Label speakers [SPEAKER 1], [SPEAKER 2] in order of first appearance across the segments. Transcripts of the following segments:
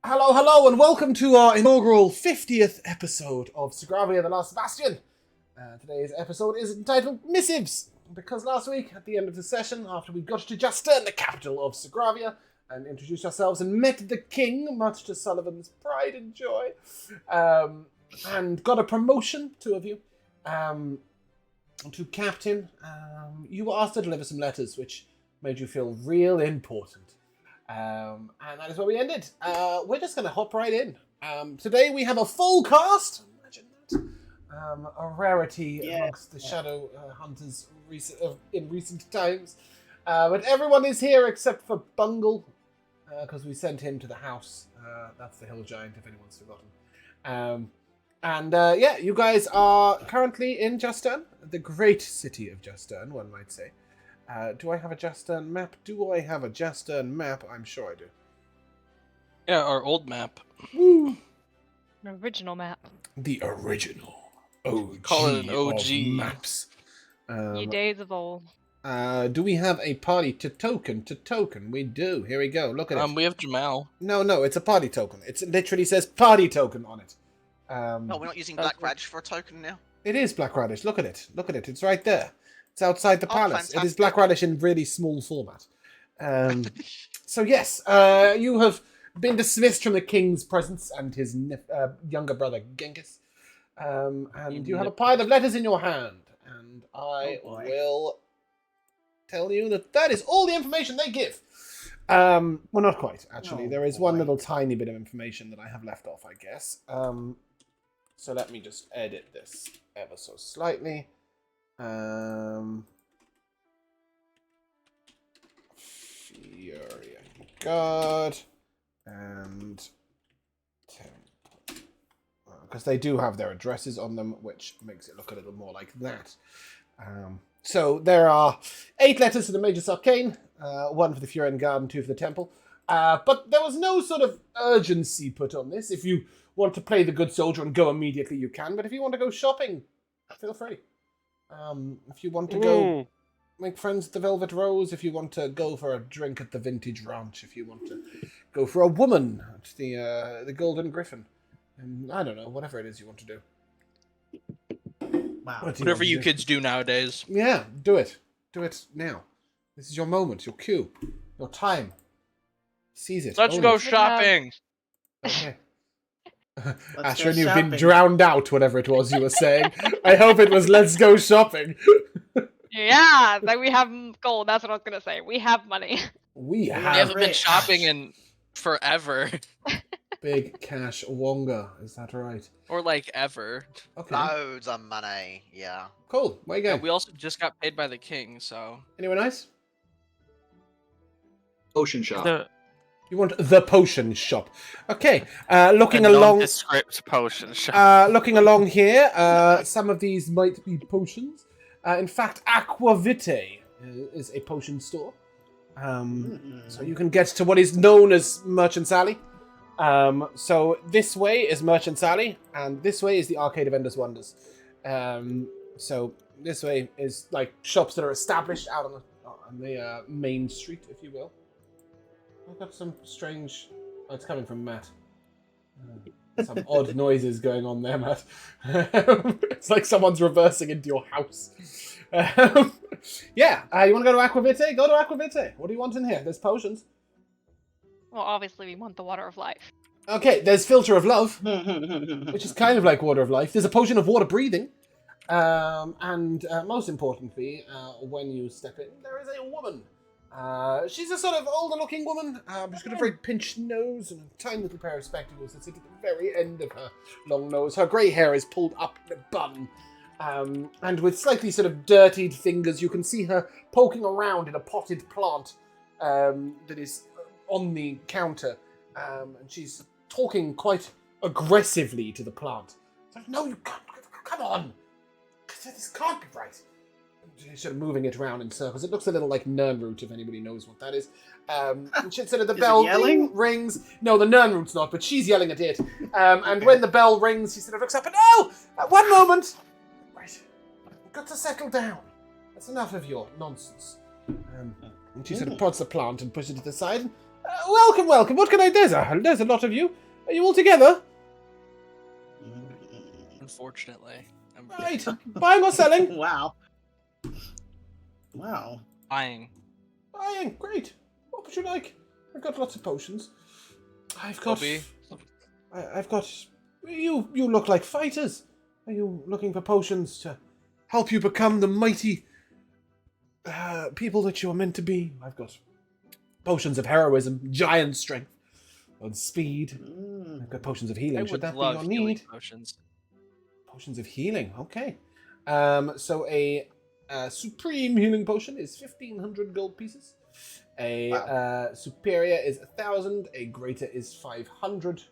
[SPEAKER 1] Hello, and welcome to our inaugural 50th episode of Sogravia, the Last Bastion. Today's episode is entitled Missives, because last week, at the end of the session, after we got to Jastern, the capital of Sogravia, and introduced ourselves and met the king, much to Sullivan's pride and joy, and got a promotion, two of you, to captain, you were asked to deliver some letters, which made you feel real important. And that is where we ended. We're just going to hop right in. Today we have a full cast. Imagine that. A rarity amongst the Shadowhunters in recent times. But everyone is here except for Bungle, because we sent him to the house. That's the hill giant, if anyone's forgotten. You guys are currently in Jastern, the great city of Jastern, one might say. Do I have a Jastern map? I'm sure I do.
[SPEAKER 2] Yeah, our old map.
[SPEAKER 1] Woo!
[SPEAKER 3] An original map.
[SPEAKER 1] The original OG,
[SPEAKER 2] Call it an OG.
[SPEAKER 1] of maps.
[SPEAKER 3] Ye days of old.
[SPEAKER 1] Do we have a party to token? We do. Here we go. Look at it.
[SPEAKER 2] We have Jamal.
[SPEAKER 1] No, it's a party token. It literally says party token on it.
[SPEAKER 4] No, we're not using Black Radish for a token now.
[SPEAKER 1] It is Black Radish. Look at it. It's right there. It's outside the palace.
[SPEAKER 4] Fantastic.
[SPEAKER 1] It is Black Radish in really small format. So yes, you have been dismissed from the king's presence and his younger brother Genghis. And you have a pile of letters in your hand. And I will tell you that is all the information they give. Well, not quite, actually. There is one little tiny bit of information that I have left off, I guess. So let me just edit this ever so slightly. Fury and God and Temple, because they do have their addresses on them, which makes it look a little more like that. So there are 8 letters to the Magus Arcane, 1 for the Fury and God and 2 for the Temple. But there was no sort of urgency put on this. If you want to play the good soldier and go immediately, you can. But if you want to go shopping, feel free. If you want to go make friends at the Velvet Rose, if you want to go for a drink at the Vintage Ranch, if you want to go for a woman at the Golden Griffin, and I don't know, whatever it is you want to do.
[SPEAKER 4] Wow.
[SPEAKER 2] Whatever you kids do nowadays.
[SPEAKER 1] Yeah, do it. Do it now. This is your moment, your cue, your time. Seize it.
[SPEAKER 2] Let's
[SPEAKER 1] Own
[SPEAKER 2] go
[SPEAKER 1] it.
[SPEAKER 2] shopping.
[SPEAKER 1] Okay.
[SPEAKER 4] Let's
[SPEAKER 1] Ashwin,
[SPEAKER 4] go
[SPEAKER 1] you've been
[SPEAKER 4] shopping.
[SPEAKER 1] drowned out, whatever it was you were saying. I hope it was let's go shopping.
[SPEAKER 3] Yeah, like we have gold. That's what I was gonna say. We have money.
[SPEAKER 1] We
[SPEAKER 2] We
[SPEAKER 1] have
[SPEAKER 2] haven't been
[SPEAKER 4] rich.
[SPEAKER 2] shopping in forever.
[SPEAKER 1] big cash wonga, is that right?
[SPEAKER 2] Or like ever.
[SPEAKER 1] Okay,
[SPEAKER 4] Loads of money, yeah.
[SPEAKER 1] cool. Where you
[SPEAKER 2] Yeah,
[SPEAKER 1] going?
[SPEAKER 2] we also just got paid by the king, so.
[SPEAKER 1] Anyone nice?
[SPEAKER 5] Potion shop.
[SPEAKER 1] You want the potion shop? Okay, looking
[SPEAKER 6] A
[SPEAKER 1] along.
[SPEAKER 6] nondescript potion shop.
[SPEAKER 1] Looking along here, some of these might be potions. In fact, Aquavite is a potion store. So you can get to what is known as Merchant's Alley. So this way is Merchant's Alley, and this way is the Arcade of Endless Wonders. So this way is like shops that are established out on the main street, if you will. I've got some strange... Oh, it's coming from Matt. Some odd noises going on there, Matt. It's like someone's reversing into your house. You want to go to Aquavite? Go to Aquavite. What do you want in here? There's potions.
[SPEAKER 3] Well, obviously we want the water of life.
[SPEAKER 1] Okay, there's Filter of Love, which is kind of like Water of Life. There's a potion of water breathing. And most importantly, when you step in, there is a woman. She's a sort of older-looking woman. She's got a very pinched nose and a tiny little pair of spectacles that sit at the very end of her long nose. Her grey hair is pulled up in a bun. And with slightly sort of dirtied fingers, you can see her poking around in a potted plant that is on the counter. And she's talking quite aggressively to the plant. It's like, no, you can't. Come on. This can't be right. She's sort of moving it around in circles. It looks a little like Nernroot, if anybody knows what that is. And she said, the
[SPEAKER 4] Is
[SPEAKER 1] bell
[SPEAKER 4] it yelling?
[SPEAKER 1] rings. No, the Nernroot's not, but she's yelling at it. And when the bell rings, she sort of looks up and, oh, one moment. Right, we've got to settle down. That's enough of your nonsense. And she sort of prods the plant and pushes it to the side. Welcome, welcome. What can I... There's a lot of you. Are you all together?
[SPEAKER 2] Unfortunately, I'm
[SPEAKER 1] Right. Buying or selling?
[SPEAKER 5] Wow. Wow.
[SPEAKER 2] buying.
[SPEAKER 1] Buying. Great. What would you like? I've got lots of potions. I've got...
[SPEAKER 2] Kobe.
[SPEAKER 1] I've got... You look like fighters. Are you looking for potions to help you become the mighty people that you're meant to be? I've got potions of heroism, giant strength, and speed. I've got potions of healing.
[SPEAKER 2] I
[SPEAKER 1] Should
[SPEAKER 2] would
[SPEAKER 1] that be
[SPEAKER 2] love
[SPEAKER 1] your
[SPEAKER 2] healing
[SPEAKER 1] need?
[SPEAKER 2] potions.
[SPEAKER 1] Potions of healing. Okay. So a supreme healing potion is 1,500 gold pieces. A superior is 1,000. A greater is 500.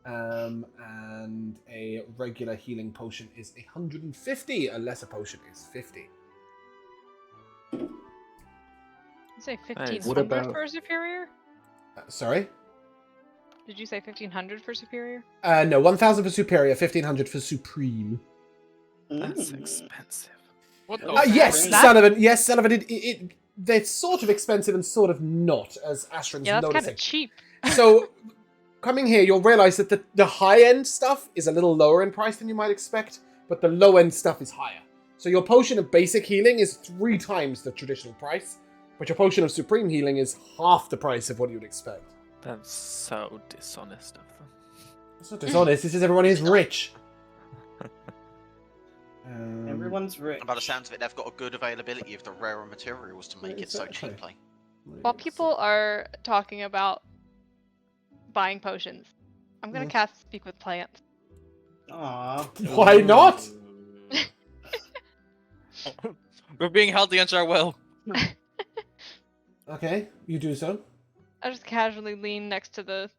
[SPEAKER 1] And a regular healing potion is 150. A lesser potion is 50.
[SPEAKER 3] You say
[SPEAKER 6] What
[SPEAKER 3] 1,500
[SPEAKER 6] about-
[SPEAKER 3] for superior?
[SPEAKER 1] Sorry?
[SPEAKER 3] Did you say 1,500 for superior?
[SPEAKER 1] No, 1,000 for superior, 1,500 for supreme.
[SPEAKER 6] That's
[SPEAKER 5] Mm.
[SPEAKER 6] expensive.
[SPEAKER 2] What the?
[SPEAKER 5] Okay.
[SPEAKER 1] Yes,
[SPEAKER 5] That-
[SPEAKER 1] Sullivan. Yes, Sullivan. They're sort of expensive and sort of not, as Astron's
[SPEAKER 3] Yeah, that's kind
[SPEAKER 1] noticing.
[SPEAKER 3] of cheap.
[SPEAKER 1] So, coming here, you'll realize that the high-end stuff is a little lower in price than you might expect, but the low-end stuff is higher. So your potion of basic healing is 3 times the traditional price, but your potion of supreme healing is half the price of what you'd expect.
[SPEAKER 6] That's so dishonest of them.
[SPEAKER 1] It's not dishonest, this is everyone is rich.
[SPEAKER 5] Everyone's rich.
[SPEAKER 4] And by the sounds of it, they've got a good availability of the rarer materials to make it so
[SPEAKER 1] Exactly.
[SPEAKER 4] cheaply.
[SPEAKER 3] While people are talking about buying potions, I'm gonna cast Speak with Plants.
[SPEAKER 5] Aw.
[SPEAKER 1] Why not?
[SPEAKER 2] We're being held against our will.
[SPEAKER 1] Okay, you do so.
[SPEAKER 3] I just casually lean next to the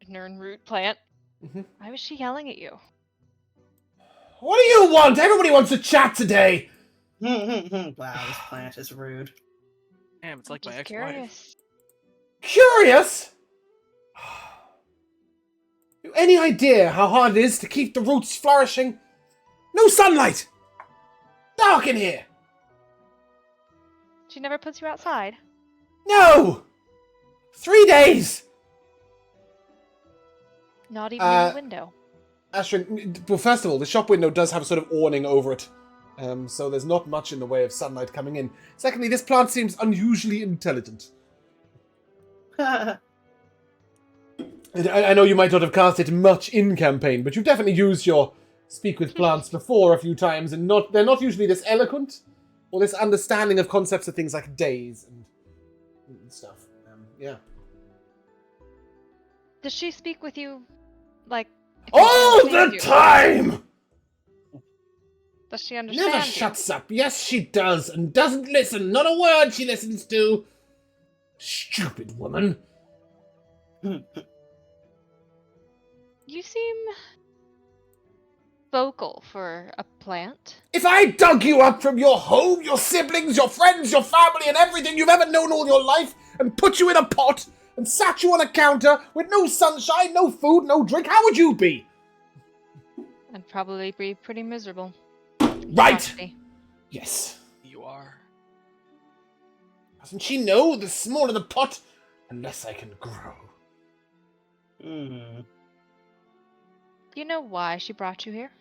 [SPEAKER 3] Nernroot plant.
[SPEAKER 1] Mhm.
[SPEAKER 3] Why was she yelling at you?
[SPEAKER 1] What do you want? Everybody wants to chat today.
[SPEAKER 5] Wow, this plant is rude.
[SPEAKER 2] Damn, it's like
[SPEAKER 3] I'm
[SPEAKER 2] my
[SPEAKER 3] just
[SPEAKER 2] ex-wife.
[SPEAKER 3] curious.
[SPEAKER 1] Curious? You any idea how hard it is to keep the roots flourishing? No sunlight! Dark in here!
[SPEAKER 3] She never puts you outside.
[SPEAKER 1] No! 3 days!
[SPEAKER 3] Not even in the window.
[SPEAKER 1] Astrid, well, first of all, the shop window does have a sort of awning over it. So there's not much in the way of sunlight coming in. Secondly, this plant seems unusually intelligent. I know you might not have cast it much in campaign, but you've definitely used your Speak with Plants before a few times, and they're not usually this eloquent, or this understanding of concepts of things like days and stuff. Yeah.
[SPEAKER 3] Does she speak with you, like... if she
[SPEAKER 1] All the
[SPEAKER 3] understands you?
[SPEAKER 1] time!
[SPEAKER 3] Does she understand
[SPEAKER 1] Never
[SPEAKER 3] you?
[SPEAKER 1] shuts up. Yes, she does, and doesn't listen. Not a word she listens to. Stupid woman.
[SPEAKER 3] You seem... vocal for a plant.
[SPEAKER 1] If I dug you up from your home, your siblings, your friends, your family, and everything you've ever known all your life, and put you in a pot, and sat you on a counter with no sunshine, no food, no drink, how would you be?
[SPEAKER 3] I'd probably be pretty miserable.
[SPEAKER 1] Right!
[SPEAKER 3] Must be.
[SPEAKER 1] Yes.
[SPEAKER 2] You are.
[SPEAKER 1] Doesn't she know the smaller the pot, the less I can grow?
[SPEAKER 5] Hmm.
[SPEAKER 3] Do you know why she brought you here?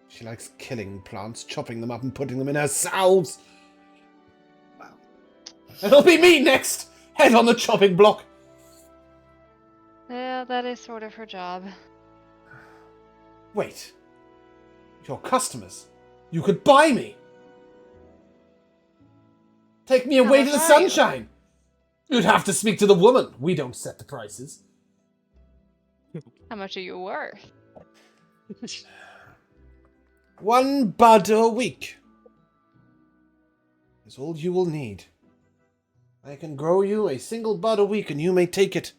[SPEAKER 1] She likes killing plants, chopping them up and putting them in her salves.
[SPEAKER 5] Wow.
[SPEAKER 1] It'll be me next! Head on the chopping block!
[SPEAKER 3] Yeah, that is sort of her job.
[SPEAKER 1] Wait. Your customers. You could buy me. Take me away to the
[SPEAKER 3] much are you?
[SPEAKER 1] sunshine. You'd have to speak to the woman. We don't set the prices.
[SPEAKER 3] How much are you worth?
[SPEAKER 1] 1 bud a week is all you will need. I can grow you a single bud a week and you may take it.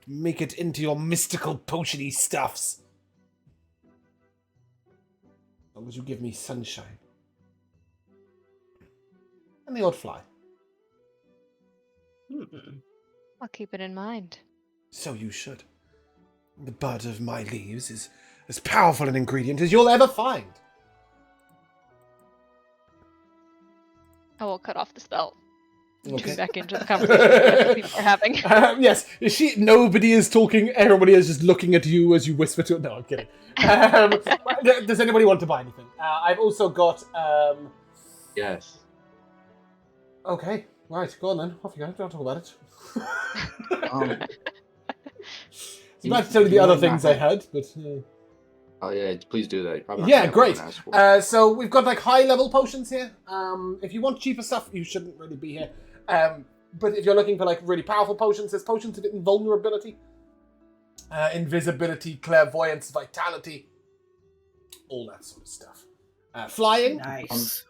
[SPEAKER 1] Make it into your mystical potiony stuffs. As long as you give me sunshine. And the odd fly.
[SPEAKER 3] I'll keep it in mind.
[SPEAKER 1] So you should. The bud of my leaves is as powerful an ingredient as you'll ever find.
[SPEAKER 3] I will cut off the spell.
[SPEAKER 1] Okay.
[SPEAKER 3] Back into the conversation the rest of people are having.
[SPEAKER 1] Yes, nobody is talking. Everybody is just looking at you as you whisper to. No, I'm kidding. Does anybody want to buy anything? I've also got.
[SPEAKER 7] Yes.
[SPEAKER 1] Okay, right, go on then. Off you go. Don't talk about it.
[SPEAKER 7] Um,
[SPEAKER 1] I was about to tell you the other things I had, but.
[SPEAKER 7] Oh yeah, please do that. Probably not
[SPEAKER 1] Yeah,
[SPEAKER 7] gonna
[SPEAKER 1] great.
[SPEAKER 7] ask for it.
[SPEAKER 1] So we've got like high level potions here. If you want cheaper stuff, you shouldn't really be here. But if you're looking for like really powerful potions, there's potions of invulnerability, invisibility, clairvoyance, vitality, all that sort of stuff. Flying.
[SPEAKER 5] Nice.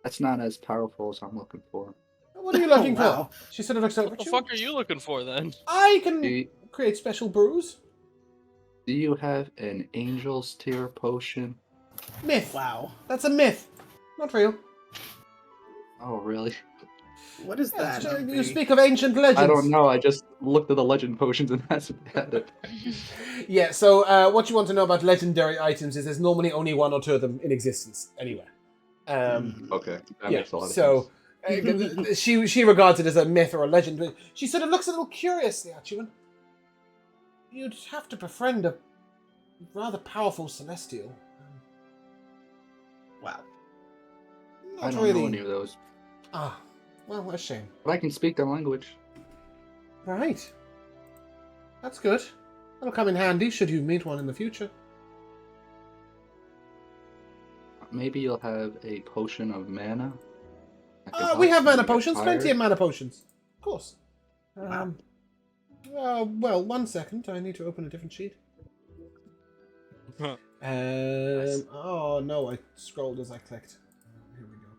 [SPEAKER 7] That's not as powerful as I'm looking for.
[SPEAKER 1] What are you looking
[SPEAKER 5] Wow.
[SPEAKER 1] for? She sort of looks over
[SPEAKER 2] What
[SPEAKER 1] at
[SPEAKER 2] the
[SPEAKER 1] you.
[SPEAKER 2] fuck are you looking for then?
[SPEAKER 1] I
[SPEAKER 7] Do
[SPEAKER 1] can
[SPEAKER 7] you,
[SPEAKER 1] create special brews.
[SPEAKER 7] do you have an Angel's Tear potion?
[SPEAKER 1] Myth.
[SPEAKER 5] Wow.
[SPEAKER 1] That's a myth. Not real.
[SPEAKER 7] Oh really?
[SPEAKER 5] What is that?
[SPEAKER 1] You speak of ancient legends.
[SPEAKER 7] I don't know. I just looked at the legend potions and that's it.
[SPEAKER 1] Yeah, so what you want to know about legendary items is there's normally only one or two of them in existence anywhere.
[SPEAKER 7] Okay, that
[SPEAKER 1] Yeah,
[SPEAKER 7] makes a lot of
[SPEAKER 1] so
[SPEAKER 7] sense.
[SPEAKER 1] she regards it as a myth or a legend, but she sort of looks a little curiously at you, and you'd have to befriend a rather powerful celestial.
[SPEAKER 5] Wow.
[SPEAKER 1] Not
[SPEAKER 7] I don't
[SPEAKER 1] really.
[SPEAKER 7] know any of those,
[SPEAKER 1] Ah, well, a shame.
[SPEAKER 7] but I can speak their language.
[SPEAKER 1] Right. That's good. That'll come in handy should you meet one in the future.
[SPEAKER 7] Maybe you'll have a potion of mana. I could
[SPEAKER 1] We
[SPEAKER 7] help
[SPEAKER 1] have
[SPEAKER 7] when
[SPEAKER 1] mana
[SPEAKER 7] you get
[SPEAKER 1] potions, plenty
[SPEAKER 7] tired.
[SPEAKER 1] of mana potions. Of course.
[SPEAKER 5] Wow.
[SPEAKER 1] Well, 1 second. I need to open a different sheet. Oh no, I scrolled as I clicked. Here we go.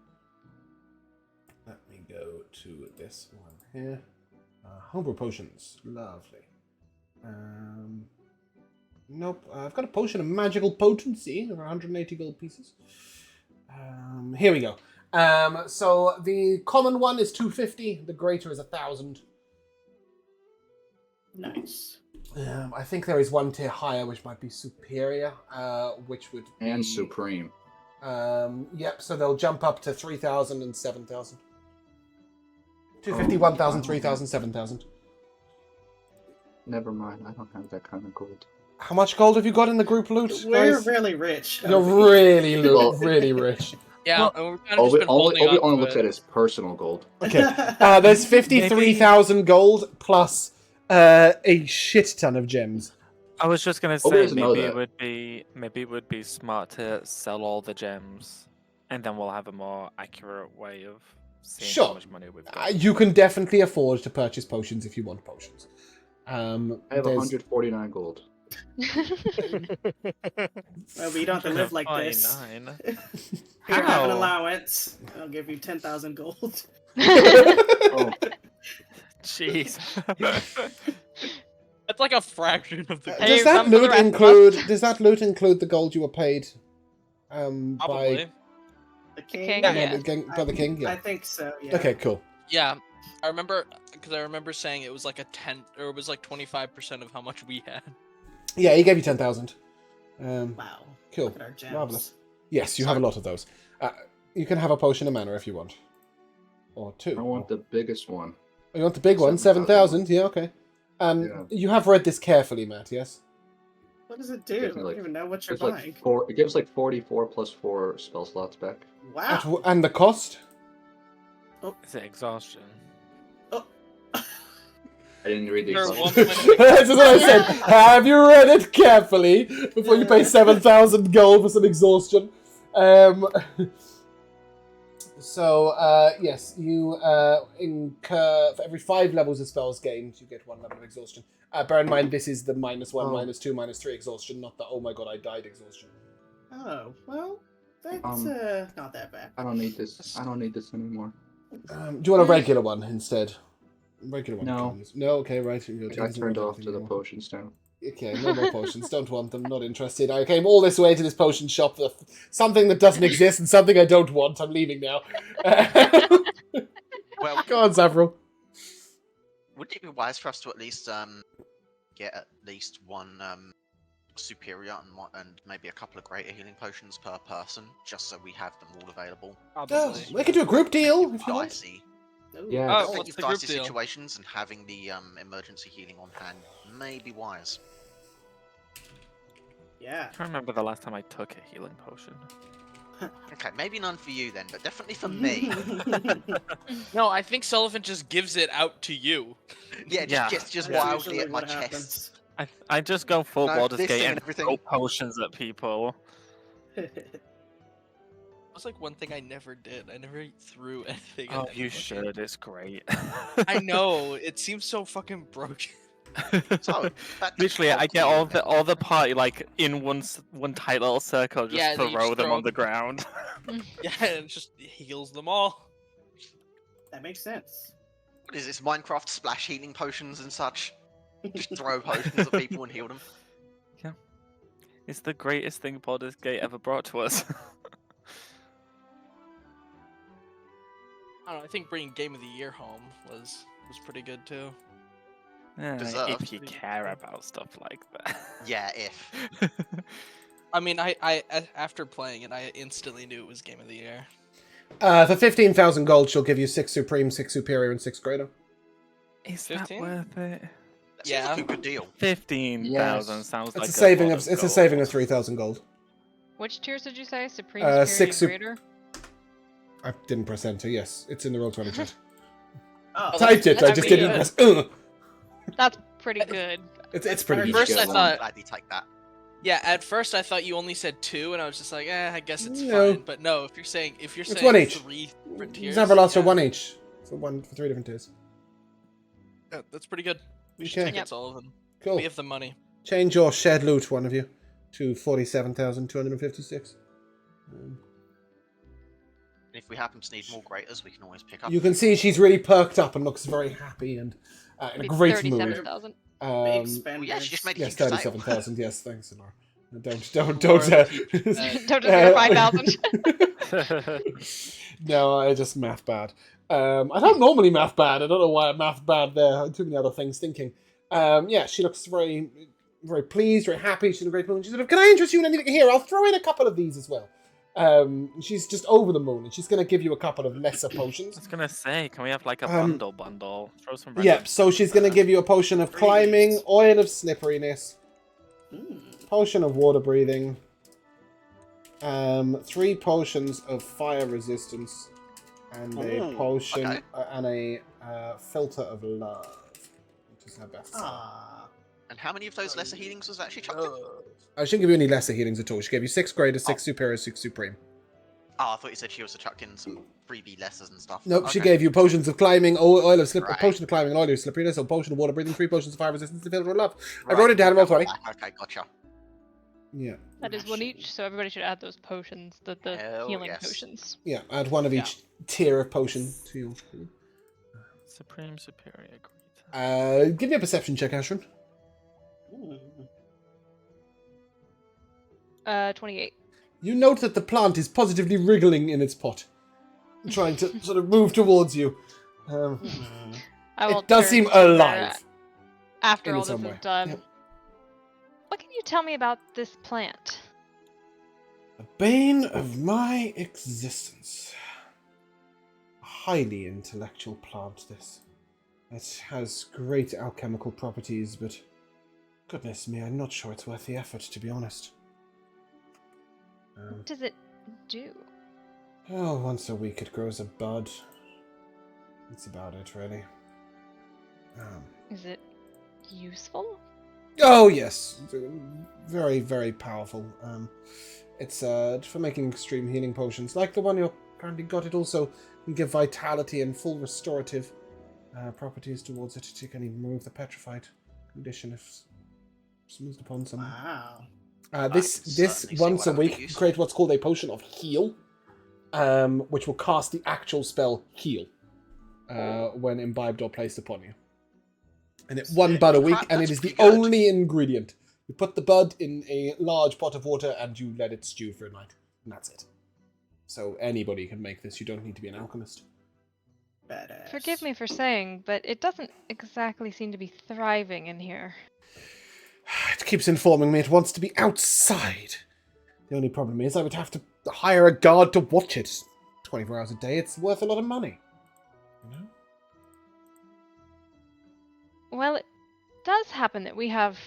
[SPEAKER 1] Let me go to this one here. Homebrew potions. Lovely. Nope. I've got a potion of magical potency. Over 180 gold pieces. Here we go. So the common one is 250. The greater is 1,000.
[SPEAKER 5] Nice.
[SPEAKER 1] I think there is one tier higher, which might be superior, which would be...
[SPEAKER 7] And supreme.
[SPEAKER 1] Yep, so they'll jump up to 3,000 and 7,000. 250, 1,000, 3,000, 7,000.
[SPEAKER 7] Never mind. I don't have that kind of gold.
[SPEAKER 1] How much gold have you got in the group loot,
[SPEAKER 5] We're
[SPEAKER 1] guys?
[SPEAKER 5] really rich.
[SPEAKER 1] You're
[SPEAKER 5] Obi.
[SPEAKER 1] really,
[SPEAKER 7] Well-
[SPEAKER 1] really rich.
[SPEAKER 2] Yeah,
[SPEAKER 1] Well,
[SPEAKER 2] and we've kind of just been holding
[SPEAKER 7] Obi
[SPEAKER 2] on
[SPEAKER 7] only
[SPEAKER 2] to
[SPEAKER 7] looks
[SPEAKER 2] it.
[SPEAKER 7] at his personal gold.
[SPEAKER 1] Okay, there's 53,000 gold plus a shit ton of gems.
[SPEAKER 6] I was just gonna
[SPEAKER 7] Obi
[SPEAKER 6] say
[SPEAKER 7] doesn't know
[SPEAKER 6] maybe
[SPEAKER 7] that.
[SPEAKER 6] it would be smart to sell all the gems, and then we'll have a more accurate way of seeing
[SPEAKER 1] Sure.
[SPEAKER 6] how much money we've got.
[SPEAKER 1] You can definitely afford to purchase potions if you want potions.
[SPEAKER 7] I have
[SPEAKER 1] there's-
[SPEAKER 7] 149 gold.
[SPEAKER 5] Well, we don't have to live like this.
[SPEAKER 6] 29.
[SPEAKER 5] Here, have an
[SPEAKER 6] How?
[SPEAKER 5] allowance. I'll give you 10,000 gold.
[SPEAKER 7] Oh,
[SPEAKER 6] Jeez.
[SPEAKER 2] That's like a fraction of the.
[SPEAKER 3] Hey,
[SPEAKER 1] Does that
[SPEAKER 3] some for the
[SPEAKER 1] loot
[SPEAKER 3] rest of
[SPEAKER 1] include?
[SPEAKER 3] us.
[SPEAKER 1] Does that loot include the gold you were paid? By
[SPEAKER 2] Probably.
[SPEAKER 5] The king?
[SPEAKER 3] king,
[SPEAKER 1] by
[SPEAKER 3] yeah.
[SPEAKER 1] the king.
[SPEAKER 5] I
[SPEAKER 1] Yeah.
[SPEAKER 5] think so, yeah.
[SPEAKER 1] Okay. Cool.
[SPEAKER 2] Yeah, I remember because I remember saying it was like a 10 or it was like 25% of how much we had.
[SPEAKER 1] Yeah, he gave you 10,000.
[SPEAKER 5] Wow.
[SPEAKER 1] Cool.
[SPEAKER 5] Look at our gems.
[SPEAKER 1] Marvelous. Yes, you have a lot of those. You can have a potion of mana if you want, or two.
[SPEAKER 7] I want the biggest one.
[SPEAKER 1] Oh, you want the big one? 7,000. Yeah. Okay.
[SPEAKER 7] Yeah.
[SPEAKER 1] You have read this carefully, Matt. Yes.
[SPEAKER 5] What does it do?
[SPEAKER 7] Gives
[SPEAKER 5] I
[SPEAKER 7] me,
[SPEAKER 5] don't
[SPEAKER 7] like-
[SPEAKER 5] even know what you're
[SPEAKER 7] It's
[SPEAKER 5] buying.
[SPEAKER 7] like four. It gives like 44 plus 4 spell slots back.
[SPEAKER 5] Wow.
[SPEAKER 1] And the cost?
[SPEAKER 6] Is it exhaustion?
[SPEAKER 7] I didn't read the
[SPEAKER 2] Sure,
[SPEAKER 7] instructions.
[SPEAKER 2] one-
[SPEAKER 1] That's what I said. Have you read it carefully before you pay 7,000 gold for some exhaustion? Yes, you incur for every 5 levels of spells gained, you get 1 level of exhaustion. Bear in mind, this is the -1,
[SPEAKER 7] Oh.
[SPEAKER 1] -2, -3 exhaustion, not the oh my god I died exhaustion.
[SPEAKER 5] Oh, well, that's not that bad.
[SPEAKER 7] I don't need this. I don't need this anymore.
[SPEAKER 1] Do you want a regular one instead? Regular one.
[SPEAKER 7] No.
[SPEAKER 1] comes. No. Okay. Right.
[SPEAKER 7] I got turned off to the potions now.
[SPEAKER 1] Okay, no more potions. Don't want them. Not interested. I came all this way to this potion shop for something that doesn't exist and something I don't want. I'm leaving now.
[SPEAKER 4] Well,
[SPEAKER 1] Go on, Zavril.
[SPEAKER 4] wouldn't it be wise for us to at least get at least one superior and maybe a couple of greater healing potions per person, just so we have them all available?
[SPEAKER 1] Oh,
[SPEAKER 2] Probably.
[SPEAKER 1] we could do a group deal if you want.
[SPEAKER 4] Dicey.
[SPEAKER 5] Ooh.
[SPEAKER 7] Yeah,
[SPEAKER 2] Oh,
[SPEAKER 4] I think
[SPEAKER 2] what's
[SPEAKER 4] with
[SPEAKER 2] the group
[SPEAKER 4] dicey
[SPEAKER 2] deal?
[SPEAKER 4] situations and having the emergency healing on hand may be wise.
[SPEAKER 5] Yeah.
[SPEAKER 6] I can't remember the last time I took a healing potion.
[SPEAKER 4] Okay, maybe none for you then, but definitely for me.
[SPEAKER 2] No, I think Sullivan just gives it out to you.
[SPEAKER 4] Yeah,
[SPEAKER 6] Yeah.
[SPEAKER 4] just
[SPEAKER 5] That's
[SPEAKER 4] wildly
[SPEAKER 5] usually
[SPEAKER 4] at my
[SPEAKER 5] what
[SPEAKER 4] chest.
[SPEAKER 5] happens.
[SPEAKER 6] I just go full
[SPEAKER 4] No,
[SPEAKER 6] Baldur's
[SPEAKER 4] this
[SPEAKER 6] Gate
[SPEAKER 4] thing
[SPEAKER 6] and
[SPEAKER 4] and everything.
[SPEAKER 6] throw potions at people.
[SPEAKER 2] That's like one thing I never did. I never threw anything.
[SPEAKER 6] Oh,
[SPEAKER 2] at
[SPEAKER 6] you
[SPEAKER 2] anyone.
[SPEAKER 6] should. It's great.
[SPEAKER 2] I know. It seems so fucking broken.
[SPEAKER 4] So, back to
[SPEAKER 6] Literally, I
[SPEAKER 4] Frog
[SPEAKER 6] get
[SPEAKER 4] healing then.
[SPEAKER 6] all the party like in one tight little circle, just
[SPEAKER 2] Yeah, then you
[SPEAKER 6] throw
[SPEAKER 2] just
[SPEAKER 6] them
[SPEAKER 2] throw
[SPEAKER 6] on the ground.
[SPEAKER 2] Yeah, and it just heals them all.
[SPEAKER 5] That makes sense.
[SPEAKER 4] What is this, Minecraft splash healing potions and such? Just throw potions at people and heal them.
[SPEAKER 6] It's the greatest thing Baldur's Gate ever brought to us.
[SPEAKER 2] I don't know. I think bringing Game of the Year home was pretty good too.
[SPEAKER 6] Yeah,
[SPEAKER 4] Deserved.
[SPEAKER 6] if you care about stuff like that.
[SPEAKER 4] Yeah, if.
[SPEAKER 2] I mean, after playing it, I instantly knew it was Game of the Year.
[SPEAKER 1] For 15,000 gold, she'll give you 6 Supreme, 6 Superior, and 6 Greater.
[SPEAKER 6] Is that
[SPEAKER 2] 15?
[SPEAKER 6] worth it?
[SPEAKER 4] That seems like
[SPEAKER 2] Yeah.
[SPEAKER 4] a good deal.
[SPEAKER 6] 15,000
[SPEAKER 7] Yes.
[SPEAKER 6] sounds
[SPEAKER 1] It's
[SPEAKER 6] like
[SPEAKER 1] a saving
[SPEAKER 6] lot
[SPEAKER 1] of it's a saving of 3,000 gold.
[SPEAKER 3] Which tiers did you say? Supreme,
[SPEAKER 1] Uh,
[SPEAKER 3] Superior,
[SPEAKER 1] 6
[SPEAKER 3] and Greater?
[SPEAKER 1] I didn't press enter. Yes, it's in the roll 20 chat.
[SPEAKER 5] Oh,
[SPEAKER 1] Typed it. I
[SPEAKER 3] that's
[SPEAKER 1] just
[SPEAKER 3] pretty
[SPEAKER 1] didn't
[SPEAKER 3] good.
[SPEAKER 1] press.
[SPEAKER 3] That's pretty good.
[SPEAKER 1] It's pretty
[SPEAKER 2] At
[SPEAKER 1] good.
[SPEAKER 2] first,
[SPEAKER 7] get
[SPEAKER 2] I
[SPEAKER 7] one.
[SPEAKER 2] thought,
[SPEAKER 4] Gladly take that.
[SPEAKER 2] yeah, at first I thought you only said 2, and I was just like, I guess it's
[SPEAKER 1] No.
[SPEAKER 2] fine. But no, if you're saying
[SPEAKER 1] It's one each.
[SPEAKER 2] 3 different tiers,
[SPEAKER 1] It's never lost for
[SPEAKER 2] yeah,
[SPEAKER 1] 1 each. For 3 different tiers.
[SPEAKER 2] yeah, that's pretty good. We should
[SPEAKER 1] Okay.
[SPEAKER 2] take it, Sullivan.
[SPEAKER 1] Cool.
[SPEAKER 2] We have the money.
[SPEAKER 1] Change your shed loot, one of you, to 47,256.
[SPEAKER 4] If we happen to need more graters, we can always pick up.
[SPEAKER 1] You can see she's really perked up and looks very happy and in a
[SPEAKER 3] Be
[SPEAKER 1] great mood.
[SPEAKER 3] 37,000.
[SPEAKER 5] big
[SPEAKER 1] Um,
[SPEAKER 5] spenders.
[SPEAKER 4] yeah, she just made a
[SPEAKER 1] yes,
[SPEAKER 4] huge sale.
[SPEAKER 1] 37,000. Yes, thanks, Laura. Don't.
[SPEAKER 2] More
[SPEAKER 1] Don't
[SPEAKER 2] of a
[SPEAKER 3] Don't just go 5,000.
[SPEAKER 1] No, I just math bad. I don't normally math bad. I don't know why I math bad there. Too many other things thinking. Yeah, she looks very, very pleased, very happy. She's in a great mood. She said, "Can I interest you in anything here? I'll throw in a couple of these as well." She's just over the moon, and she's going to give you a couple of lesser
[SPEAKER 6] I
[SPEAKER 1] potions.
[SPEAKER 6] was gonna say, can we have like a bundle? Throw some.
[SPEAKER 1] Yeah,
[SPEAKER 6] random
[SPEAKER 1] so she's going to give you a potion of climbing, oil of slipperiness, potion of water breathing, 3 potions of fire resistance, and a
[SPEAKER 4] Ooh,
[SPEAKER 1] potion
[SPEAKER 4] okay.
[SPEAKER 1] and a filter of love, which is her best.
[SPEAKER 5] Ah.
[SPEAKER 4] And how many of those lesser healings was actually chucked in?
[SPEAKER 1] I shouldn't give you any lesser healings at all. She gave you 6 greater, 6 superior, 6 supreme.
[SPEAKER 4] Oh, I thought you said she also chucked in some freebie lessers and stuff.
[SPEAKER 1] Nope, she
[SPEAKER 4] Okay.
[SPEAKER 1] gave you potions of climbing, oil of slip,
[SPEAKER 4] Right.
[SPEAKER 1] potion of climbing, and oil of slipperiness, a potion of water breathing, 3 potions of fire resistance, and filter of love. I
[SPEAKER 4] Right,
[SPEAKER 1] wrote it down. Roll 20.
[SPEAKER 4] Okay, gotcha.
[SPEAKER 1] Yeah,
[SPEAKER 3] That is one each, so everybody should add those potions, the
[SPEAKER 4] Hell
[SPEAKER 3] healing
[SPEAKER 4] yes.
[SPEAKER 3] potions.
[SPEAKER 1] yeah. Add 1 of each tier of potion to you.
[SPEAKER 6] Supreme, superior, greater.
[SPEAKER 1] Give me a perception check, Ashrin.
[SPEAKER 5] Ooh.
[SPEAKER 3] 28.
[SPEAKER 1] You note that the plant is positively wriggling in its pot, trying to sort of move towards you.
[SPEAKER 3] I will
[SPEAKER 1] It does
[SPEAKER 3] turn
[SPEAKER 1] seem
[SPEAKER 3] to her
[SPEAKER 1] alive.
[SPEAKER 3] After
[SPEAKER 1] in
[SPEAKER 3] all this
[SPEAKER 1] some
[SPEAKER 3] is
[SPEAKER 1] way.
[SPEAKER 3] done.
[SPEAKER 1] Yep.
[SPEAKER 3] What can you tell me about this plant?
[SPEAKER 1] The bane of my existence. A highly intellectual plant, this. It has great alchemical properties, but goodness me, I'm not sure it's worth the effort, to be honest.
[SPEAKER 3] What does it do?
[SPEAKER 1] Oh, once a week it grows a bud. That's about it, really.
[SPEAKER 3] Is it useful?
[SPEAKER 1] Oh, yes. Very, very powerful. It's for making extreme healing potions. Like the one you're currently got, it also can give vitality and full restorative properties towards it. It can even remove the petrified condition if smoothed upon someone.
[SPEAKER 5] Wow.
[SPEAKER 1] This
[SPEAKER 4] certainly see
[SPEAKER 1] once
[SPEAKER 4] why
[SPEAKER 1] a
[SPEAKER 4] that would be
[SPEAKER 1] week,
[SPEAKER 4] useful.
[SPEAKER 1] create what's called a potion of heal, which will cast the actual spell heal when imbibed or placed upon you. And it 1 bud a week, and it
[SPEAKER 4] That's
[SPEAKER 1] is the
[SPEAKER 4] pretty good.
[SPEAKER 1] only ingredient. You put the bud in a large pot of water and you let it stew for a night, and that's it. So anybody can make this. You don't need to be an alchemist.
[SPEAKER 5] Badass.
[SPEAKER 3] Forgive me for saying, but it doesn't exactly seem to be thriving in here.
[SPEAKER 1] It keeps informing me it wants to be outside. The only problem is I would have to hire a guard to watch it 24 hours a day. It's worth a lot of money. You know?
[SPEAKER 3] Well, it does happen that we have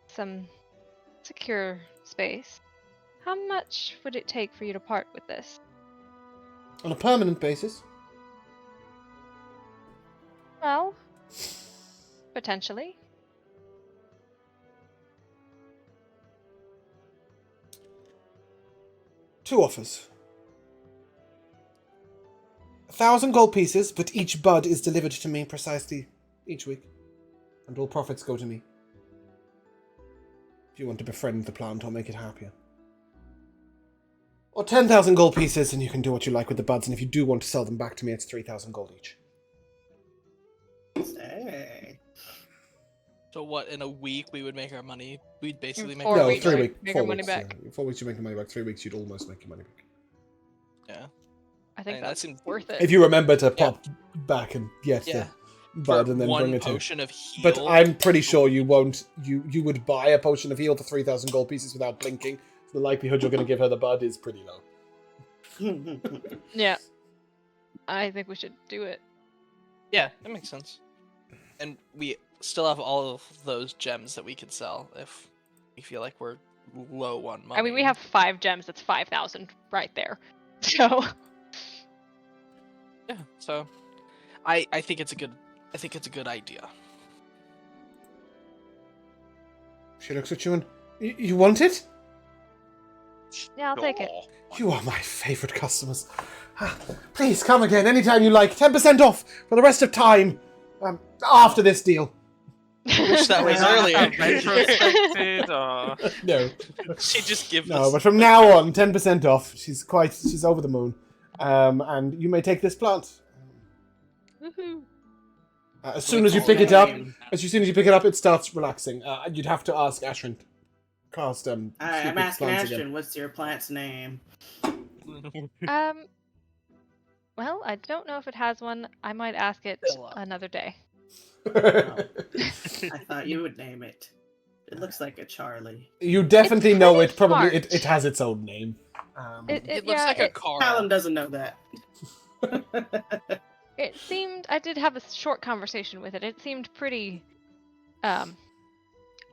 [SPEAKER 3] some secure space. How much would it take for you to part with this?
[SPEAKER 1] On a permanent basis?
[SPEAKER 3] Well, potentially.
[SPEAKER 1] Two offers. 1,000 gold pieces, but each bud is delivered to me precisely each week. And all profits go to me. If you want to befriend the plant, I'll make it happier. Or 10,000 gold pieces, and you can do what you like with the buds, and if you do want to sell them back to me, it's 3,000 gold each.
[SPEAKER 5] Hey.
[SPEAKER 2] So what? In a week we would make our money. We'd basically make.
[SPEAKER 3] 4
[SPEAKER 1] No,
[SPEAKER 3] weeks,
[SPEAKER 1] 3
[SPEAKER 3] like,
[SPEAKER 1] weeks.
[SPEAKER 3] make
[SPEAKER 1] 4
[SPEAKER 3] our money
[SPEAKER 1] weeks.
[SPEAKER 3] back.
[SPEAKER 1] Yeah. 4 weeks you make your money back. 3 weeks you'd almost make your money back.
[SPEAKER 2] Yeah.
[SPEAKER 3] I think
[SPEAKER 2] mean, that
[SPEAKER 3] that's
[SPEAKER 2] seems-
[SPEAKER 3] worth it.
[SPEAKER 1] If you remember to pop back and get
[SPEAKER 2] Yeah.
[SPEAKER 1] the bud
[SPEAKER 2] For
[SPEAKER 1] and then
[SPEAKER 2] one
[SPEAKER 1] bring it to.
[SPEAKER 2] potion of heal.
[SPEAKER 1] But I'm pretty sure you won't. You would buy a potion of heal for 3,000 gold pieces without blinking. So the likelihood you're going to give her the bud is pretty low.
[SPEAKER 3] Yeah. I think we should do it.
[SPEAKER 2] Yeah, that makes sense. And we still have all of those gems that we could sell if we feel like we're low on money.
[SPEAKER 3] I mean, we have 5 gems. That's 5,000 right there. So.
[SPEAKER 2] Yeah. So, I think it's a good idea.
[SPEAKER 1] She looks at you and you want it?
[SPEAKER 3] Yeah, I'll take it.
[SPEAKER 1] You are my favourite customers. Please come again anytime you like. 10% off for the rest of time. After this deal.
[SPEAKER 2] Wish that was earlier.
[SPEAKER 6] Retrospected, or...
[SPEAKER 1] No.
[SPEAKER 2] She just gives
[SPEAKER 1] No,
[SPEAKER 2] us.
[SPEAKER 1] but from now on, 10% off. She's over the moon. And you may take this plant.
[SPEAKER 3] Woohoo.
[SPEAKER 1] As soon as you pick it up, it starts relaxing. You'd have to ask Ashrin. Cast
[SPEAKER 5] I'm
[SPEAKER 1] stupid
[SPEAKER 5] asking
[SPEAKER 1] plants
[SPEAKER 5] Ashton,
[SPEAKER 1] again.
[SPEAKER 5] what's your plant's name?
[SPEAKER 3] Well, I don't know if it has one. I might ask it
[SPEAKER 2] Philip.
[SPEAKER 3] another day.
[SPEAKER 5] I thought you would name it. It looks like a Charlie.
[SPEAKER 1] You definitely
[SPEAKER 3] It's
[SPEAKER 1] know
[SPEAKER 3] pretty
[SPEAKER 1] it. Probably
[SPEAKER 3] smart.
[SPEAKER 1] it has its own name.
[SPEAKER 2] It looks like a car.
[SPEAKER 5] Callum doesn't know that.
[SPEAKER 3] It seemed I did have a short conversation with it. It seemed pretty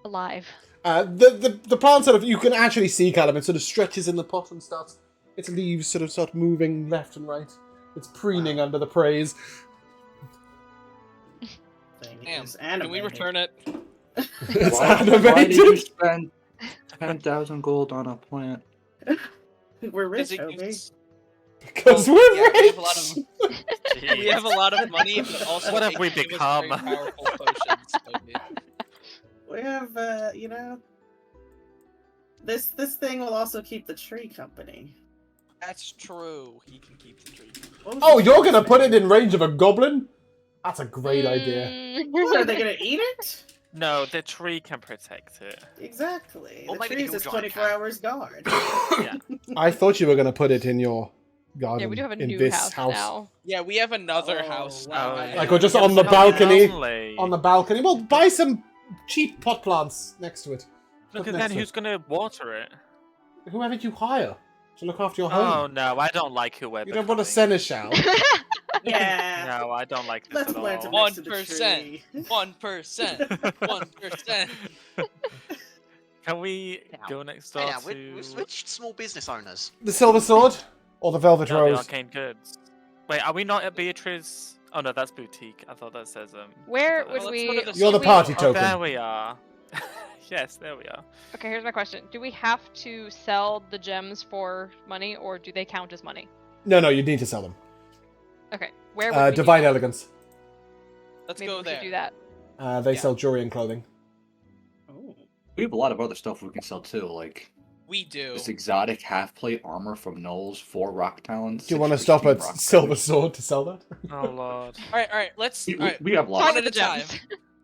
[SPEAKER 3] alive.
[SPEAKER 1] The plant sort of, you can actually see, Callum, it sort of stretches in the pot and starts, its leaves sort of start moving left and right. It's preening under the praise.
[SPEAKER 5] Thing
[SPEAKER 2] Damn.
[SPEAKER 5] is
[SPEAKER 2] Can we
[SPEAKER 5] animated.
[SPEAKER 2] return it?
[SPEAKER 1] It's
[SPEAKER 7] Why did you
[SPEAKER 1] animated.
[SPEAKER 7] spend 10,000 gold on a plant?
[SPEAKER 5] We're rich,
[SPEAKER 2] Because it
[SPEAKER 5] Obi.
[SPEAKER 2] gives-
[SPEAKER 1] Because
[SPEAKER 2] Well,
[SPEAKER 1] we're
[SPEAKER 2] yeah, we have a
[SPEAKER 1] rich.
[SPEAKER 2] lot of we have a lot of money, but also
[SPEAKER 6] What have
[SPEAKER 2] it
[SPEAKER 6] we
[SPEAKER 2] gives us
[SPEAKER 6] become?
[SPEAKER 2] very powerful potions, Obi.
[SPEAKER 5] We have, this thing will also keep the tree company.
[SPEAKER 2] That's true. He can keep the tree.
[SPEAKER 5] What was
[SPEAKER 1] Oh,
[SPEAKER 5] the
[SPEAKER 1] you're
[SPEAKER 5] tree
[SPEAKER 1] gonna put
[SPEAKER 5] name?
[SPEAKER 1] it in range of a goblin? That's a great idea.
[SPEAKER 3] Mm.
[SPEAKER 5] Are they gonna eat it?
[SPEAKER 6] No, the tree can protect it.
[SPEAKER 5] Exactly.
[SPEAKER 4] Or
[SPEAKER 5] The
[SPEAKER 4] maybe the
[SPEAKER 5] tree's is
[SPEAKER 4] hill giant
[SPEAKER 5] 24
[SPEAKER 4] can.
[SPEAKER 5] hours guard.
[SPEAKER 6] Yeah.
[SPEAKER 1] I thought you were gonna put it in your garden.
[SPEAKER 3] Yeah, we do have a
[SPEAKER 1] in
[SPEAKER 3] new
[SPEAKER 1] this
[SPEAKER 3] house now.
[SPEAKER 2] Yeah, we have another
[SPEAKER 5] Oh,
[SPEAKER 2] house.
[SPEAKER 5] wow.
[SPEAKER 2] now.
[SPEAKER 1] Like, or just on the
[SPEAKER 5] Yeah.
[SPEAKER 1] balcony.
[SPEAKER 6] Lovely.
[SPEAKER 1] On the balcony. Well, buy some cheap pot plants next to it.
[SPEAKER 6] Look,
[SPEAKER 1] Put
[SPEAKER 6] and
[SPEAKER 1] next
[SPEAKER 6] then
[SPEAKER 1] to
[SPEAKER 6] who's gonna water it?
[SPEAKER 1] it. Whoever you hire to look after your
[SPEAKER 6] Oh
[SPEAKER 1] home.
[SPEAKER 6] no, I don't like whoever.
[SPEAKER 1] You don't want a seneschal.
[SPEAKER 5] Yeah.
[SPEAKER 6] No, I don't like this
[SPEAKER 5] Let's
[SPEAKER 6] at
[SPEAKER 5] plant it
[SPEAKER 6] all.
[SPEAKER 5] next to the
[SPEAKER 2] 1%.
[SPEAKER 5] tree.
[SPEAKER 2] 1%. 1%.
[SPEAKER 6] Can we
[SPEAKER 4] Now-
[SPEAKER 6] go next door
[SPEAKER 4] Yeah,
[SPEAKER 6] to
[SPEAKER 4] which small business owners?
[SPEAKER 1] The silver sword or the velvet
[SPEAKER 6] no, the
[SPEAKER 1] rose?
[SPEAKER 6] arcane goods? Wait, are we not at Beatrice? Oh no, that's boutique. I thought that says
[SPEAKER 3] Where
[SPEAKER 6] I thought
[SPEAKER 3] would
[SPEAKER 6] that-
[SPEAKER 2] let's
[SPEAKER 3] we?
[SPEAKER 2] go to the
[SPEAKER 1] You're the
[SPEAKER 3] should we-
[SPEAKER 1] party
[SPEAKER 6] Oh,
[SPEAKER 1] token.
[SPEAKER 6] there we are. Yes, there we are.
[SPEAKER 3] Okay, here's my question: do we have to sell the gems for money, or do they count as money?
[SPEAKER 1] No, you need to sell them.
[SPEAKER 3] Okay, where would we do
[SPEAKER 1] Divine
[SPEAKER 3] that?
[SPEAKER 1] Elegance.
[SPEAKER 2] Let's
[SPEAKER 3] Maybe
[SPEAKER 2] go
[SPEAKER 3] we
[SPEAKER 2] there.
[SPEAKER 3] should do that.
[SPEAKER 1] They
[SPEAKER 2] Yeah.
[SPEAKER 1] sell jewelry and clothing.
[SPEAKER 5] Oh.
[SPEAKER 7] We have a lot of other stuff we can sell too, like
[SPEAKER 2] We do.
[SPEAKER 7] this exotic half-plate armor from Knowles, 4 rock talons.
[SPEAKER 1] Do you
[SPEAKER 7] 6
[SPEAKER 1] want to stop
[SPEAKER 7] pristine
[SPEAKER 1] at
[SPEAKER 7] rock
[SPEAKER 1] silver
[SPEAKER 7] feathers.
[SPEAKER 1] sword to sell that?
[SPEAKER 6] Oh lord.
[SPEAKER 2] All right. Let's.
[SPEAKER 7] We,
[SPEAKER 2] All right.
[SPEAKER 7] we have
[SPEAKER 2] One
[SPEAKER 7] lots.
[SPEAKER 2] at a time.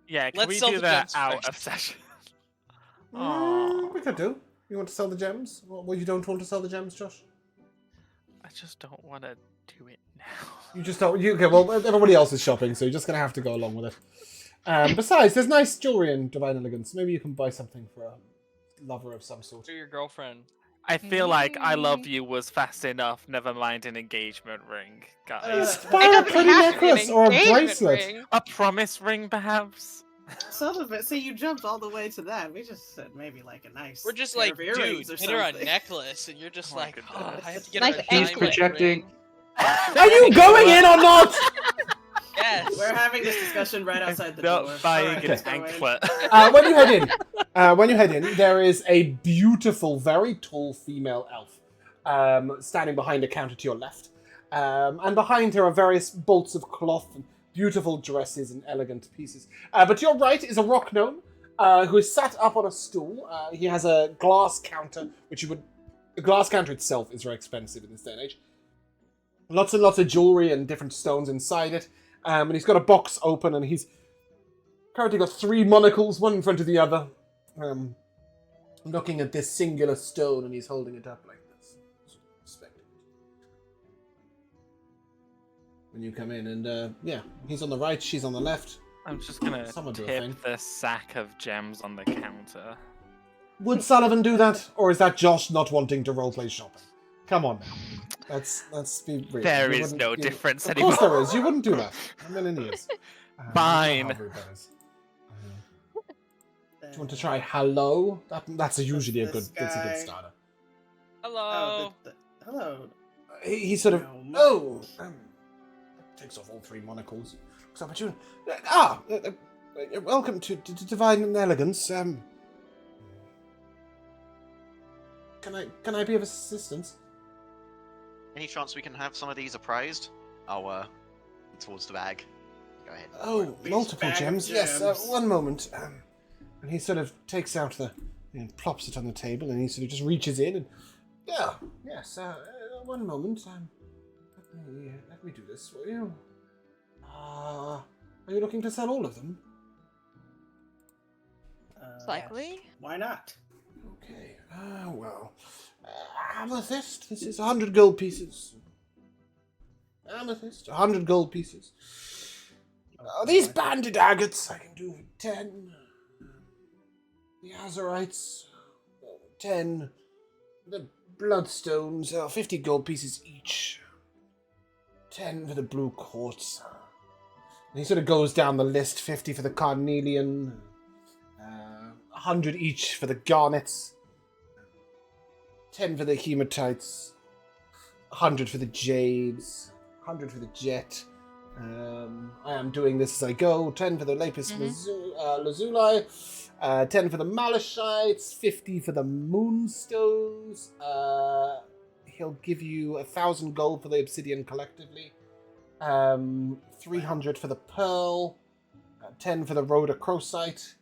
[SPEAKER 6] Yeah, can
[SPEAKER 2] Let's
[SPEAKER 6] we
[SPEAKER 2] sell
[SPEAKER 6] do
[SPEAKER 2] the
[SPEAKER 6] that
[SPEAKER 2] gems
[SPEAKER 6] out
[SPEAKER 2] first.
[SPEAKER 6] of session?
[SPEAKER 1] We could do. You want to sell the gems? Well, you don't want to sell the gems, Josh?
[SPEAKER 6] I just don't want to do it now.
[SPEAKER 1] You just don't. Okay, well, everybody else is shopping, so you're just going to have to go along with it. Besides, there's nice jewelry in Divine Elegance. Maybe you can buy something for a lover of some sort.
[SPEAKER 2] To your girlfriend.
[SPEAKER 6] I feel like I love you was fast enough. Never mind an engagement ring, guys.
[SPEAKER 1] Buy a
[SPEAKER 3] It doesn't
[SPEAKER 1] pretty
[SPEAKER 3] have to be an
[SPEAKER 1] necklace or a
[SPEAKER 3] engagement
[SPEAKER 1] bracelet.
[SPEAKER 3] ring.
[SPEAKER 6] A promise ring, perhaps.
[SPEAKER 5] Some of it. See, you jumped all the way to that. We just said maybe like a nice.
[SPEAKER 2] We're just
[SPEAKER 5] pair
[SPEAKER 2] like,
[SPEAKER 5] of earrings
[SPEAKER 2] dude,
[SPEAKER 5] or
[SPEAKER 2] get her a
[SPEAKER 5] something.
[SPEAKER 2] necklace, and you're just
[SPEAKER 6] Oh my
[SPEAKER 2] like, oh,
[SPEAKER 6] goodness.
[SPEAKER 2] I have to get
[SPEAKER 3] Nice
[SPEAKER 2] her a
[SPEAKER 3] anklet
[SPEAKER 7] He's
[SPEAKER 2] diamond
[SPEAKER 7] projecting.
[SPEAKER 2] ring.
[SPEAKER 1] Are you going in or not?
[SPEAKER 2] Yes.
[SPEAKER 5] We're having this discussion right outside the
[SPEAKER 6] Not
[SPEAKER 5] door.
[SPEAKER 6] buying
[SPEAKER 5] Alright,
[SPEAKER 6] an
[SPEAKER 5] let's go in.
[SPEAKER 6] anklet.
[SPEAKER 1] When you head in, there is a beautiful, very tall female elf standing behind a counter to your left. And behind her are various bolts of cloth and beautiful dresses and elegant pieces. But to your right is a rock gnome who is sat up on a stool. He has a glass counter, the glass counter itself is very expensive in this day and age. Lots and lots of jewelry and different stones inside it. And he's got a box open, and he's currently got 3 monocles, one in front of the other. Looking at this singular stone, and he's holding it up like this. Inspecting it. When you come in, and yeah, he's on the right, she's on the left.
[SPEAKER 6] I'm just gonna
[SPEAKER 1] Someone do a thing.
[SPEAKER 6] tip the sack of gems on the counter.
[SPEAKER 1] Would Sullivan do that, or is that Josh not wanting to roleplay shopping? Come on now. Let's be real.
[SPEAKER 6] There
[SPEAKER 1] You
[SPEAKER 6] is
[SPEAKER 1] wouldn't-
[SPEAKER 6] no
[SPEAKER 1] you-
[SPEAKER 6] difference
[SPEAKER 1] Of
[SPEAKER 6] anymore.
[SPEAKER 1] course there is. You wouldn't do that. A million years.
[SPEAKER 6] Fine.
[SPEAKER 1] Do you want to try hello? That's usually a good.
[SPEAKER 5] This
[SPEAKER 1] It's a good
[SPEAKER 5] guy.
[SPEAKER 1] starter.
[SPEAKER 2] Hello.
[SPEAKER 5] Hello.
[SPEAKER 1] He sort of takes off all 3 monocles. Looks up at you. Welcome to Divine Elegance. Can I be of assistance?
[SPEAKER 4] Any chance we can have some of these appraised? I'll towards the bag. Go ahead.
[SPEAKER 1] Oh,
[SPEAKER 5] Big
[SPEAKER 1] multiple
[SPEAKER 5] bag of
[SPEAKER 1] gems. Yes.
[SPEAKER 5] gems.
[SPEAKER 1] One moment. And he sort of takes out and plops it on the table, and he sort of just reaches in and yes. One moment. Let me do this for you. Are you looking to sell all of them?
[SPEAKER 3] Likely.
[SPEAKER 5] Yes. Why not?
[SPEAKER 1] Okay. Well. Amethyst. This is 100 gold pieces. Amethyst. 100 gold pieces. These banded agates I can do for 10. The azurites, 10. The bloodstones, 50 gold pieces each. 10 for the blue quartz. And he sort of goes down the list. 50 for the carnelian. 100 each for the garnets. 10 for the hematites. 100 for the jades. 100 for the jet. I am doing this as I go. 10 for the lapis lazuli. 10 for the malachite. 50 for the moonstones. He'll give you 1,000 gold for the obsidian collectively. 300 for the pearl. 10 for the rhodochrosite.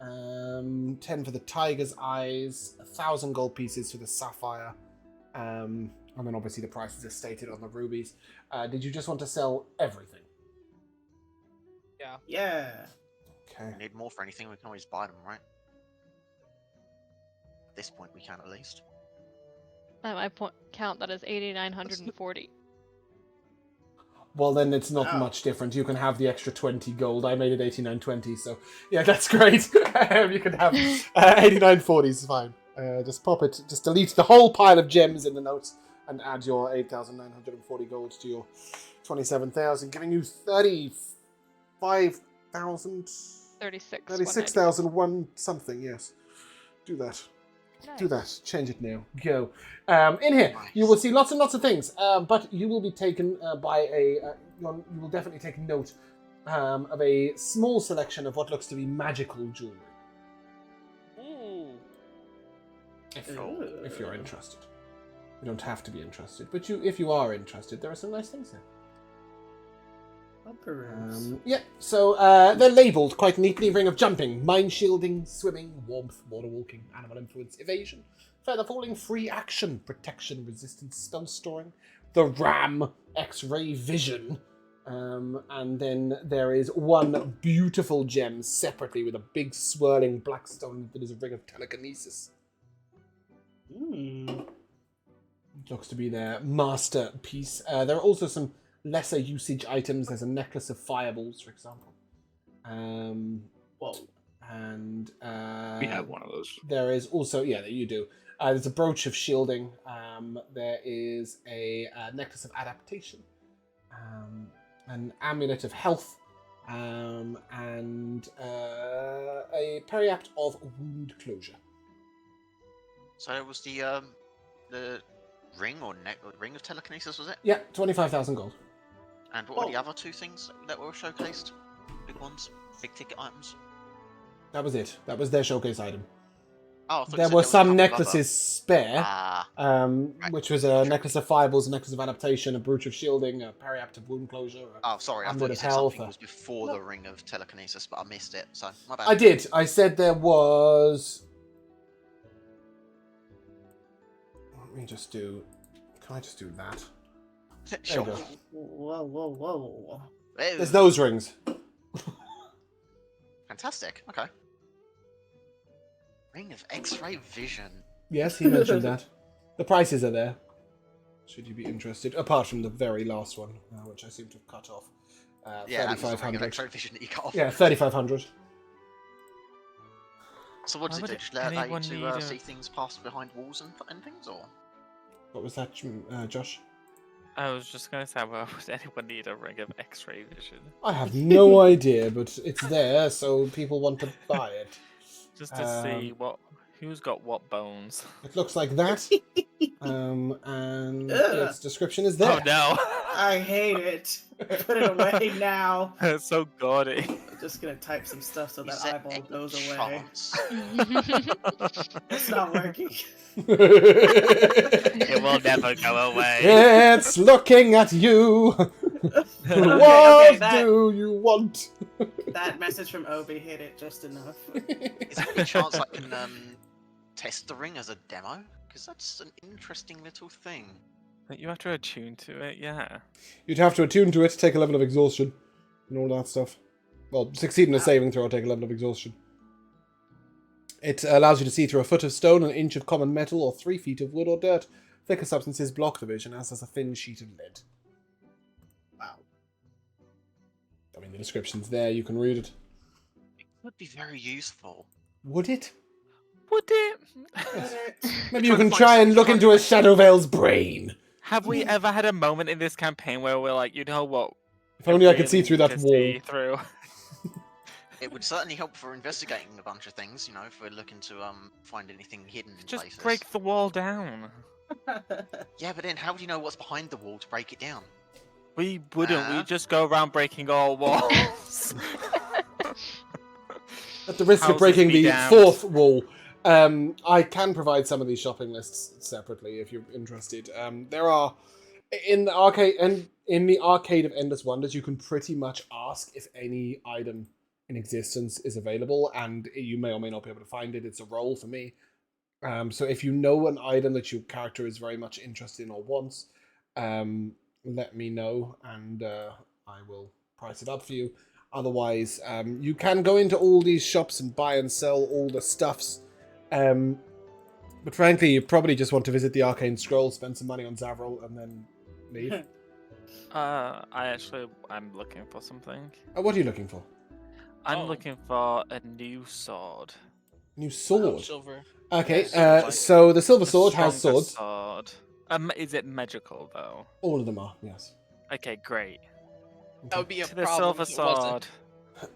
[SPEAKER 1] 10 for the tiger's eyes. 1,000 gold pieces for the sapphire. And then obviously the prices are stated on the rubies. Did you just want to sell everything?
[SPEAKER 5] Yeah.
[SPEAKER 1] Okay.
[SPEAKER 4] If we need more for anything, we can always buy them, right? At this point, we can at least.
[SPEAKER 3] At my count, that is 8,940.
[SPEAKER 1] Well, then it's not
[SPEAKER 5] Oh.
[SPEAKER 1] much different. You can have the extra 20 gold. I made it 89.20, so yeah, that's great. You can have 89.40 is fine. Just pop it. Just delete the whole pile of gems in the notes and add your 8,940 gold to your 27,000, giving you 35,000.
[SPEAKER 3] 36.
[SPEAKER 1] 36,001 something. Yes, do that. Do that. Change it now. Go. In here, you will see lots and lots of things, but you will be taken by you will definitely take note of a small selection of what looks to be magical jewelry.
[SPEAKER 2] Ooh.
[SPEAKER 1] If you're interested. You don't have to be interested, but if you are interested, there are some nice things there. So they're labelled quite neatly: ring of jumping, mind shielding, swimming, warmth, water walking, animal influence, evasion, feather falling, free action, protection, resistance, spell storing, the ram, X-ray vision, and then there is one beautiful gem separately with a big swirling black stone that is a ring of telekinesis. It looks to be their masterpiece. There are also some lesser usage items. There's a necklace of fireballs, for example.
[SPEAKER 5] Whoa.
[SPEAKER 1] And
[SPEAKER 7] We have one of those.
[SPEAKER 1] there is also, yeah, you do. There's a brooch of shielding. There is a necklace of adaptation. An amulet of health. and a periapt of wound closure.
[SPEAKER 4] So it was the ring or ring of telekinesis, was it?
[SPEAKER 1] Yeah, 25,000 gold.
[SPEAKER 4] And what were the other two things that were showcased? Big ones, big ticket items.
[SPEAKER 1] That was it. That was their showcase item.
[SPEAKER 4] Oh, I thought you
[SPEAKER 1] There
[SPEAKER 4] said
[SPEAKER 1] were
[SPEAKER 4] a
[SPEAKER 1] some
[SPEAKER 4] couple of
[SPEAKER 1] necklaces spare,
[SPEAKER 4] Right.
[SPEAKER 1] which was a necklace of fireballs, a necklace of adaptation, a brooch of shielding, a periapt of wound closure.
[SPEAKER 4] Oh, sorry, I
[SPEAKER 1] Amulet
[SPEAKER 4] thought you
[SPEAKER 1] of
[SPEAKER 4] said
[SPEAKER 1] health,
[SPEAKER 4] something was before the ring of telekinesis, but I missed it, so my bad.
[SPEAKER 1] I did. I said there was. Let me just do. Can I just do that? There you
[SPEAKER 4] Sure.
[SPEAKER 1] go.
[SPEAKER 5] Whoa.
[SPEAKER 1] There's those rings.
[SPEAKER 4] Fantastic. Okay. Ring of X-ray vision.
[SPEAKER 1] Yes, he mentioned that. The prices are there. Should you be interested? Apart from the very last one, which I seem to have cut off.
[SPEAKER 4] Yeah, that was the ring of
[SPEAKER 1] 3,500.
[SPEAKER 4] X-ray vision that you cut off.
[SPEAKER 1] Yeah, 3,500.
[SPEAKER 4] So what does
[SPEAKER 6] Why
[SPEAKER 4] it do?
[SPEAKER 6] would
[SPEAKER 4] Just allow you
[SPEAKER 6] anyone need
[SPEAKER 4] to
[SPEAKER 6] a-
[SPEAKER 4] see things past behind walls and things, or?
[SPEAKER 1] What was that, Josh?
[SPEAKER 6] I was just gonna say, well, would anyone need a ring of X-ray vision?
[SPEAKER 1] I have no idea, but it's there, so people want to buy it.
[SPEAKER 6] Just to see who's got what bones.
[SPEAKER 1] It looks like that. And
[SPEAKER 5] Ugh.
[SPEAKER 1] its description is there.
[SPEAKER 6] Oh no!
[SPEAKER 5] I hate it. Put it away now.
[SPEAKER 6] It's so gaudy.
[SPEAKER 5] I'm just gonna type some stuff so
[SPEAKER 4] You
[SPEAKER 5] that
[SPEAKER 4] said
[SPEAKER 5] eyeball
[SPEAKER 4] any
[SPEAKER 5] goes away.
[SPEAKER 4] chance?
[SPEAKER 5] It's not working.
[SPEAKER 6] It will never go away.
[SPEAKER 1] It's looking at you.
[SPEAKER 5] Okay,
[SPEAKER 1] What
[SPEAKER 5] that-
[SPEAKER 1] do you want?
[SPEAKER 5] That message from Obi hit it just enough.
[SPEAKER 4] Is there any chance I can test the ring as a demo? Because that's an interesting little thing.
[SPEAKER 6] But you have to attune to it, yeah.
[SPEAKER 1] You'd have to attune to it, take a level of exhaustion, and all that stuff. Well, succeed in a saving throw, take a level of exhaustion. It allows you to see through a foot of stone, an inch of common metal, or 3 feet of wood or dirt. Thicker substances block the vision, as does a thin sheet of lead.
[SPEAKER 5] Wow.
[SPEAKER 1] I mean, the description's there, you can read it.
[SPEAKER 4] It would be very useful.
[SPEAKER 1] Would it?
[SPEAKER 6] Would it?
[SPEAKER 1] Maybe you can try and look into a Shadowvale's brain.
[SPEAKER 6] Have we ever had a moment in this campaign where we're like, you know what?
[SPEAKER 1] If only I could see through that
[SPEAKER 6] to
[SPEAKER 1] wall.
[SPEAKER 6] see through.
[SPEAKER 4] It would certainly help for investigating a bunch of things, you know, if we're looking to find anything hidden in
[SPEAKER 6] Just
[SPEAKER 4] places.
[SPEAKER 6] break the wall down.
[SPEAKER 4] Yeah, but then how do you know what's behind the wall to break it down?
[SPEAKER 6] We wouldn't.
[SPEAKER 4] Ah.
[SPEAKER 6] We just go around breaking all walls.
[SPEAKER 1] At the risk of
[SPEAKER 6] Houses
[SPEAKER 1] breaking
[SPEAKER 6] be
[SPEAKER 1] the
[SPEAKER 6] damned.
[SPEAKER 1] fourth wall, I can provide some of these shopping lists separately if you're interested. There are in the arcade and in the arcade of Endless Wonders, you can pretty much ask if any item in existence is available, and you may or may not be able to find it. It's a roll for me. So if you know an item that your character is very much interested in or wants, let me know, and I will price it up for you. Otherwise, you can go into all these shops and buy and sell all the stuffs. But frankly, you probably just want to visit the Arcane Scroll, spend some money on Zavril, and then leave.
[SPEAKER 6] I'm looking for something.
[SPEAKER 1] What are you looking for?
[SPEAKER 6] I'm
[SPEAKER 2] Oh.
[SPEAKER 6] looking for a new sword.
[SPEAKER 1] New
[SPEAKER 2] Oh,
[SPEAKER 1] sword.
[SPEAKER 2] silver.
[SPEAKER 1] Okay,
[SPEAKER 2] silver
[SPEAKER 1] so the Silver
[SPEAKER 6] A
[SPEAKER 1] Sword has
[SPEAKER 6] stronger
[SPEAKER 1] swords.
[SPEAKER 6] Sword. Is it magical though?
[SPEAKER 1] All of them are, yes.
[SPEAKER 6] Okay, great.
[SPEAKER 2] That would be a
[SPEAKER 6] To the
[SPEAKER 2] problem
[SPEAKER 6] silver
[SPEAKER 2] if it wasn't.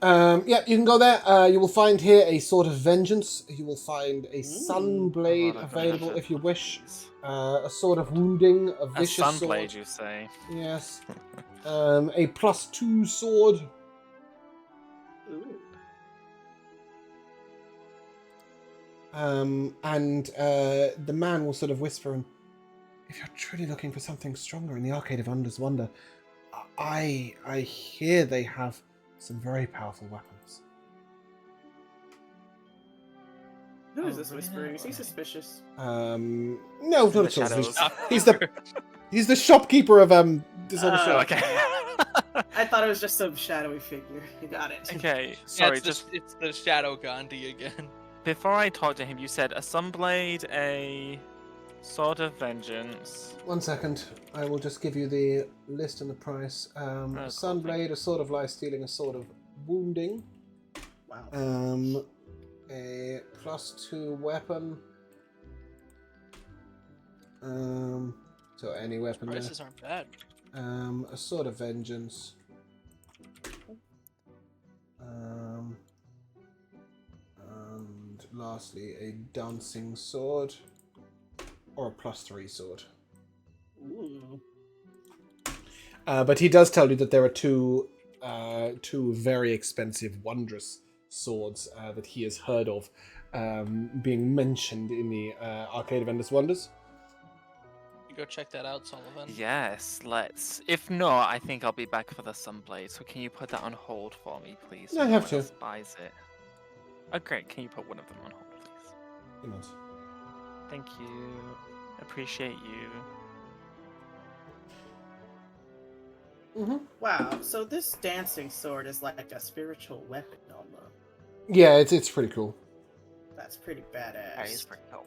[SPEAKER 6] sword.
[SPEAKER 1] Yeah, you can go there. You will find here a Sword of Vengeance. You will find a Sunblade
[SPEAKER 6] Sword of
[SPEAKER 1] available if you wish.
[SPEAKER 6] Vengeance.
[SPEAKER 1] A Sword of Wounding, a
[SPEAKER 6] A
[SPEAKER 1] Vicious
[SPEAKER 6] sunblade,
[SPEAKER 1] Sword.
[SPEAKER 6] you say?
[SPEAKER 1] Yes. A +2 sword.
[SPEAKER 5] Ooh.
[SPEAKER 1] And the man will sort of whisper, and if you're truly looking for something stronger in the Arcade of Under's Wonder, I hear they have some very powerful weapons.
[SPEAKER 5] Who is
[SPEAKER 6] Oh,
[SPEAKER 5] this whispering? Is he
[SPEAKER 6] really?
[SPEAKER 5] suspicious?
[SPEAKER 1] No,
[SPEAKER 6] In
[SPEAKER 1] not
[SPEAKER 6] the
[SPEAKER 1] at all.
[SPEAKER 6] shadows.
[SPEAKER 1] He's the shopkeeper of Disorder
[SPEAKER 5] Oh,
[SPEAKER 1] Shop.
[SPEAKER 6] Okay.
[SPEAKER 5] I thought it was just some shadowy figure. You got it.
[SPEAKER 6] Okay,
[SPEAKER 2] Yeah,
[SPEAKER 6] sorry,
[SPEAKER 2] it's the Shadow Gandhi again.
[SPEAKER 6] before I talk to him, you said a sunblade, a sword of vengeance.
[SPEAKER 1] 1 second. I will just give you the list and the price. A
[SPEAKER 6] cool,
[SPEAKER 1] Sunblade, a Sword of Life Stealing, a Sword of Wounding.
[SPEAKER 5] Wow.
[SPEAKER 1] A +2 weapon. So any weapon there.
[SPEAKER 2] Prices aren't bad.
[SPEAKER 1] A Sword of Vengeance. lastly, a dancing sword or a +3 sword.
[SPEAKER 5] Ooh.
[SPEAKER 1] But he does tell you that there are two very expensive, wondrous swords that he has heard of being mentioned in the Arcade of Endless Wonders.
[SPEAKER 2] You go check that out, Sullivan.
[SPEAKER 6] Yes, let's. If not, I think I'll be back for the Sunblade. So can you put that on hold for me, please?
[SPEAKER 1] Yeah, I
[SPEAKER 6] so
[SPEAKER 1] have
[SPEAKER 6] no
[SPEAKER 1] to.
[SPEAKER 6] one else buys it. Oh, great. Can you put one of them on hold, please?
[SPEAKER 1] Hang on.
[SPEAKER 6] Thank you. Appreciate you.
[SPEAKER 5] Wow, so this dancing sword is like a spiritual weapon almost.
[SPEAKER 1] Yeah, it's pretty cool.
[SPEAKER 5] That's pretty badass.
[SPEAKER 4] That is pretty cool.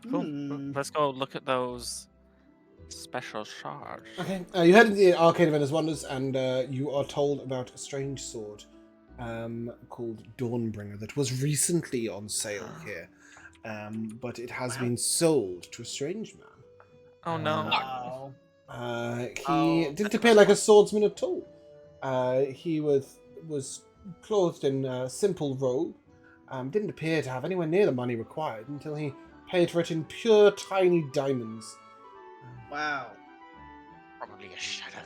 [SPEAKER 6] Cool.
[SPEAKER 5] Hmm.
[SPEAKER 6] Let's go look at those special shards.
[SPEAKER 1] Okay, you head into the Arcade of Endless Wonders, and you are told about a strange sword called Dawnbringer that was recently on sale here, but it has been sold to a strange man.
[SPEAKER 6] Oh no.
[SPEAKER 5] Oh.
[SPEAKER 1] He didn't appear like a swordsman at all. He was clothed in simple robe. Didn't appear to have anywhere near the money required until he paid for it in pure tiny diamonds.
[SPEAKER 5] Wow.
[SPEAKER 4] Probably a Shadow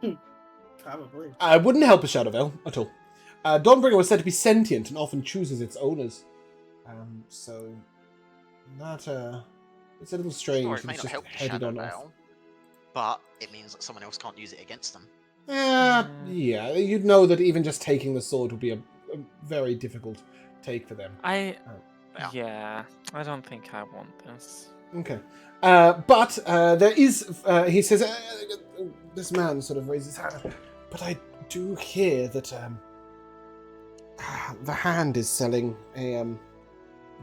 [SPEAKER 4] Veil.
[SPEAKER 5] Probably.
[SPEAKER 1] I wouldn't help a Shadowhunters at all. Dawnbringer was said to be sentient and often chooses its owners. So that it's a little strange.
[SPEAKER 4] Sure,
[SPEAKER 1] that
[SPEAKER 4] it may
[SPEAKER 1] it's
[SPEAKER 4] not
[SPEAKER 1] just
[SPEAKER 4] help the
[SPEAKER 1] headed
[SPEAKER 4] Shadow
[SPEAKER 1] on off.
[SPEAKER 4] Veil, but it means that someone else can't use it against them.
[SPEAKER 1] Yeah, you'd know that even just taking the sword would be a very difficult take for them.
[SPEAKER 6] Yeah, I don't think I want this.
[SPEAKER 1] Okay. But there is, he says, this man sort of raises his hand, but I do hear that the Hand is selling a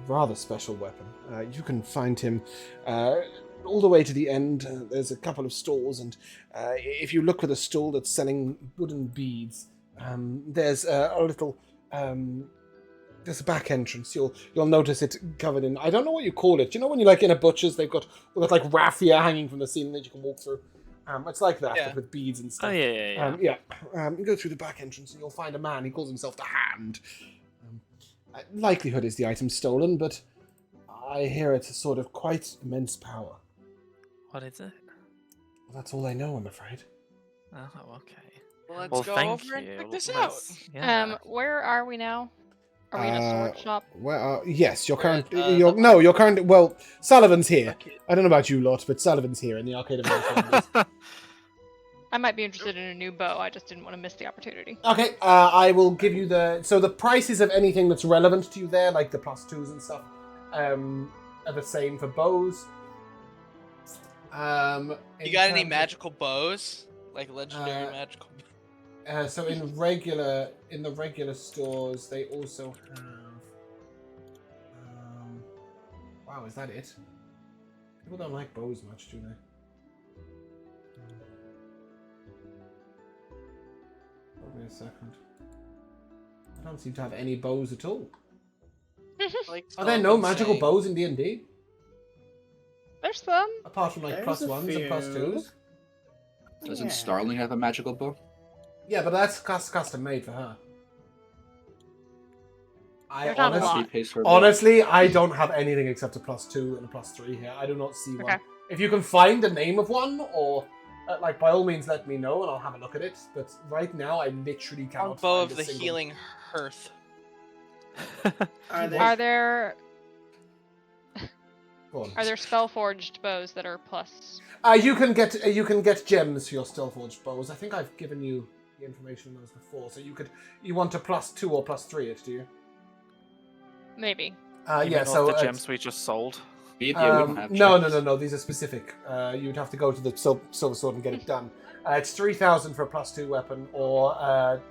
[SPEAKER 1] rather special weapon. You can find him all the way to the end. There's a couple of stalls, and if you look for the stall that's selling wooden beads, there's a little... there's a back entrance. You'll notice it covered in, I don't know what you call it. You know when you're like in a butcher's, they've got like raffia hanging from the ceiling that you can walk through. It's like that,
[SPEAKER 2] Yeah.
[SPEAKER 1] but with beads and stuff.
[SPEAKER 6] Oh yeah.
[SPEAKER 1] You go through the back entrance and you'll find a man. He calls himself the Hand. Likelihood is the item stolen, but I hear it's a sort of quite immense power.
[SPEAKER 6] What is it?
[SPEAKER 1] Well, that's all I know, I'm afraid.
[SPEAKER 6] Oh, okay.
[SPEAKER 2] Well, let's
[SPEAKER 6] Well,
[SPEAKER 2] go
[SPEAKER 6] thank
[SPEAKER 2] over and
[SPEAKER 6] you.
[SPEAKER 2] check this out.
[SPEAKER 6] Yeah.
[SPEAKER 3] Where are we now? Are we in a sword shop?
[SPEAKER 1] Yes, your
[SPEAKER 2] We're
[SPEAKER 1] current.
[SPEAKER 2] at,
[SPEAKER 1] Your current. Well, Sullivan's here. I don't know about you lot, but Sullivan's here in the Arcade of Endless Wonders.
[SPEAKER 3] I might be interested in a new bow. I just didn't want to miss the opportunity.
[SPEAKER 1] Okay, I will give you the prices of anything that's relevant to you there, like the +2s and stuff, are the same for bows.
[SPEAKER 2] You got any magical bows? Like legendary magical?
[SPEAKER 1] So in the regular stores, they also have. Wow, is that it? People don't like bows much, do they? Wait a second. I don't seem to have any bows at all.
[SPEAKER 2] Like
[SPEAKER 1] Are there no magical bows in D&D?
[SPEAKER 3] There's some.
[SPEAKER 1] Apart from like
[SPEAKER 5] There's a
[SPEAKER 1] +1s and +2s?
[SPEAKER 7] Doesn't
[SPEAKER 5] Yeah.
[SPEAKER 7] Starling have a magical bow?
[SPEAKER 1] Yeah, but that's custom made for her.
[SPEAKER 3] There's not a
[SPEAKER 7] Unless
[SPEAKER 3] lot.
[SPEAKER 7] he pays for a bow.
[SPEAKER 1] Honestly, I don't have anything except a +2 and a +3 here. I do not see one.
[SPEAKER 3] Okay.
[SPEAKER 1] If you can find the name of one, or like by all means let me know and I'll have a look at it. But right now, I literally cannot
[SPEAKER 2] Bow
[SPEAKER 1] find
[SPEAKER 2] of
[SPEAKER 1] a
[SPEAKER 2] the
[SPEAKER 1] single...
[SPEAKER 2] healing hearth.
[SPEAKER 3] Are there
[SPEAKER 1] Go on.
[SPEAKER 3] spellforged bows that are plus?
[SPEAKER 1] You can get gems for your Steelforged bows. I think I've given you the information on those before. So you want a +2 or +3 it, do you?
[SPEAKER 3] Maybe.
[SPEAKER 6] You
[SPEAKER 1] Yeah.
[SPEAKER 6] mean
[SPEAKER 1] So
[SPEAKER 6] all the gems we just sold.
[SPEAKER 7] We don't have
[SPEAKER 1] no.
[SPEAKER 7] gems.
[SPEAKER 1] These are specific. You'd have to go to the Silver Sword and get it done. It's 3,000 for a +2 weapon, or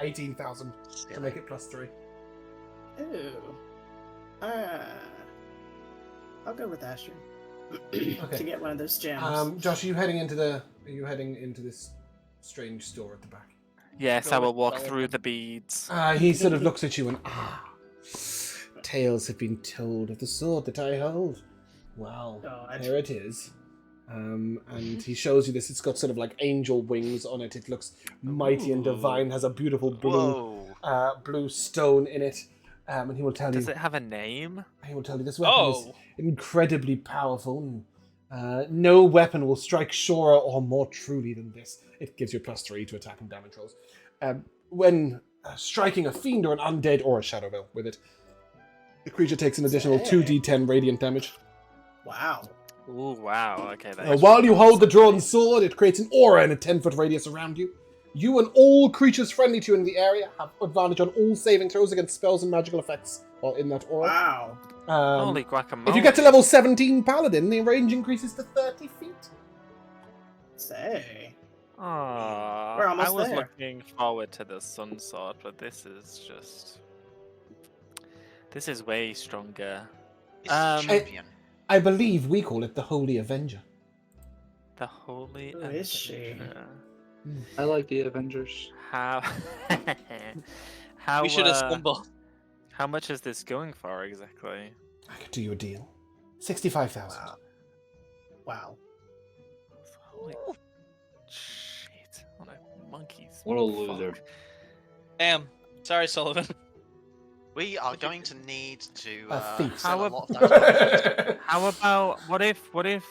[SPEAKER 1] 18,000 to make it +3.
[SPEAKER 5] Ooh. I'll go with Asher. To get one of those gems.
[SPEAKER 1] Josh, are you heading into this strange store at the back?
[SPEAKER 6] Yes,
[SPEAKER 2] Go
[SPEAKER 6] I will
[SPEAKER 2] with
[SPEAKER 6] walk
[SPEAKER 2] Sullivan.
[SPEAKER 6] through the beads.
[SPEAKER 1] He sort of looks at you and tales have been told of the sword that I hold. Well,
[SPEAKER 5] God.
[SPEAKER 1] here it is. And he shows you this. It's got sort of like angel wings on it. It looks mighty and
[SPEAKER 4] Ooh.
[SPEAKER 1] divine. Has a beautiful blue
[SPEAKER 4] Whoa.
[SPEAKER 1] blue stone in it, and he will tell you.
[SPEAKER 6] Does it have a name?
[SPEAKER 1] He will tell you this weapon is incredibly powerful. No weapon will strike surer or more truly than this. It gives you +3 to attack and damage rolls. When striking a fiend or an undead or a shadow veil with it, the creature takes an additional 2d10 radiant damage.
[SPEAKER 5] Wow.
[SPEAKER 6] Ooh, wow. Okay.
[SPEAKER 1] While you hold the drawn sword, it creates an aura in a 10-foot radius around you. You and all creatures friendly to you in the area have advantage on all saving throws against spells and magical effects while in that aura.
[SPEAKER 5] Wow.
[SPEAKER 6] Holy guacamole.
[SPEAKER 1] If you get to level 17 Paladin, the range increases to 30 feet.
[SPEAKER 5] Say.
[SPEAKER 6] Aww,
[SPEAKER 5] We're almost
[SPEAKER 6] I was
[SPEAKER 5] there.
[SPEAKER 6] looking forward to the sun sword, but this is just... This is way stronger.
[SPEAKER 4] It's the champion.
[SPEAKER 1] I believe we call it the Holy Avenger.
[SPEAKER 6] The Holy
[SPEAKER 5] Who is she?
[SPEAKER 6] Avenger.
[SPEAKER 7] I like the Avengers.
[SPEAKER 6] How... How,
[SPEAKER 2] We should assemble.
[SPEAKER 6] How much is this going for, exactly?
[SPEAKER 1] I could do you a deal. 65,000.
[SPEAKER 5] Wow.
[SPEAKER 6] Holy shit. What a monkeys.
[SPEAKER 7] What a loser.
[SPEAKER 2] Damn. Sorry, Sullivan.
[SPEAKER 4] We are going to need to
[SPEAKER 1] A thief.
[SPEAKER 4] sell a
[SPEAKER 6] How
[SPEAKER 4] lot of those potions.
[SPEAKER 6] How about... What if... What if...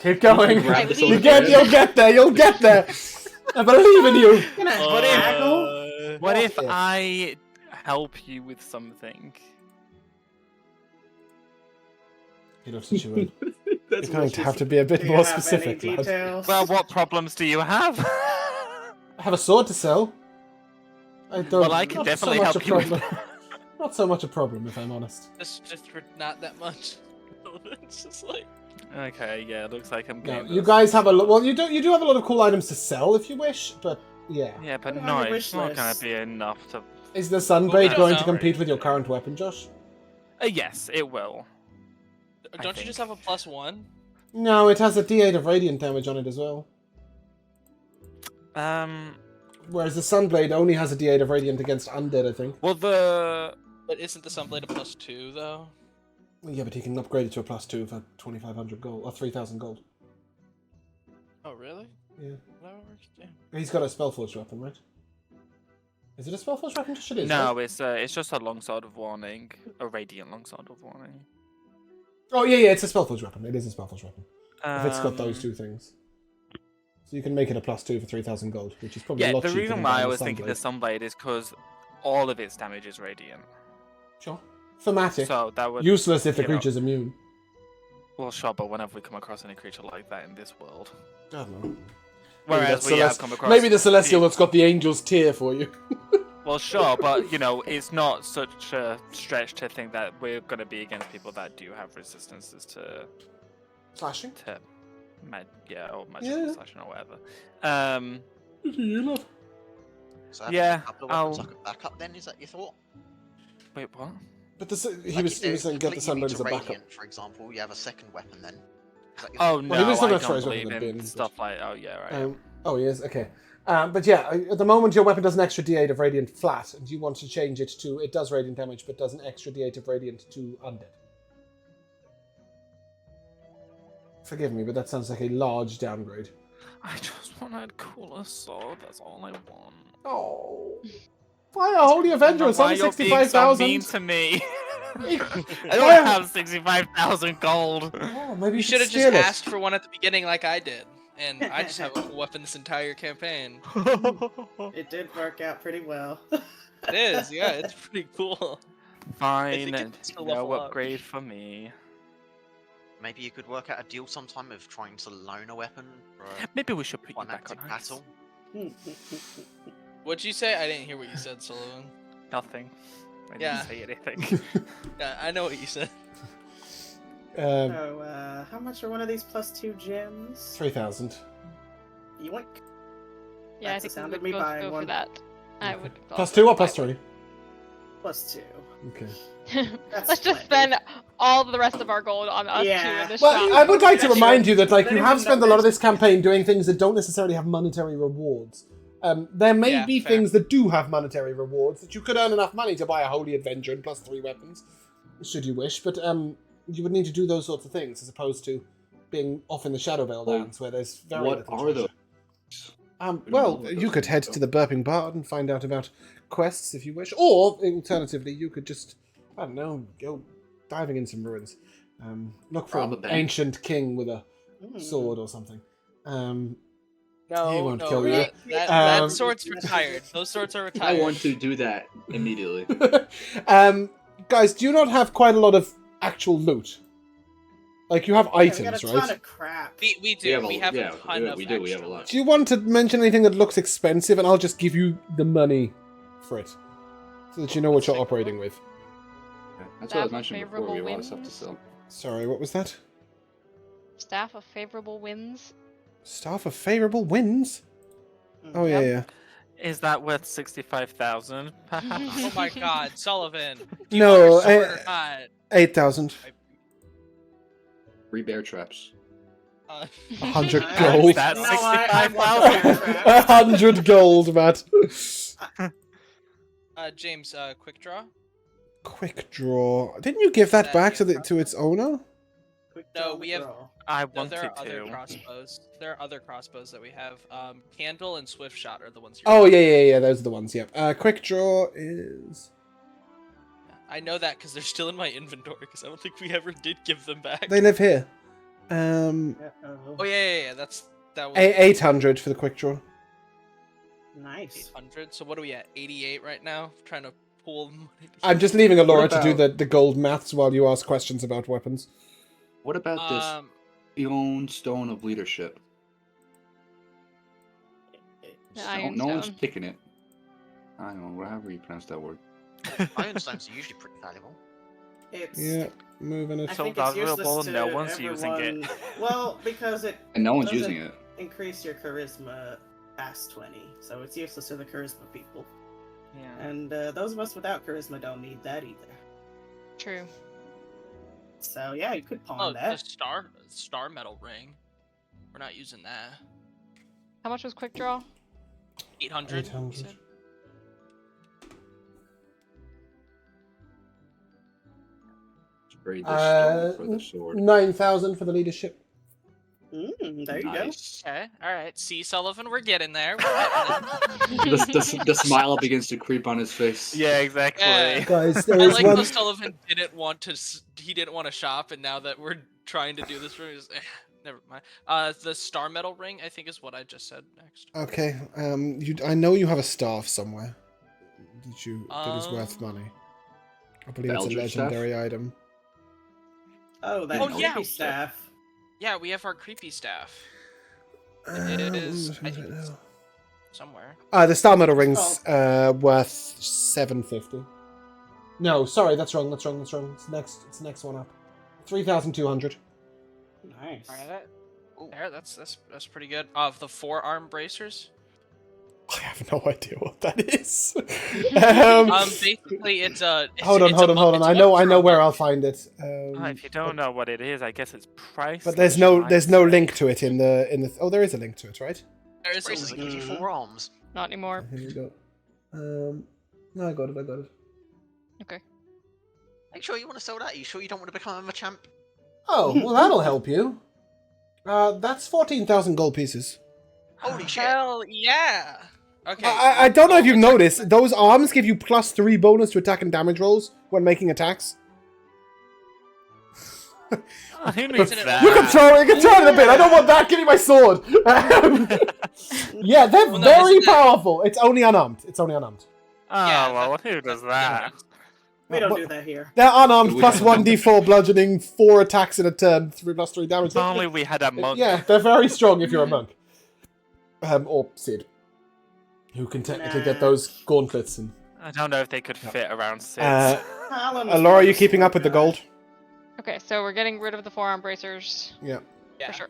[SPEAKER 1] Keep going.
[SPEAKER 3] I
[SPEAKER 1] You'll get there. You'll get there. I believe in you.
[SPEAKER 6] What if-
[SPEAKER 5] Haggle?
[SPEAKER 6] What if
[SPEAKER 1] What if?
[SPEAKER 6] I help you with something?
[SPEAKER 1] He looks at you and
[SPEAKER 7] That's
[SPEAKER 1] you're going
[SPEAKER 7] what
[SPEAKER 1] to
[SPEAKER 7] she
[SPEAKER 1] have to
[SPEAKER 7] said.
[SPEAKER 1] be a bit
[SPEAKER 5] Do you
[SPEAKER 1] more
[SPEAKER 5] have
[SPEAKER 1] specific,
[SPEAKER 5] any
[SPEAKER 1] lad.
[SPEAKER 5] details?
[SPEAKER 6] Well, what problems do you have?
[SPEAKER 1] I have a sword to sell. I don't.
[SPEAKER 6] Well, I can
[SPEAKER 1] not
[SPEAKER 6] definitely
[SPEAKER 1] so much
[SPEAKER 6] help
[SPEAKER 1] a
[SPEAKER 6] you with
[SPEAKER 1] problem. Not so much a problem, if I'm honest.
[SPEAKER 2] Just for not that much. It's just like
[SPEAKER 6] Okay, yeah, it looks like I'm
[SPEAKER 1] No,
[SPEAKER 6] getting
[SPEAKER 1] you
[SPEAKER 6] this.
[SPEAKER 1] guys have a lot. Well, you do have a lot of cool items to sell if you wish, but yeah.
[SPEAKER 6] Yeah, but
[SPEAKER 5] Put it
[SPEAKER 6] no,
[SPEAKER 5] on your
[SPEAKER 6] it's
[SPEAKER 5] wish
[SPEAKER 6] not gonna
[SPEAKER 5] list.
[SPEAKER 6] be enough to...
[SPEAKER 1] Is the
[SPEAKER 2] we
[SPEAKER 1] Sunblade
[SPEAKER 2] don't
[SPEAKER 1] going
[SPEAKER 2] know.
[SPEAKER 1] to compete with your current weapon, Josh?
[SPEAKER 6] Yes, it will.
[SPEAKER 2] don't you just have a +1?
[SPEAKER 1] No, it has a D8 of radiant damage on it as well. Whereas the Sunblade only has a D8 of radiant against undead, I think.
[SPEAKER 6] Well, the...
[SPEAKER 2] But isn't the Sunblade a +2 though?
[SPEAKER 1] Well, yeah, but he can upgrade it to a +2 for 2,500 gold or 3,000 gold.
[SPEAKER 2] Oh really?
[SPEAKER 1] Yeah,
[SPEAKER 2] That works. Yeah.
[SPEAKER 1] he's got a Spellforged weapon, right? Is it a Spellforged weapon? Just it is.
[SPEAKER 6] No,
[SPEAKER 1] right?
[SPEAKER 6] it's just a longsword of warning. A radiant longsword of warning.
[SPEAKER 1] Oh yeah, it's a Spellforged weapon. It is a Spellforged weapon. If it's got those
[SPEAKER 6] Um,
[SPEAKER 1] two things. So you can make it a +2 for 3,000 gold, which is probably a
[SPEAKER 6] Yeah,
[SPEAKER 1] lot
[SPEAKER 6] the
[SPEAKER 1] cheaper
[SPEAKER 6] reason
[SPEAKER 1] than
[SPEAKER 6] why
[SPEAKER 1] buying
[SPEAKER 6] I
[SPEAKER 1] a
[SPEAKER 6] was thinking the
[SPEAKER 1] Sunblade.
[SPEAKER 6] Sunblade is because all of its damage is radiant.
[SPEAKER 1] Sure. Thematic.
[SPEAKER 6] So that would...
[SPEAKER 1] Useless if the
[SPEAKER 6] you know-
[SPEAKER 1] creature's immune.
[SPEAKER 6] Well, sure, but whenever we come across any creature like that in this world...
[SPEAKER 1] I don't know.
[SPEAKER 6] Whereas
[SPEAKER 1] Maybe
[SPEAKER 6] we
[SPEAKER 1] that's
[SPEAKER 6] have come across...
[SPEAKER 1] Maybe the Celestial that's got the Angel's Tear for you.
[SPEAKER 6] Well, sure, but, you know, it's not such a stretch to think that we're going to be against people that do have resistances to...
[SPEAKER 1] Slashing?
[SPEAKER 6] to or magical
[SPEAKER 1] Yeah.
[SPEAKER 6] slashing or whatever.
[SPEAKER 1] You love.
[SPEAKER 4] So have
[SPEAKER 6] Yeah,
[SPEAKER 4] a couple of weapons
[SPEAKER 6] I'll-
[SPEAKER 4] I could back up then, is that your thought?
[SPEAKER 6] Wait, what?
[SPEAKER 1] But he
[SPEAKER 4] Like
[SPEAKER 1] was
[SPEAKER 4] if
[SPEAKER 1] saying get the
[SPEAKER 4] completely
[SPEAKER 1] Sunblade
[SPEAKER 4] immune
[SPEAKER 1] as
[SPEAKER 4] to
[SPEAKER 1] a backup.
[SPEAKER 4] Radiant, for example, you have a second weapon then. Is that your
[SPEAKER 6] Oh,
[SPEAKER 4] thought?
[SPEAKER 6] no,
[SPEAKER 1] Well, he was talking
[SPEAKER 6] I
[SPEAKER 1] about
[SPEAKER 6] don't
[SPEAKER 1] Troy's
[SPEAKER 6] believe
[SPEAKER 1] weapon
[SPEAKER 6] in
[SPEAKER 1] bin,
[SPEAKER 6] stuff like... Oh, yeah, right.
[SPEAKER 1] Oh, yes, okay. But yeah, at the moment your weapon does an extra D8 of radiant flat, and you want to change it to it does radiant damage, but does an extra D8 of radiant to undead. Forgive me, but that sounds like a large downgrade.
[SPEAKER 6] I just want a cooler sword, that's all I want.
[SPEAKER 1] Oh, why a Holy Avenger? It's
[SPEAKER 6] Why
[SPEAKER 1] only
[SPEAKER 6] you're being so mean
[SPEAKER 1] 65,000.
[SPEAKER 6] to me? I
[SPEAKER 1] Why-
[SPEAKER 6] don't have 65,000 gold.
[SPEAKER 1] Oh, maybe
[SPEAKER 2] You should have
[SPEAKER 1] steal
[SPEAKER 2] just
[SPEAKER 1] it.
[SPEAKER 2] asked for one at the beginning like I did. And I just have a cool weapon this entire campaign.
[SPEAKER 5] It did work out pretty well.
[SPEAKER 2] It is, yeah, it's pretty cool.
[SPEAKER 6] Fine,
[SPEAKER 2] think it's still
[SPEAKER 6] no
[SPEAKER 2] level up.
[SPEAKER 6] upgrade for me.
[SPEAKER 4] Maybe you could work out a deal sometime of trying to loan a weapon for a
[SPEAKER 6] Maybe we should put you back on
[SPEAKER 4] climactic
[SPEAKER 6] ice.
[SPEAKER 4] battle.
[SPEAKER 2] What'd you say? I didn't hear what you said, Sullivan.
[SPEAKER 6] Nothing. I didn't
[SPEAKER 2] Yeah.
[SPEAKER 6] say anything.
[SPEAKER 2] Yeah, I know what you said.
[SPEAKER 5] So, how much are one of these +2 gems?
[SPEAKER 1] 3,000.
[SPEAKER 5] Yoink.
[SPEAKER 3] Yeah, I
[SPEAKER 5] That's the
[SPEAKER 3] think
[SPEAKER 5] sound
[SPEAKER 3] we
[SPEAKER 5] of
[SPEAKER 3] would
[SPEAKER 5] me
[SPEAKER 3] both
[SPEAKER 5] buying
[SPEAKER 3] go
[SPEAKER 5] one.
[SPEAKER 3] for that. I would.
[SPEAKER 1] +2 or +3?
[SPEAKER 5] +2.
[SPEAKER 1] Okay.
[SPEAKER 5] That's
[SPEAKER 3] Let's just
[SPEAKER 5] plenty.
[SPEAKER 3] spend all the rest of our gold on us two
[SPEAKER 5] Yeah.
[SPEAKER 3] in this
[SPEAKER 1] Well,
[SPEAKER 3] shop.
[SPEAKER 1] I would like to
[SPEAKER 5] That's
[SPEAKER 1] remind
[SPEAKER 5] true.
[SPEAKER 1] you that, like,
[SPEAKER 5] Let
[SPEAKER 1] you
[SPEAKER 5] him
[SPEAKER 1] have
[SPEAKER 5] know
[SPEAKER 1] spent a lot of
[SPEAKER 5] that.
[SPEAKER 1] this campaign doing things that don't necessarily have monetary rewards. There may
[SPEAKER 2] Yeah,
[SPEAKER 1] be
[SPEAKER 2] fair.
[SPEAKER 1] things that do have monetary rewards that you could earn enough money to buy a Holy Avenger and +3 weapons, should you wish. But you would need to do those sorts of things as opposed to being off in the Shadowvale
[SPEAKER 7] Well,
[SPEAKER 1] lands where there's very
[SPEAKER 7] What
[SPEAKER 1] little
[SPEAKER 7] are
[SPEAKER 1] treasure.
[SPEAKER 7] those?
[SPEAKER 1] Well,
[SPEAKER 7] what
[SPEAKER 1] you
[SPEAKER 7] those
[SPEAKER 1] could head
[SPEAKER 7] things
[SPEAKER 1] to the Burping Bard and find out about quests if you wish, or alternatively, you could just, I don't know, go diving in some ruins. Look for
[SPEAKER 7] Rob a
[SPEAKER 1] an
[SPEAKER 7] bank.
[SPEAKER 1] ancient king with a sword or something.
[SPEAKER 2] No,
[SPEAKER 1] He won't
[SPEAKER 2] no,
[SPEAKER 1] kill you.
[SPEAKER 2] that sword's retired. Those swords are
[SPEAKER 7] I
[SPEAKER 2] retired.
[SPEAKER 7] want to do that immediately.
[SPEAKER 1] Guys, do you not have quite a lot of actual loot? Like, you have
[SPEAKER 5] Yeah, we got
[SPEAKER 1] items,
[SPEAKER 5] a
[SPEAKER 1] right?
[SPEAKER 5] ton of crap.
[SPEAKER 2] We do. We have a ton of
[SPEAKER 7] we do. We have a
[SPEAKER 2] extra
[SPEAKER 7] lot.
[SPEAKER 2] loot.
[SPEAKER 1] Do you want to mention anything that looks expensive, and I'll just give you the money for it, so that you know what you're operating with.
[SPEAKER 7] That's what I
[SPEAKER 3] Staff of
[SPEAKER 7] mentioned before.
[SPEAKER 3] Favorable
[SPEAKER 7] We have a lot of stuff to
[SPEAKER 3] Winds.
[SPEAKER 7] sell.
[SPEAKER 1] Sorry, what was that?
[SPEAKER 3] Staff of Favorable Winds.
[SPEAKER 1] Staff of favorable winds. Oh yeah,
[SPEAKER 3] Yep.
[SPEAKER 1] yeah.
[SPEAKER 6] Is that worth 65,000?
[SPEAKER 2] Oh my God, Sullivan. Do you
[SPEAKER 1] No,
[SPEAKER 2] want your sword or not?
[SPEAKER 1] 8,000.
[SPEAKER 7] 3 bear traps.
[SPEAKER 1] 100
[SPEAKER 5] I-
[SPEAKER 1] gold.
[SPEAKER 6] That's
[SPEAKER 5] No, I want the
[SPEAKER 6] 65,000.
[SPEAKER 5] bear trap.
[SPEAKER 1] 100 gold, Matt.
[SPEAKER 2] James, quick draw.
[SPEAKER 1] Quick draw. Didn't you give that
[SPEAKER 2] That
[SPEAKER 1] back to
[SPEAKER 2] you
[SPEAKER 1] to its owner?
[SPEAKER 5] Quick
[SPEAKER 2] No,
[SPEAKER 5] draw,
[SPEAKER 2] we have-
[SPEAKER 5] draw.
[SPEAKER 6] I
[SPEAKER 2] No,
[SPEAKER 6] wanted
[SPEAKER 2] there are other
[SPEAKER 6] to.
[SPEAKER 2] crossbows. There are other crossbows that we have. Candle and Swift Shot are the ones.
[SPEAKER 1] Oh yeah. Those are the ones. Yeah. Quick draw is.
[SPEAKER 2] I know that because they're still in my inventory because I don't think we ever did give them back.
[SPEAKER 1] They live here.
[SPEAKER 5] Yeah,
[SPEAKER 2] Oh yeah. That was
[SPEAKER 1] 800 for the quick draw.
[SPEAKER 5] nice.
[SPEAKER 2] 800. So what are we at? 88 right now. Trying to pull money.
[SPEAKER 1] I'm just leaving Alora to do
[SPEAKER 7] about-
[SPEAKER 1] the gold maths while you ask questions about weapons.
[SPEAKER 7] What about this Ion Stone of Leadership?
[SPEAKER 3] The
[SPEAKER 7] No one's
[SPEAKER 3] Ironstone.
[SPEAKER 7] picking it. I don't know, however you pronounce that word.
[SPEAKER 4] Ironstones are usually pretty valuable.
[SPEAKER 5] It's
[SPEAKER 1] Yeah, moving
[SPEAKER 5] I
[SPEAKER 1] it.
[SPEAKER 6] So
[SPEAKER 5] think it's useless
[SPEAKER 6] valuable,
[SPEAKER 5] to
[SPEAKER 6] no one's using it.
[SPEAKER 5] everyone- Well, because it
[SPEAKER 7] And no one's
[SPEAKER 5] doesn't
[SPEAKER 7] using it.
[SPEAKER 5] increase your charisma past 20, so it's useless to the charisma people.
[SPEAKER 6] Yeah.
[SPEAKER 5] And those of us without charisma don't need that either.
[SPEAKER 3] True.
[SPEAKER 5] So yeah, you could pawn
[SPEAKER 2] Oh, the
[SPEAKER 5] that.
[SPEAKER 2] star metal ring. We're not using that.
[SPEAKER 3] How much was Quick Draw?
[SPEAKER 2] 800.
[SPEAKER 1] 800.
[SPEAKER 2] you said?
[SPEAKER 7] Trade the stone for the sword.
[SPEAKER 1] 9,000 for the leadership.
[SPEAKER 5] There you
[SPEAKER 7] Nice.
[SPEAKER 2] Okay. All right. See, Sullivan, we're getting there. We're getting there.
[SPEAKER 7] The smile begins to creep on his face.
[SPEAKER 6] Yeah, exactly.
[SPEAKER 2] Yeah.
[SPEAKER 1] Guys, there
[SPEAKER 2] I
[SPEAKER 1] is
[SPEAKER 2] like
[SPEAKER 1] one.
[SPEAKER 2] how Sullivan didn't want to. He didn't want to shop, and now that we're trying to do this, we're just, never mind. The star metal ring, I think, is what I just said next.
[SPEAKER 1] Okay, I know you have a staff somewhere. That is worth money. I believe
[SPEAKER 7] The
[SPEAKER 1] it's a
[SPEAKER 7] Eldritch staff?
[SPEAKER 1] legendary item.
[SPEAKER 5] go. Oh, that
[SPEAKER 2] Oh,
[SPEAKER 5] creepy
[SPEAKER 2] yeah.
[SPEAKER 5] staff.
[SPEAKER 2] Yeah, we have our creepy staff
[SPEAKER 1] It
[SPEAKER 2] is- I think it's- somewhere.
[SPEAKER 1] The star metal ring's worth 750. No, sorry, that's wrong. It's the next one up. 3,200.
[SPEAKER 5] Nice.
[SPEAKER 2] All right. There, that's pretty good. Of the forearm bracers.
[SPEAKER 1] I have no idea what that is.
[SPEAKER 2] Basically, it's a.
[SPEAKER 1] Hold on. I know where I'll find it.
[SPEAKER 6] If you don't know what it is, I guess it's price.
[SPEAKER 1] But there's no link to it in the. Oh, there is a link to it, right?
[SPEAKER 2] There is a
[SPEAKER 4] Braces
[SPEAKER 2] link.
[SPEAKER 4] gives you
[SPEAKER 5] Mhm.
[SPEAKER 4] 4 arms.
[SPEAKER 3] Not anymore.
[SPEAKER 1] Here you go. No, I got it.
[SPEAKER 3] Okay.
[SPEAKER 4] Are you sure you want to sell that? Are you sure you don't want to become a champ?
[SPEAKER 1] Oh, well, that'll help you. That's 14,000 gold pieces.
[SPEAKER 4] Holy shit!
[SPEAKER 2] Hell yeah! Okay.
[SPEAKER 1] I don't know if you've noticed, those arms give you +3 bonus to attack and damage rolls when making attacks.
[SPEAKER 6] Who needs
[SPEAKER 2] Isn't it-
[SPEAKER 6] that?
[SPEAKER 1] You can throw it a bit. I don't want that. Give me my sword. Yeah, they're
[SPEAKER 2] Well, no,
[SPEAKER 1] very
[SPEAKER 2] isn't that-
[SPEAKER 1] powerful. It's only unarmed.
[SPEAKER 6] Oh,
[SPEAKER 2] Yeah,
[SPEAKER 6] well,
[SPEAKER 2] that-
[SPEAKER 6] who does that?
[SPEAKER 5] We don't
[SPEAKER 1] What-
[SPEAKER 5] do that here.
[SPEAKER 1] They're unarmed
[SPEAKER 7] We-
[SPEAKER 1] plus 1d4 bludgeoning, 4 attacks in a turn, 3 + 3 damage.
[SPEAKER 6] If only we had a monk.
[SPEAKER 1] Yeah, they're very strong if you're a monk. Or Sid, who can technically get those gauntlets. And
[SPEAKER 6] I don't know if they could fit around Sid.
[SPEAKER 5] Alan was
[SPEAKER 1] Laura, are you
[SPEAKER 5] the
[SPEAKER 1] keeping up
[SPEAKER 5] sword
[SPEAKER 1] with the
[SPEAKER 5] guy.
[SPEAKER 1] gold?
[SPEAKER 3] Okay, so we're getting rid of the forearm bracers
[SPEAKER 1] Yeah.
[SPEAKER 2] Yeah.
[SPEAKER 3] for sure.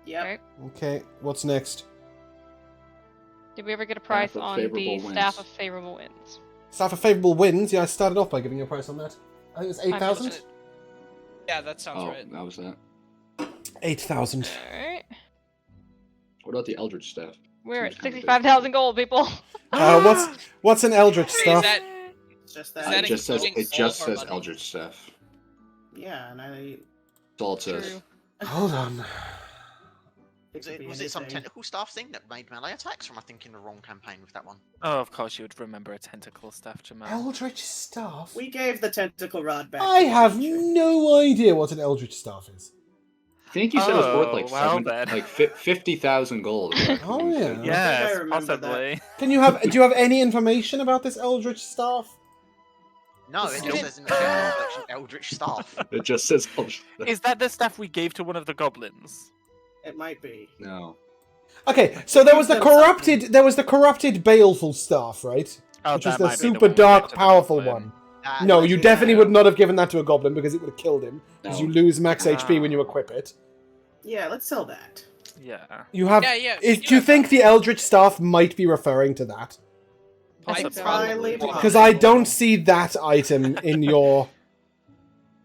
[SPEAKER 5] Yep.
[SPEAKER 3] Okay.
[SPEAKER 1] Okay, what's next?
[SPEAKER 3] Did we ever get a price
[SPEAKER 7] of
[SPEAKER 3] on the
[SPEAKER 7] Favorable
[SPEAKER 3] Staff
[SPEAKER 7] Winds.
[SPEAKER 3] of Favorable Winds?
[SPEAKER 1] Staff of Favorable Winds. Yeah, I started off by giving you a price on that. I think it's 8,000?
[SPEAKER 2] Yeah, that sounds
[SPEAKER 7] Oh,
[SPEAKER 2] right.
[SPEAKER 7] that was that.
[SPEAKER 1] 8,000.
[SPEAKER 3] Alright.
[SPEAKER 7] What about the Eldritch staff?
[SPEAKER 3] We're at
[SPEAKER 7] Seems kinda big.
[SPEAKER 3] 65,000 gold, people.
[SPEAKER 1] What's an Eldritch
[SPEAKER 2] Wait,
[SPEAKER 1] staff?
[SPEAKER 5] It's just
[SPEAKER 2] Is
[SPEAKER 5] that.
[SPEAKER 2] that
[SPEAKER 7] It just
[SPEAKER 2] including
[SPEAKER 7] says
[SPEAKER 2] all of our money?
[SPEAKER 7] Eldritch staff.
[SPEAKER 5] Yeah, and I.
[SPEAKER 7] That's all it says.
[SPEAKER 3] True.
[SPEAKER 1] Hold on.
[SPEAKER 4] Was it some tentacle staff thing that made melee attacks, or am I thinking the wrong campaign with that one?
[SPEAKER 6] Oh, of course you would remember a tentacle staff, Jamal.
[SPEAKER 1] Eldritch Staff?
[SPEAKER 5] We gave the tentacle rod back.
[SPEAKER 1] I
[SPEAKER 5] to the
[SPEAKER 1] have
[SPEAKER 5] teacher.
[SPEAKER 1] no idea what an Eldritch Staff is.
[SPEAKER 7] I think you said it was worth like
[SPEAKER 6] Oh, well
[SPEAKER 7] seven,
[SPEAKER 6] then.
[SPEAKER 7] like 50,000 gold.
[SPEAKER 1] Oh, yeah.
[SPEAKER 6] Yes,
[SPEAKER 5] remember that.
[SPEAKER 6] possibly.
[SPEAKER 1] Do you have any information about this Eldritch Staff?
[SPEAKER 4] No, it just says in the general collection Eldritch Staff.
[SPEAKER 7] It just says.
[SPEAKER 6] Is that the staff we gave to one of the goblins?
[SPEAKER 5] It might be.
[SPEAKER 7] No.
[SPEAKER 1] Okay, so there was the corrupted baleful staff, right?
[SPEAKER 6] Oh,
[SPEAKER 1] Which was
[SPEAKER 6] that
[SPEAKER 1] the
[SPEAKER 6] might be
[SPEAKER 1] super
[SPEAKER 6] one we
[SPEAKER 1] dark,
[SPEAKER 6] gave to the
[SPEAKER 1] powerful
[SPEAKER 6] goblin.
[SPEAKER 1] one. No, you definitely would not have given that to a goblin because it would have killed him. Because
[SPEAKER 7] No.
[SPEAKER 1] you lose max HP when you equip it.
[SPEAKER 5] Yeah, let's sell that.
[SPEAKER 6] Yeah.
[SPEAKER 1] You have.
[SPEAKER 2] Yeah.
[SPEAKER 1] Do you think the Eldritch Staff might be referring to that?
[SPEAKER 6] Possibly.
[SPEAKER 5] Entirely
[SPEAKER 1] Because I don't see that item in your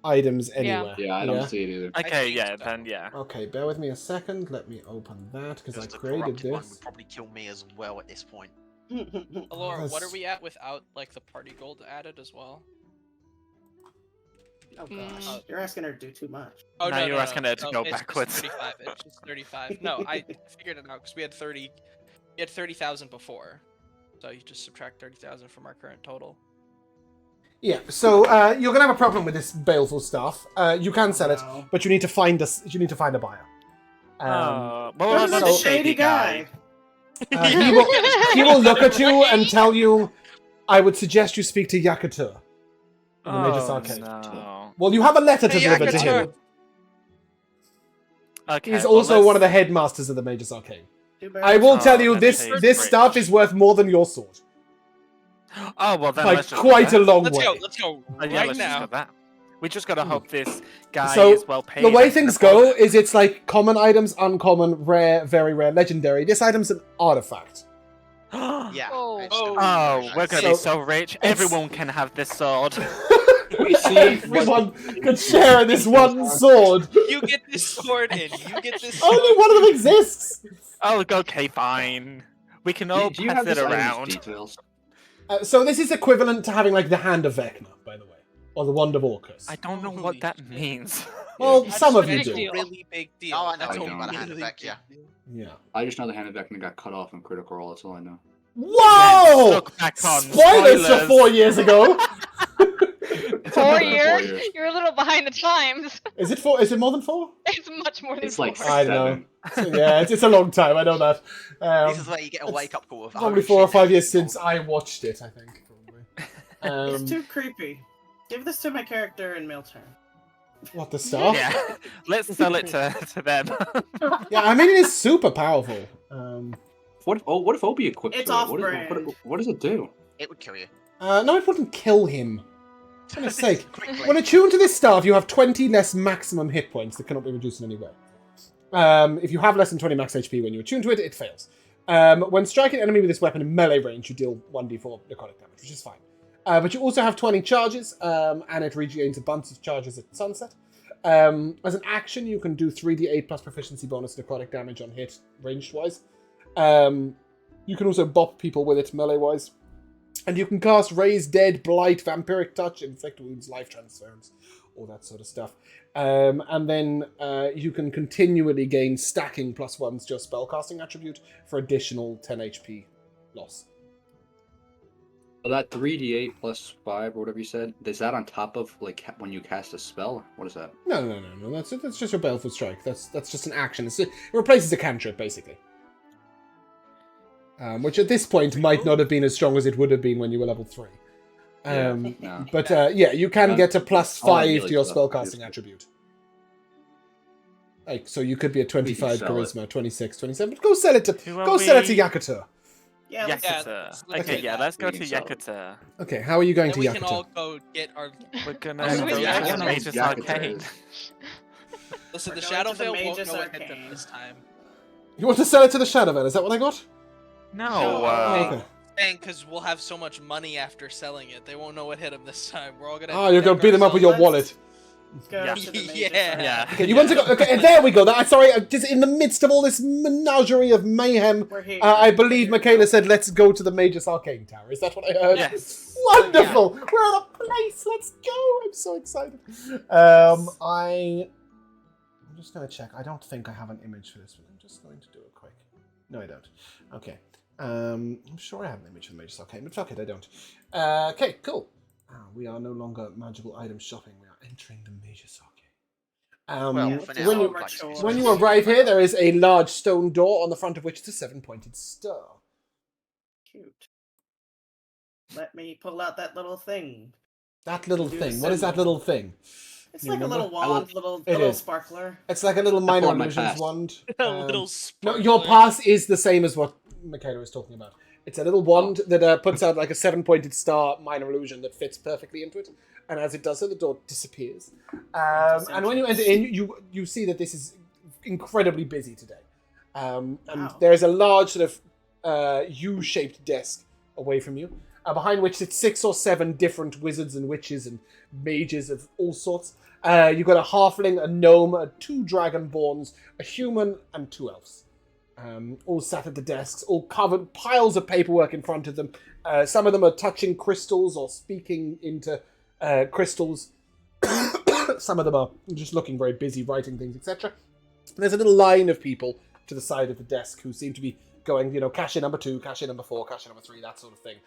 [SPEAKER 1] items anywhere.
[SPEAKER 7] Yeah, I don't see it either.
[SPEAKER 6] Okay,
[SPEAKER 2] think
[SPEAKER 6] yeah,
[SPEAKER 2] so.
[SPEAKER 6] then yeah.
[SPEAKER 1] Okay, bear with me a second. Let me open that because I
[SPEAKER 4] The
[SPEAKER 1] created
[SPEAKER 4] corrupted one
[SPEAKER 1] this.
[SPEAKER 4] would probably kill me as well at this point.
[SPEAKER 2] Alora, what are
[SPEAKER 1] That's-
[SPEAKER 2] we at without like the party gold added as well?
[SPEAKER 5] Oh gosh, you're asking her to do too much.
[SPEAKER 2] Oh
[SPEAKER 6] Now
[SPEAKER 2] no,
[SPEAKER 6] you're
[SPEAKER 2] no,
[SPEAKER 6] asking her to
[SPEAKER 2] no,
[SPEAKER 6] go
[SPEAKER 2] it's just
[SPEAKER 6] backwards.
[SPEAKER 2] 35. It's just 35. No, I figured it out because we had 30. We had 30,000 before, so you just subtract 30,000 from our current total.
[SPEAKER 1] Yeah, so you're gonna have a problem with this baleful staff. You can sell it,
[SPEAKER 5] No.
[SPEAKER 1] but you need to find us. You need to find a buyer.
[SPEAKER 6] Well,
[SPEAKER 5] This is
[SPEAKER 6] what
[SPEAKER 5] a
[SPEAKER 6] about
[SPEAKER 5] shady guy.
[SPEAKER 1] He will look at you and tell you, "I would suggest you speak to Yakutur." in the Mage's Arcade.
[SPEAKER 6] No.
[SPEAKER 1] Well, you have a letter to
[SPEAKER 2] Hey,
[SPEAKER 1] deliver to
[SPEAKER 2] Yakutur!
[SPEAKER 1] him.
[SPEAKER 6] Okay,
[SPEAKER 1] He's
[SPEAKER 6] well,
[SPEAKER 1] also
[SPEAKER 6] let's-
[SPEAKER 1] one of the headmasters of the Mage's Arcade.
[SPEAKER 5] Too bad.
[SPEAKER 1] I will
[SPEAKER 6] Oh,
[SPEAKER 1] tell you,
[SPEAKER 6] that's
[SPEAKER 1] this
[SPEAKER 6] rich.
[SPEAKER 1] this staff is worth more than your sword.
[SPEAKER 6] Oh well, then
[SPEAKER 1] By
[SPEAKER 6] let's just
[SPEAKER 1] quite
[SPEAKER 6] do
[SPEAKER 1] a
[SPEAKER 6] that.
[SPEAKER 1] long
[SPEAKER 2] Let's
[SPEAKER 1] way.
[SPEAKER 2] go. Let's go
[SPEAKER 6] Yeah,
[SPEAKER 2] right
[SPEAKER 6] let's just
[SPEAKER 2] now.
[SPEAKER 6] do that. We just gotta hope this guy
[SPEAKER 1] So,
[SPEAKER 6] is well paid.
[SPEAKER 1] The way
[SPEAKER 6] and
[SPEAKER 1] things
[SPEAKER 6] can afford
[SPEAKER 1] go
[SPEAKER 6] it.
[SPEAKER 1] is it's like common items, uncommon, rare, very rare, legendary. This item's an artifact.
[SPEAKER 4] Yeah.
[SPEAKER 3] Oh.
[SPEAKER 4] it's
[SPEAKER 2] Oh.
[SPEAKER 4] gonna
[SPEAKER 6] Oh,
[SPEAKER 4] be
[SPEAKER 6] we're
[SPEAKER 4] nice.
[SPEAKER 6] gonna
[SPEAKER 1] So-
[SPEAKER 6] be so rich.
[SPEAKER 1] it's-
[SPEAKER 6] Everyone can have this sword.
[SPEAKER 7] We see
[SPEAKER 1] Everyone could share this one sword.
[SPEAKER 2] You get this sword and you get this sword.
[SPEAKER 1] Only one of them exists.
[SPEAKER 6] Oh, okay, fine. We can all
[SPEAKER 7] do you
[SPEAKER 6] pass
[SPEAKER 7] have
[SPEAKER 6] it
[SPEAKER 7] this item's
[SPEAKER 6] around.
[SPEAKER 7] details?
[SPEAKER 1] So this is equivalent to having like the Hand of Vecna, by the way, or the Wand of Orcus.
[SPEAKER 6] I don't know
[SPEAKER 2] Holy
[SPEAKER 6] what that
[SPEAKER 2] shit.
[SPEAKER 6] means.
[SPEAKER 1] Well,
[SPEAKER 2] That's
[SPEAKER 1] some of
[SPEAKER 2] a
[SPEAKER 1] you
[SPEAKER 3] big
[SPEAKER 1] do.
[SPEAKER 3] deal.
[SPEAKER 2] Really big deal.
[SPEAKER 4] Oh, I know
[SPEAKER 2] That's
[SPEAKER 7] what
[SPEAKER 2] a
[SPEAKER 7] you mean by
[SPEAKER 4] the hand
[SPEAKER 2] really
[SPEAKER 4] effect, yeah.
[SPEAKER 2] big deal.
[SPEAKER 1] Yeah.
[SPEAKER 7] I just know the hand of Vecna got cut off in Critical Role, that's all I know.
[SPEAKER 1] Whoa!
[SPEAKER 6] Look back on
[SPEAKER 1] Spoilers for 4 years ago.
[SPEAKER 7] It's
[SPEAKER 3] 4
[SPEAKER 7] been 4
[SPEAKER 3] years?
[SPEAKER 7] years.
[SPEAKER 3] You're a little behind the times.
[SPEAKER 1] Is it 4? Is it more than 4?
[SPEAKER 3] It's much more than
[SPEAKER 7] It's like
[SPEAKER 3] 4.
[SPEAKER 1] I
[SPEAKER 7] 7.
[SPEAKER 1] know. Yeah, it's a long time. I know that.
[SPEAKER 4] This is where you get a
[SPEAKER 1] it's
[SPEAKER 4] wake up call of
[SPEAKER 1] Probably
[SPEAKER 4] oh,
[SPEAKER 1] 4 or
[SPEAKER 4] shit,
[SPEAKER 1] 5 years
[SPEAKER 4] it's
[SPEAKER 1] since
[SPEAKER 4] gone.
[SPEAKER 1] I watched it. I think. Probably.
[SPEAKER 5] It's too creepy. Give this to my character in mail turn.
[SPEAKER 1] What the stuff?
[SPEAKER 6] Yeah, let's sell it to them.
[SPEAKER 1] Yeah, I mean it is super powerful.
[SPEAKER 7] What if Obi equipped
[SPEAKER 5] It's
[SPEAKER 7] to it?
[SPEAKER 5] off-brand.
[SPEAKER 7] What does it do?
[SPEAKER 4] It would kill you.
[SPEAKER 1] No, it wouldn't kill him. For goodness sake.
[SPEAKER 4] Quickly.
[SPEAKER 1] When attuned to this staff, you have 20 less maximum hit points that cannot be reduced in any way. If you have less than 20 max HP when you attune to it, it fails. When striking an enemy with this weapon in melee range, you deal 1d4 necrotic damage, which is fine. But you also have 20 charges, and it regains a bunch of charges at sunset. As an action, you can do 3d8 plus proficiency bonus necrotic damage on hit, ranged-wise. You can also bop people with it melee-wise. And you can cast Raise Dead, Blight, Vampiric Touch, Inflict Wounds, Life Transference, all that sort of stuff. And then you can continually gain stacking +1s to your spellcasting attribute for additional 10 HP loss.
[SPEAKER 7] So that 3d8 plus 5 or whatever you said, is that on top of like when you cast a spell? What is that?
[SPEAKER 1] No. That's just your Baleful Strike. That's just an action. It replaces a cantrip, basically. Which at this point might not have been as strong as it would have been when you were level 3.
[SPEAKER 7] No.
[SPEAKER 1] But yeah, you can get a +5
[SPEAKER 7] melee
[SPEAKER 1] to your
[SPEAKER 7] stuff,
[SPEAKER 1] spellcasting
[SPEAKER 7] obviously.
[SPEAKER 1] attribute. Like, so you could be at 25
[SPEAKER 7] sell it.
[SPEAKER 1] charisma, 26, 27. Go sell it to
[SPEAKER 6] Who are
[SPEAKER 1] Yakutur.
[SPEAKER 5] Yeah, let's-
[SPEAKER 6] Yakuza.
[SPEAKER 2] let's
[SPEAKER 6] Okay,
[SPEAKER 2] do
[SPEAKER 6] yeah,
[SPEAKER 2] that.
[SPEAKER 6] let's go
[SPEAKER 7] We
[SPEAKER 6] to
[SPEAKER 7] can sell it.
[SPEAKER 6] Yakuza.
[SPEAKER 1] Okay, how are you going
[SPEAKER 2] Then
[SPEAKER 1] to
[SPEAKER 2] we
[SPEAKER 1] Yakutur?
[SPEAKER 2] can all go get our.
[SPEAKER 6] We're gonna
[SPEAKER 3] Oh,
[SPEAKER 6] go
[SPEAKER 3] yeah,
[SPEAKER 6] to
[SPEAKER 3] yeah,
[SPEAKER 6] the
[SPEAKER 3] yeah.
[SPEAKER 6] Mage's
[SPEAKER 7] Yakuza
[SPEAKER 6] Arcade.
[SPEAKER 7] is-
[SPEAKER 2] Listen, the
[SPEAKER 5] We're going to the
[SPEAKER 2] Shadowvale won't
[SPEAKER 5] Mage's
[SPEAKER 2] know what hit them
[SPEAKER 5] Arcane.
[SPEAKER 2] this time.
[SPEAKER 1] You want to sell it to the Shadowhunters? Is that what I got?
[SPEAKER 6] No,
[SPEAKER 5] Oh,
[SPEAKER 1] okay.
[SPEAKER 2] Dang, because we'll have so much money after selling it. They won't know what hit them this time. We're all gonna.
[SPEAKER 1] Oh, you're going to beat them up with your wallet.
[SPEAKER 5] Let's go
[SPEAKER 6] Yeah.
[SPEAKER 5] to the Mage's
[SPEAKER 2] Yeah.
[SPEAKER 5] Arcane.
[SPEAKER 6] Yeah.
[SPEAKER 1] Okay, you want to go? Okay, there we go. Sorry, just in the midst of all this menagerie of mayhem,
[SPEAKER 5] We're here.
[SPEAKER 1] I believe Michaela said, "Let's go to the Mage's Arcane Tower." Is that what I heard?
[SPEAKER 6] Yes.
[SPEAKER 1] Wonderful. We're at a place. Let's go. I'm so excited. I'm just going to check. I don't think I have an image for this one. I'm just going to do it quick. No, I don't. Okay. I'm sure I have an image for the Mage's Arcane, but fuck it, I don't. Okay, cool. We are no longer magical item shopping. We are entering the Mage's Arcane.
[SPEAKER 4] Well,
[SPEAKER 5] Yeah,
[SPEAKER 4] for
[SPEAKER 5] which
[SPEAKER 4] now,
[SPEAKER 5] is
[SPEAKER 4] I'd
[SPEAKER 5] over
[SPEAKER 4] like to
[SPEAKER 5] chore.
[SPEAKER 4] use
[SPEAKER 1] When
[SPEAKER 4] my
[SPEAKER 1] you arrive here, there is a large stone door on the front of which is a 7-pointed star.
[SPEAKER 5] Cute. Let me pull out that little thing.
[SPEAKER 1] That little
[SPEAKER 5] Do the
[SPEAKER 1] thing. What is that
[SPEAKER 5] symbol.
[SPEAKER 1] little thing?
[SPEAKER 5] It's
[SPEAKER 1] You
[SPEAKER 5] like
[SPEAKER 1] remember?
[SPEAKER 5] a little wand, little
[SPEAKER 1] It is.
[SPEAKER 5] sparkler.
[SPEAKER 1] It's like a little
[SPEAKER 7] pull
[SPEAKER 1] minor
[SPEAKER 7] out my
[SPEAKER 1] illusions
[SPEAKER 7] pass.
[SPEAKER 1] wand.
[SPEAKER 2] A
[SPEAKER 1] Um,
[SPEAKER 2] little
[SPEAKER 1] No,
[SPEAKER 2] sparkler.
[SPEAKER 1] your pass is the same as what Michaela was talking about. It's a little wand that puts out like a 7-pointed star minor illusion that fits perfectly into it. And as it does so, the door disappears. And when you enter in, you see that this is incredibly busy today. And
[SPEAKER 5] Wow.
[SPEAKER 1] there's a large sort of U-shaped desk away from you, behind which sits 6 or 7 different wizards and witches and mages of all sorts. You've got a halfling, a gnome, 2 dragonborns, a human, and 2 elves. All sat at the desks, all covered, piles of paperwork in front of them. Some of them are touching crystals or speaking into crystals. Some of them are just looking very busy, writing things, etc. There's a little line of people to the side of the desk who seem to be going, cashier number 2, cashier number 4, cashier number 3, that sort of thing.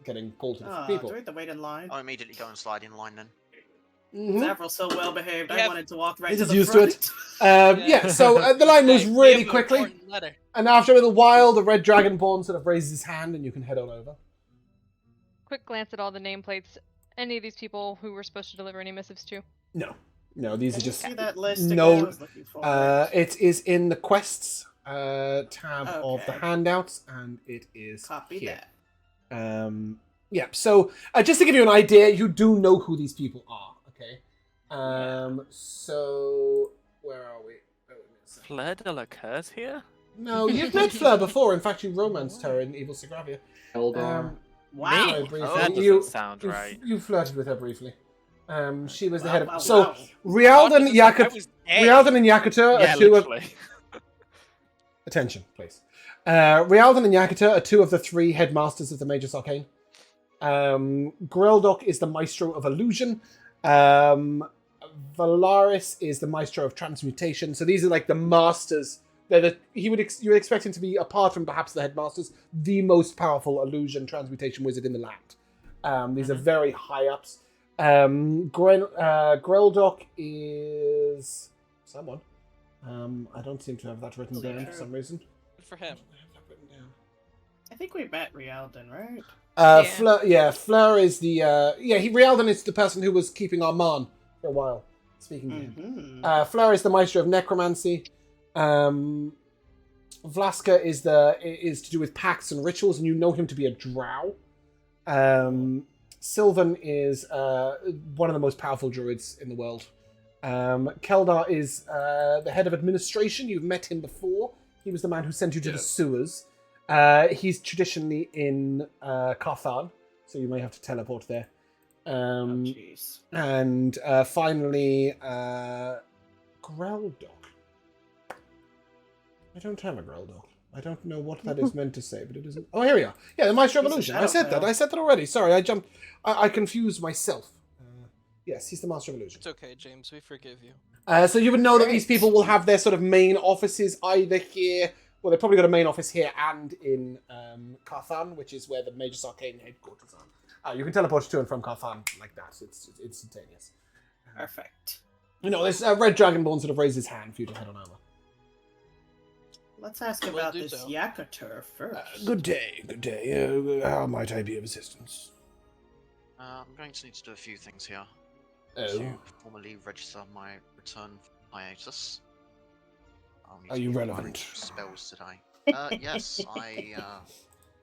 [SPEAKER 1] Getting pulled to different people.
[SPEAKER 5] Do we have to wait in line?
[SPEAKER 4] I'll immediately go and slide in line then.
[SPEAKER 1] Mhm.
[SPEAKER 5] Avril's so well behaved. I
[SPEAKER 2] Yeah.
[SPEAKER 5] wanted to walk right
[SPEAKER 1] He's
[SPEAKER 5] to the
[SPEAKER 1] used to
[SPEAKER 5] front.
[SPEAKER 1] it. So the line moves
[SPEAKER 2] Hey, we
[SPEAKER 1] really
[SPEAKER 2] have an
[SPEAKER 1] quickly.
[SPEAKER 2] important letter.
[SPEAKER 1] And after a little while, the red dragonborn sort of raises his hand and you can head on over.
[SPEAKER 3] Quick glance at all the nameplates. Any of these people who we're supposed to deliver any missives to?
[SPEAKER 1] No, these are
[SPEAKER 5] Can you
[SPEAKER 1] just...
[SPEAKER 5] see that list again?
[SPEAKER 1] No,
[SPEAKER 5] I was looking for it.
[SPEAKER 1] it is in the quests tab of the
[SPEAKER 5] Okay.
[SPEAKER 1] handouts, and it is
[SPEAKER 5] Copy
[SPEAKER 1] here.
[SPEAKER 5] that.
[SPEAKER 1] Yeah, so just to give you an idea, you do know who these people are, okay? So, where are we? Oh, wait a second.
[SPEAKER 6] Fleur de la Cour's here?
[SPEAKER 1] No, you've met Fleur before. In fact, you romanced her in Evil Sogravia.
[SPEAKER 7] Eldar.
[SPEAKER 5] Wow.
[SPEAKER 1] Very briefly.
[SPEAKER 6] That doesn't
[SPEAKER 1] you,
[SPEAKER 6] sound
[SPEAKER 1] you,
[SPEAKER 6] right.
[SPEAKER 1] you flirted with her briefly. She was the
[SPEAKER 5] Wow,
[SPEAKER 1] head of...
[SPEAKER 5] wow,
[SPEAKER 1] So,
[SPEAKER 5] wow.
[SPEAKER 1] Rialdan,
[SPEAKER 2] I
[SPEAKER 1] Yakuta...
[SPEAKER 2] was dead.
[SPEAKER 1] Rialdan and Yakuta
[SPEAKER 6] Yeah,
[SPEAKER 1] are 2 of...
[SPEAKER 6] literally.
[SPEAKER 1] Attention, please. Rialdan and Yakuta are 2 of the 3 headmasters of the Mage's Arcane. Greldoc is the Maestro of Illusion. Valaris is the Maestro of Transmutation. So these are like the masters. You would expect him to be, apart from perhaps the headmasters, the most powerful illusion transmutation wizard in the land. These are very high ups. Greldoc is someone. I don't seem to have that written down for some reason.
[SPEAKER 2] Good for him.
[SPEAKER 1] I have that written down.
[SPEAKER 5] I think we met Rialdan, right?
[SPEAKER 3] Yeah.
[SPEAKER 1] Fleur is the Rialdan is the person who was keeping Arman for a while. Speaking to him.
[SPEAKER 5] Mm-hmm.
[SPEAKER 1] Fleur is the Maestro of Necromancy. Vlaska is to do with pacts and rituals, and you know him to be a drow. Sylvan is one of the most powerful druids in the world. Keldar is the head of administration. You've met him before. He was the man who sent you to the sewers. He's traditionally in Carthan, so you may have to teleport there.
[SPEAKER 5] Jeez.
[SPEAKER 1] And finally, Greldoc. I don't have a Greldoc. I don't know what that is meant to say, but it isn't. Oh, here we are. Yeah, the Maestro of
[SPEAKER 5] He's a
[SPEAKER 1] Illusion. I said that.
[SPEAKER 5] Shadowhunter.
[SPEAKER 1] I said that already. Sorry, I jumped. I confused myself. Yes, he's the Master of Illusion.
[SPEAKER 2] It's okay, James. We forgive you.
[SPEAKER 1] So you would know that these
[SPEAKER 5] Great.
[SPEAKER 1] people will have their sort of main offices either here. Well, they've probably got a main office here and in Carthan, which is where the Mage's Arcane headquarters are. You can teleport to and from Carthan like that. It's instantaneous.
[SPEAKER 5] Perfect.
[SPEAKER 1] You know, this Red Dragonborn sort of raised his hand for you to head on over.
[SPEAKER 5] Let's ask
[SPEAKER 2] We'll
[SPEAKER 5] about
[SPEAKER 2] do
[SPEAKER 5] this
[SPEAKER 2] so.
[SPEAKER 5] Yakutur first.
[SPEAKER 1] Good day. How might I be of assistance?
[SPEAKER 4] I'm going to need to do a few things here.
[SPEAKER 1] Oh,
[SPEAKER 4] To formally register my return hiatus. I'll need
[SPEAKER 1] Are
[SPEAKER 4] to
[SPEAKER 1] you
[SPEAKER 4] use my
[SPEAKER 1] relevant?
[SPEAKER 4] Spells today. Yes,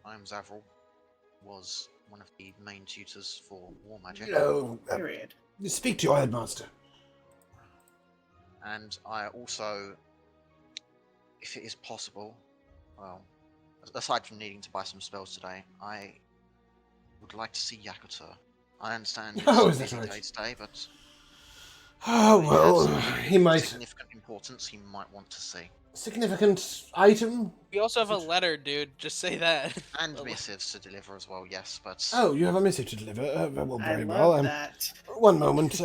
[SPEAKER 4] I'm Zavril. Was one of the main tutors for War Magic.
[SPEAKER 1] oh,
[SPEAKER 5] Period.
[SPEAKER 1] speak to your headmaster.
[SPEAKER 4] And I also, if it is possible, well, aside from needing to buy some spells today, I would like to see Yakuta. I understand it's
[SPEAKER 1] Oh,
[SPEAKER 4] a
[SPEAKER 1] is that
[SPEAKER 4] busy
[SPEAKER 1] right?
[SPEAKER 4] day today, but
[SPEAKER 1] Oh,
[SPEAKER 4] he
[SPEAKER 1] well,
[SPEAKER 4] has something
[SPEAKER 1] he
[SPEAKER 4] of
[SPEAKER 1] might.
[SPEAKER 4] significant importance he might want to see.
[SPEAKER 1] significant item.
[SPEAKER 2] We also have a letter, dude. Just say that.
[SPEAKER 4] And
[SPEAKER 2] A le-
[SPEAKER 4] missives to deliver as well, yes, but...
[SPEAKER 1] Oh, you have a missive to deliver. Well,
[SPEAKER 5] I
[SPEAKER 1] very
[SPEAKER 5] love
[SPEAKER 1] well.
[SPEAKER 5] that.
[SPEAKER 1] One moment.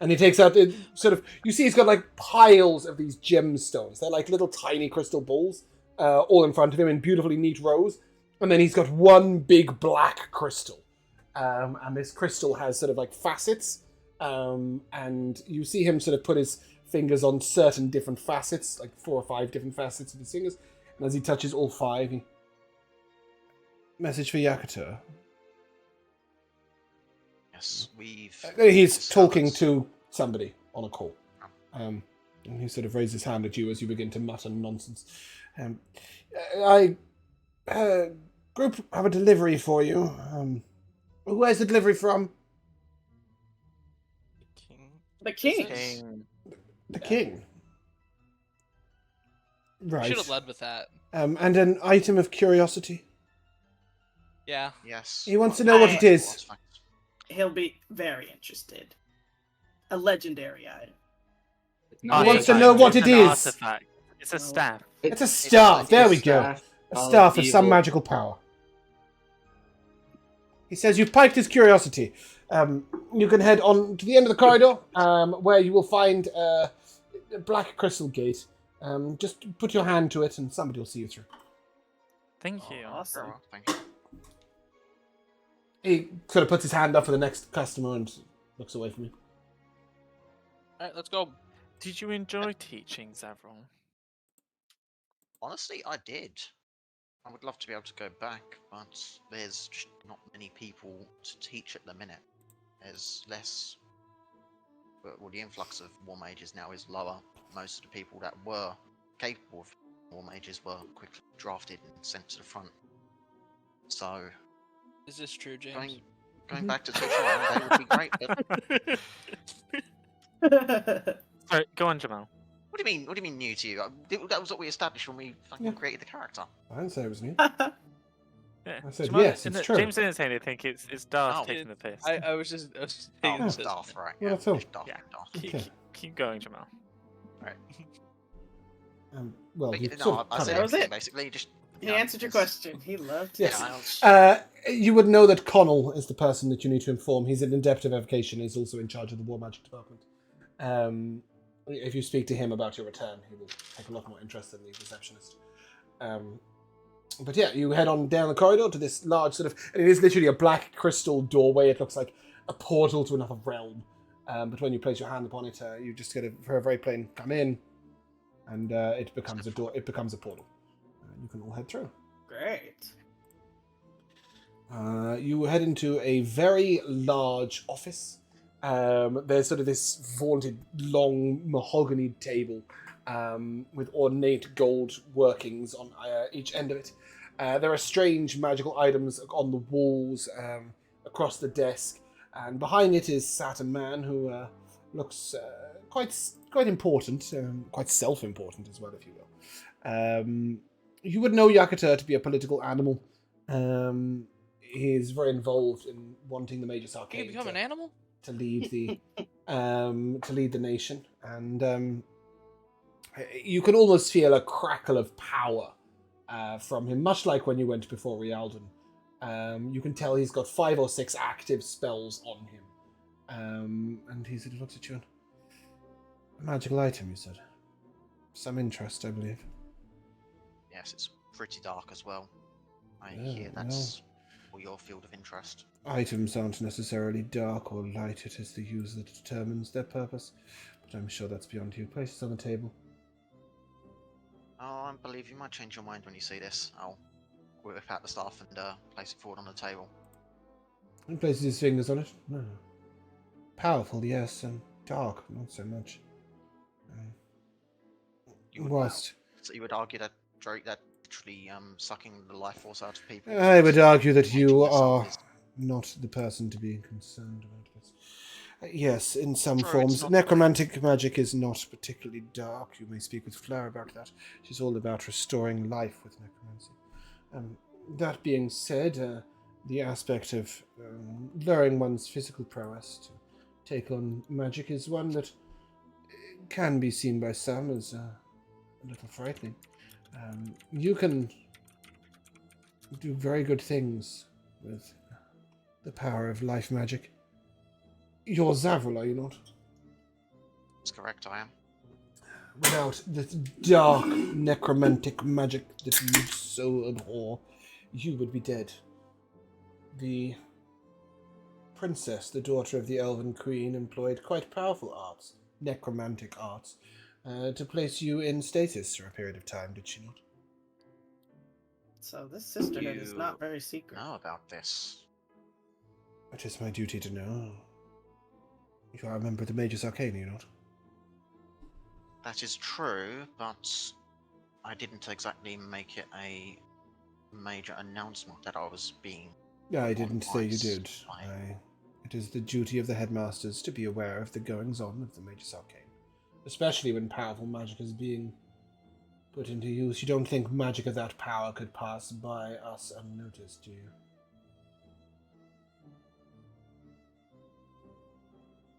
[SPEAKER 1] And he takes out sort of. You see, he's got like piles of these gemstones. They're like little tiny crystal balls, all in front of him in beautifully neat rows. And then he's got one big black crystal. And this crystal has sort of like facets. And you see him sort of put his fingers on certain different facets, like 4 or 5 different facets of his fingers. And as he touches all 5, he... Message for Yakuto.
[SPEAKER 4] Yes, we've...
[SPEAKER 1] He's talking
[SPEAKER 4] discovered-
[SPEAKER 1] to somebody on a call. And he sort of raises his hand at you as you begin to mutter nonsense. Group have a delivery for you. Where's the delivery from?
[SPEAKER 2] King.
[SPEAKER 5] The king.
[SPEAKER 6] King.
[SPEAKER 1] The king. Right.
[SPEAKER 2] Should have led with that.
[SPEAKER 1] And an item of curiosity.
[SPEAKER 2] Yeah.
[SPEAKER 4] Yes.
[SPEAKER 1] He wants to know what it is.
[SPEAKER 5] He'll be very interested. A legendary item.
[SPEAKER 1] He wants to know what it
[SPEAKER 6] An
[SPEAKER 1] is.
[SPEAKER 6] artifact. It's a staff.
[SPEAKER 1] It's a staff. There we go. A staff of some magical power. He says you've piqued his curiosity. You can head on to the end of the corridor, where you will find a black crystal gate. Just put your hand to it, and somebody will see you through.
[SPEAKER 6] Thank you.
[SPEAKER 5] Awesome.
[SPEAKER 4] Very well, thank you.
[SPEAKER 1] He sort of puts his hand up for the next customer and looks away from you.
[SPEAKER 2] All right, let's go.
[SPEAKER 6] Did you enjoy teaching, Zavron?
[SPEAKER 4] Honestly, I did. I would love to be able to go back, but there's just not many people to teach at the minute. There's less... Well, the influx of war mages now is lower. Most of the people that were capable of war mages were quickly drafted and sent to the front. So,
[SPEAKER 2] Is this true, James?
[SPEAKER 4] going back to teaching that would be great, but...
[SPEAKER 6] Sorry, go on, Jamal.
[SPEAKER 4] What do you mean? What do you mean new to you? That was what we established when we fucking created the character.
[SPEAKER 1] I didn't say it was new.
[SPEAKER 6] Yeah.
[SPEAKER 1] I said
[SPEAKER 6] Jamal,
[SPEAKER 1] yes, it's true.
[SPEAKER 6] James didn't say anything. It's Darth
[SPEAKER 4] Oh.
[SPEAKER 6] taking the piss.
[SPEAKER 2] I was just
[SPEAKER 4] Oh,
[SPEAKER 2] saying
[SPEAKER 4] it's
[SPEAKER 2] this.
[SPEAKER 4] Darth, right?
[SPEAKER 1] Well,
[SPEAKER 4] Yeah,
[SPEAKER 1] that's all.
[SPEAKER 4] it's Darth,
[SPEAKER 6] Yeah.
[SPEAKER 4] Darth.
[SPEAKER 1] Okay.
[SPEAKER 6] Keep going, Jamal.
[SPEAKER 1] Well,
[SPEAKER 4] But,
[SPEAKER 1] you
[SPEAKER 4] no,
[SPEAKER 1] sort of
[SPEAKER 4] I
[SPEAKER 1] covered
[SPEAKER 4] said
[SPEAKER 5] That was
[SPEAKER 4] everything,
[SPEAKER 5] it.
[SPEAKER 4] basically. Just
[SPEAKER 5] He answered your question. He loved it.
[SPEAKER 1] Yes. You would know that Connell is the person that you need to inform. He's an adept of evocation. He's also in charge of the War Magic Department. If you speak to him about your return, he will take a lot more interest than the receptionist. But yeah, you head on down the corridor to this large sort of... And it is literally a black crystal doorway. It looks like a portal to another realm. But when you place your hand upon it, you just get a very plain come in, and it becomes a door. It becomes a portal. You can all head through.
[SPEAKER 5] Great.
[SPEAKER 1] You head into a very large office. There's sort of this vaunted long mahogany table with ornate gold workings on each end of it. There are strange magical items on the walls, across the desk, and behind it is sat a man who looks quite important, quite self-important as well, if you will. You would know Yakuta to be a political animal. He's very involved in wanting the Magus
[SPEAKER 2] Can you
[SPEAKER 1] Arcade
[SPEAKER 2] become an animal?
[SPEAKER 1] to lead the nation, and you can almost feel a crackle of power from him, much like when you went before Rialdan. You can tell he's got 5 or 6 active spells on him, and he sort of looks at you and... A magical item, you said. Some interest, I believe.
[SPEAKER 4] yes, it's pretty dark as well. I
[SPEAKER 1] Yeah,
[SPEAKER 4] hear that's all your field of interest.
[SPEAKER 1] Items aren't necessarily dark or light. It is the user that determines their purpose. But I'm sure that's beyond you. Place it on the table.
[SPEAKER 4] Oh, I believe you might change your mind when you see this. I'll whip out the staff and place it forward on the table.
[SPEAKER 1] He places his fingers on it. No. Powerful, yes, and dark, not so much.
[SPEAKER 4] You would,
[SPEAKER 1] Whilst
[SPEAKER 4] so you would argue that that literally sucking the life force out of people.
[SPEAKER 1] I would argue that
[SPEAKER 4] Changing
[SPEAKER 1] you
[SPEAKER 4] yourself
[SPEAKER 1] are
[SPEAKER 4] is-
[SPEAKER 1] not the person to be concerned about this. Yes, in some
[SPEAKER 4] True, it's
[SPEAKER 1] forms.
[SPEAKER 4] not-
[SPEAKER 1] Necromantic magic is not particularly dark. You may speak with Fleur about that. She's all about restoring life with necromancy. That being said, the aspect of luring one's physical prowess to take on magic is one that can be seen by some as a little frightening. You can do very good things with the power of life magic. You're Zavril, are you not?
[SPEAKER 4] That's correct, I am.
[SPEAKER 1] Without this dark necromantic magic that you so abhor, you would be dead. The princess, the daughter of the Elven Queen, employed quite powerful arts, necromantic arts, to place you in stasis for a period of time, did she not?
[SPEAKER 5] So this sisterhood is
[SPEAKER 4] You
[SPEAKER 5] not very secret.
[SPEAKER 4] know about this.
[SPEAKER 1] It is my duty to know. You are a member of the Mage's Arcane, are you not?
[SPEAKER 4] That is true, but I didn't exactly make it a major announcement that I was being.
[SPEAKER 1] I didn't say you
[SPEAKER 4] ice.
[SPEAKER 1] did. It is the duty of the headmasters to be aware of the goings-on of the Mage's Arcane. Especially when powerful magic is being put into use. You don't think magic of that power could pass by us unnoticed, do you?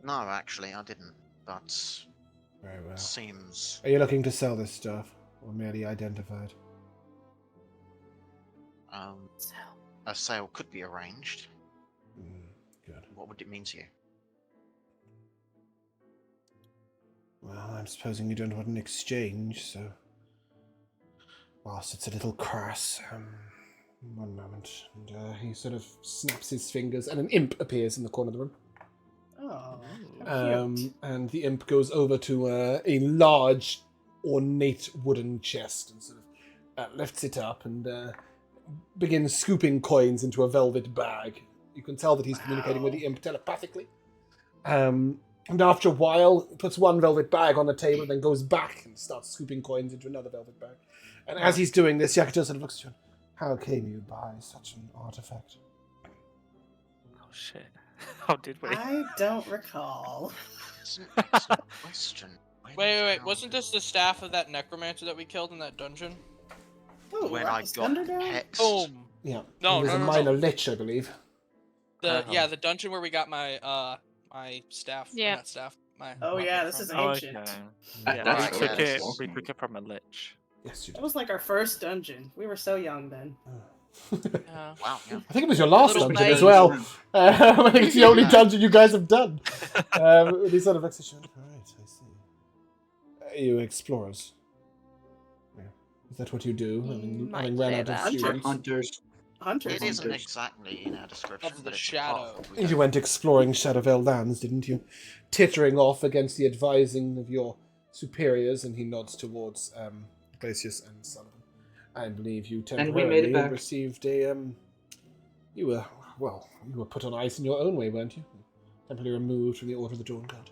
[SPEAKER 4] No, actually, I didn't. But
[SPEAKER 1] Very well.
[SPEAKER 4] it seems
[SPEAKER 1] Are you looking to sell this stuff, or merely identify it?
[SPEAKER 4] a sale could be arranged.
[SPEAKER 1] Good.
[SPEAKER 4] What would it mean to you?
[SPEAKER 1] Well, I'm supposing you don't want an exchange, so... Whilst it's a little crass, one moment. And he sort of snaps his fingers, and an imp appears in the corner of the room.
[SPEAKER 5] Oh, how cute.
[SPEAKER 1] And the imp goes over to a large, ornate wooden chest and sort of lifts it up and begins scooping coins into a velvet bag. You can tell that he's communicating with the imp telepathically. And after a while, he puts one velvet bag on the table, then goes back and starts scooping coins into another velvet bag. And as he's doing this, Yakuto sort of looks at you. How came you by such an artifact?
[SPEAKER 6] Oh shit. How did we?
[SPEAKER 5] I don't recall.
[SPEAKER 4] It's an excellent question.
[SPEAKER 2] Wait. Wasn't this the staff of that necromancer that we killed in that dungeon?
[SPEAKER 5] Oh,
[SPEAKER 4] when
[SPEAKER 5] wow,
[SPEAKER 4] I
[SPEAKER 5] it's
[SPEAKER 4] got
[SPEAKER 5] Thunderdome?
[SPEAKER 4] hexed?
[SPEAKER 2] Boom.
[SPEAKER 1] Yeah.
[SPEAKER 2] No,
[SPEAKER 1] he was
[SPEAKER 2] no,
[SPEAKER 1] a
[SPEAKER 2] no,
[SPEAKER 1] minor
[SPEAKER 2] no.
[SPEAKER 1] lich, I believe.
[SPEAKER 2] The dungeon where we got my my staff.
[SPEAKER 3] Yeah.
[SPEAKER 2] Not staff. My
[SPEAKER 5] Oh,
[SPEAKER 2] weapon
[SPEAKER 5] yeah, this
[SPEAKER 2] from.
[SPEAKER 5] is
[SPEAKER 6] Oh,
[SPEAKER 5] ancient.
[SPEAKER 6] okay.
[SPEAKER 7] That-
[SPEAKER 6] Yeah,
[SPEAKER 7] that's
[SPEAKER 6] we
[SPEAKER 7] cool.
[SPEAKER 6] took
[SPEAKER 7] That's
[SPEAKER 6] it.
[SPEAKER 7] awesome.
[SPEAKER 6] We took it from a lich.
[SPEAKER 1] Yes, you
[SPEAKER 5] That
[SPEAKER 1] did.
[SPEAKER 5] was like our first dungeon. We were so young then.
[SPEAKER 2] Yeah.
[SPEAKER 4] Wow, yeah.
[SPEAKER 1] I think it was your last
[SPEAKER 2] Little
[SPEAKER 1] dungeon as
[SPEAKER 2] mage.
[SPEAKER 1] well. I think it's the only dungeon you guys have done. These sort of exhibition. Alright, I see. Are you explorers? Yeah. Is that what you do?
[SPEAKER 3] Might
[SPEAKER 1] Having run
[SPEAKER 3] say
[SPEAKER 1] out of
[SPEAKER 3] that.
[SPEAKER 1] students?
[SPEAKER 7] Hunters.
[SPEAKER 5] Hunters.
[SPEAKER 4] It isn't
[SPEAKER 7] Hunters.
[SPEAKER 4] exactly in our description,
[SPEAKER 2] Of the
[SPEAKER 4] but it's a part
[SPEAKER 2] shadow.
[SPEAKER 4] of what we
[SPEAKER 1] You
[SPEAKER 4] do.
[SPEAKER 1] went exploring Shadowvale lands, didn't you? Tittering off against the advising of your superiors, and he nods towards Glacius and Sullivan. I believe you
[SPEAKER 7] And we made it
[SPEAKER 1] temporarily
[SPEAKER 7] back.
[SPEAKER 1] received a you were put on ice in your own way, weren't you? Temporarily removed from the Order of the Dawn Guard.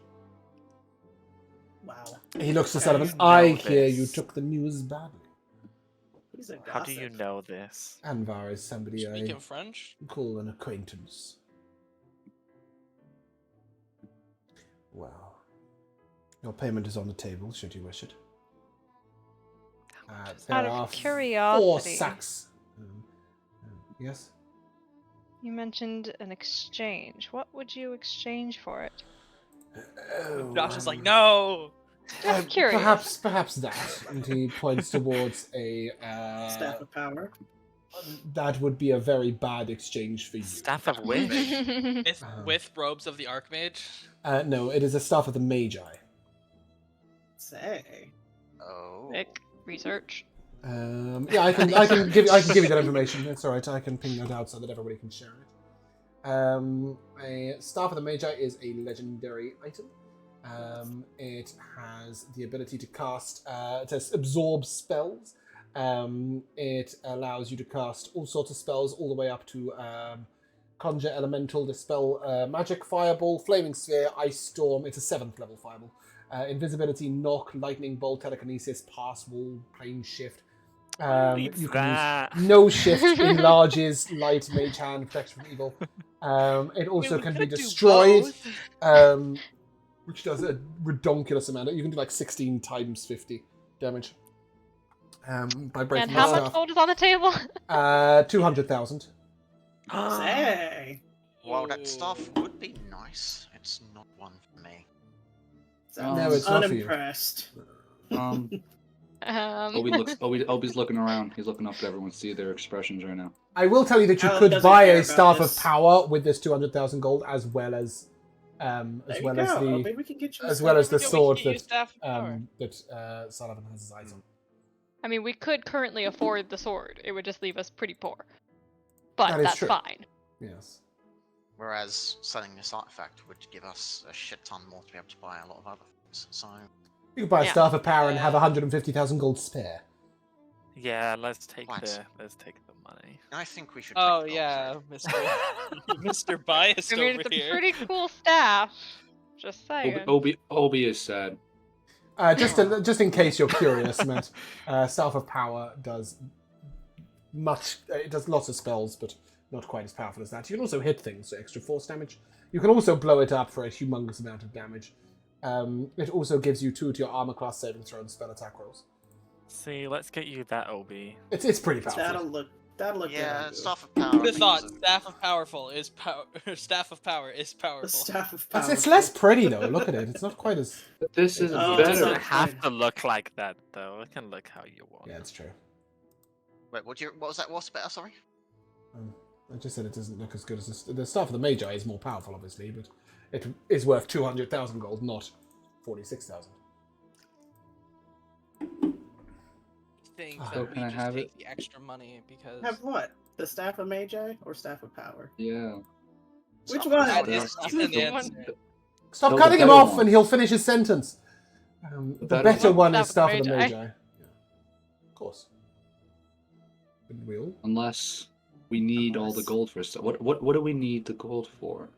[SPEAKER 5] Wow.
[SPEAKER 1] He looks to
[SPEAKER 6] How
[SPEAKER 1] Sullivan.
[SPEAKER 6] do you
[SPEAKER 1] I
[SPEAKER 6] know
[SPEAKER 1] hear you
[SPEAKER 6] this?
[SPEAKER 1] took the news badly.
[SPEAKER 5] He's a
[SPEAKER 6] How do you
[SPEAKER 5] gossip.
[SPEAKER 6] know this?
[SPEAKER 1] Anvar is somebody
[SPEAKER 2] Speaking
[SPEAKER 1] I
[SPEAKER 2] French.
[SPEAKER 1] call an acquaintance. Well, your payment is on the table, should you wish it. There
[SPEAKER 3] Out
[SPEAKER 1] are
[SPEAKER 3] of
[SPEAKER 1] 4
[SPEAKER 3] curiosity,
[SPEAKER 1] sacks. Yes?
[SPEAKER 3] you mentioned an exchange. What would you exchange for it?
[SPEAKER 2] Josh is like, no.
[SPEAKER 3] Just curious.
[SPEAKER 1] Perhaps that. And he points towards a...
[SPEAKER 5] Staff of power.
[SPEAKER 1] that would be a very bad exchange for you.
[SPEAKER 6] Staff of Wish?
[SPEAKER 2] With robes of the Archmage.
[SPEAKER 1] No, it is a staff of the Magi.
[SPEAKER 5] Say.
[SPEAKER 4] Oh.
[SPEAKER 3] Nick, research.
[SPEAKER 1] Yeah, I can give you that information. It's all right. I can ping that out so that everybody can share it. A staff of the Magi is a legendary item. It has the ability to cast, to absorb spells. It allows you to cast all sorts of spells, all the way up to conjure elemental, dispel magic, fireball, flaming sphere, ice storm. It's a 7th level fireball. Invisibility, knock, lightning bolt, telekinesis, pass, wall, plane shift.
[SPEAKER 6] Needs
[SPEAKER 1] You can
[SPEAKER 6] that.
[SPEAKER 1] use no shift, enlarges, light, mage hand, protection from evil. It also
[SPEAKER 2] we
[SPEAKER 1] can be
[SPEAKER 2] could do
[SPEAKER 1] destroyed,
[SPEAKER 2] both.
[SPEAKER 1] which does a redonkulous amount. You can do like 16 times 50 damage by breaking
[SPEAKER 3] And
[SPEAKER 1] the
[SPEAKER 3] how much
[SPEAKER 1] staff.
[SPEAKER 3] gold is on the table?
[SPEAKER 1] 200,000.
[SPEAKER 5] Say.
[SPEAKER 4] While that stuff would be nice, it's not one for me.
[SPEAKER 5] Sounds
[SPEAKER 1] No, it's not for you.
[SPEAKER 5] unimpressed.
[SPEAKER 7] Obi's looking around. He's looking up at everyone to see their expressions right now.
[SPEAKER 1] I will tell you that you
[SPEAKER 5] Alan
[SPEAKER 1] could
[SPEAKER 5] doesn't
[SPEAKER 1] buy
[SPEAKER 5] care
[SPEAKER 1] a
[SPEAKER 5] about
[SPEAKER 1] staff
[SPEAKER 5] this.
[SPEAKER 1] of power with this 200,000 gold, as well as
[SPEAKER 5] There you go. Obi, we can get you a
[SPEAKER 1] as well as the
[SPEAKER 2] Yeah, we
[SPEAKER 1] sword
[SPEAKER 2] can use
[SPEAKER 1] that
[SPEAKER 2] staff of power.
[SPEAKER 1] Sullivan has his eyes on.
[SPEAKER 3] I mean, we could currently afford the sword. It would just leave us pretty poor. But
[SPEAKER 1] That is
[SPEAKER 3] that's
[SPEAKER 1] true.
[SPEAKER 3] fine.
[SPEAKER 1] Yes.
[SPEAKER 4] Whereas selling this artifact would give us a shit ton more to be able to buy a lot of other things. So
[SPEAKER 1] You could buy a
[SPEAKER 3] Yeah.
[SPEAKER 1] staff of power and have
[SPEAKER 2] Yeah.
[SPEAKER 1] 150,000 gold spare.
[SPEAKER 6] Yeah, let's take
[SPEAKER 4] What?
[SPEAKER 6] the money.
[SPEAKER 4] I think we should.
[SPEAKER 2] Oh
[SPEAKER 4] take the
[SPEAKER 2] yeah,
[SPEAKER 4] gold,
[SPEAKER 2] Mr. Biased
[SPEAKER 3] I mean,
[SPEAKER 2] over
[SPEAKER 3] it's a
[SPEAKER 2] here.
[SPEAKER 3] pretty cool staff. Just saying.
[SPEAKER 7] Obi is sad.
[SPEAKER 1] Just in case you're curious, Matt, staff of power does it does lots of spells, but not quite as powerful as that. You can also hit things, so extra force damage. You can also blow it up for a humongous amount of damage. It also gives you 2 to your armor class saving throw and spell attack rolls.
[SPEAKER 6] See, let's get you that Obi.
[SPEAKER 1] It's pretty powerful.
[SPEAKER 5] That'll look
[SPEAKER 4] Yeah,
[SPEAKER 5] good.
[SPEAKER 4] staff of power.
[SPEAKER 2] Who'd have
[SPEAKER 4] I
[SPEAKER 2] thought
[SPEAKER 4] think is
[SPEAKER 2] staff of powerful is power? Staff of power is
[SPEAKER 5] The
[SPEAKER 2] powerful.
[SPEAKER 5] staff of power.
[SPEAKER 1] It's less pretty though. Look at it. It's not quite as.
[SPEAKER 7] This is
[SPEAKER 5] Oh,
[SPEAKER 6] It
[SPEAKER 5] better.
[SPEAKER 6] doesn't
[SPEAKER 7] better.
[SPEAKER 6] have to look like that, though. It can look how you want.
[SPEAKER 1] Yeah, it's true.
[SPEAKER 4] Wait, what was that? What's better? Sorry.
[SPEAKER 1] I just said it doesn't look as good as the staff of the Magi is more powerful, obviously, but it is worth 200,000 gold, not 46,000.
[SPEAKER 2] Think
[SPEAKER 7] So
[SPEAKER 2] that we
[SPEAKER 7] can I
[SPEAKER 2] just
[SPEAKER 7] have
[SPEAKER 2] take
[SPEAKER 7] it?
[SPEAKER 2] the extra money because
[SPEAKER 5] Have what? The staff of Magi or staff of power?
[SPEAKER 7] Yeah.
[SPEAKER 5] Which
[SPEAKER 4] Staff of
[SPEAKER 5] one?
[SPEAKER 4] power
[SPEAKER 2] That is
[SPEAKER 4] is
[SPEAKER 2] not
[SPEAKER 4] different.
[SPEAKER 2] the answer.
[SPEAKER 1] Stop
[SPEAKER 7] No,
[SPEAKER 1] cutting
[SPEAKER 7] the
[SPEAKER 1] him
[SPEAKER 7] better
[SPEAKER 1] off,
[SPEAKER 7] one.
[SPEAKER 1] and he'll finish his sentence. The
[SPEAKER 7] better
[SPEAKER 1] better
[SPEAKER 7] one.
[SPEAKER 1] one is
[SPEAKER 3] Staff
[SPEAKER 1] staff
[SPEAKER 3] of
[SPEAKER 1] of
[SPEAKER 3] the
[SPEAKER 1] the
[SPEAKER 3] Magi.
[SPEAKER 1] Magi. Yeah. Of course. Wouldn't we all?
[SPEAKER 7] Unless we need all the gold for stuff. What do we need the gold for?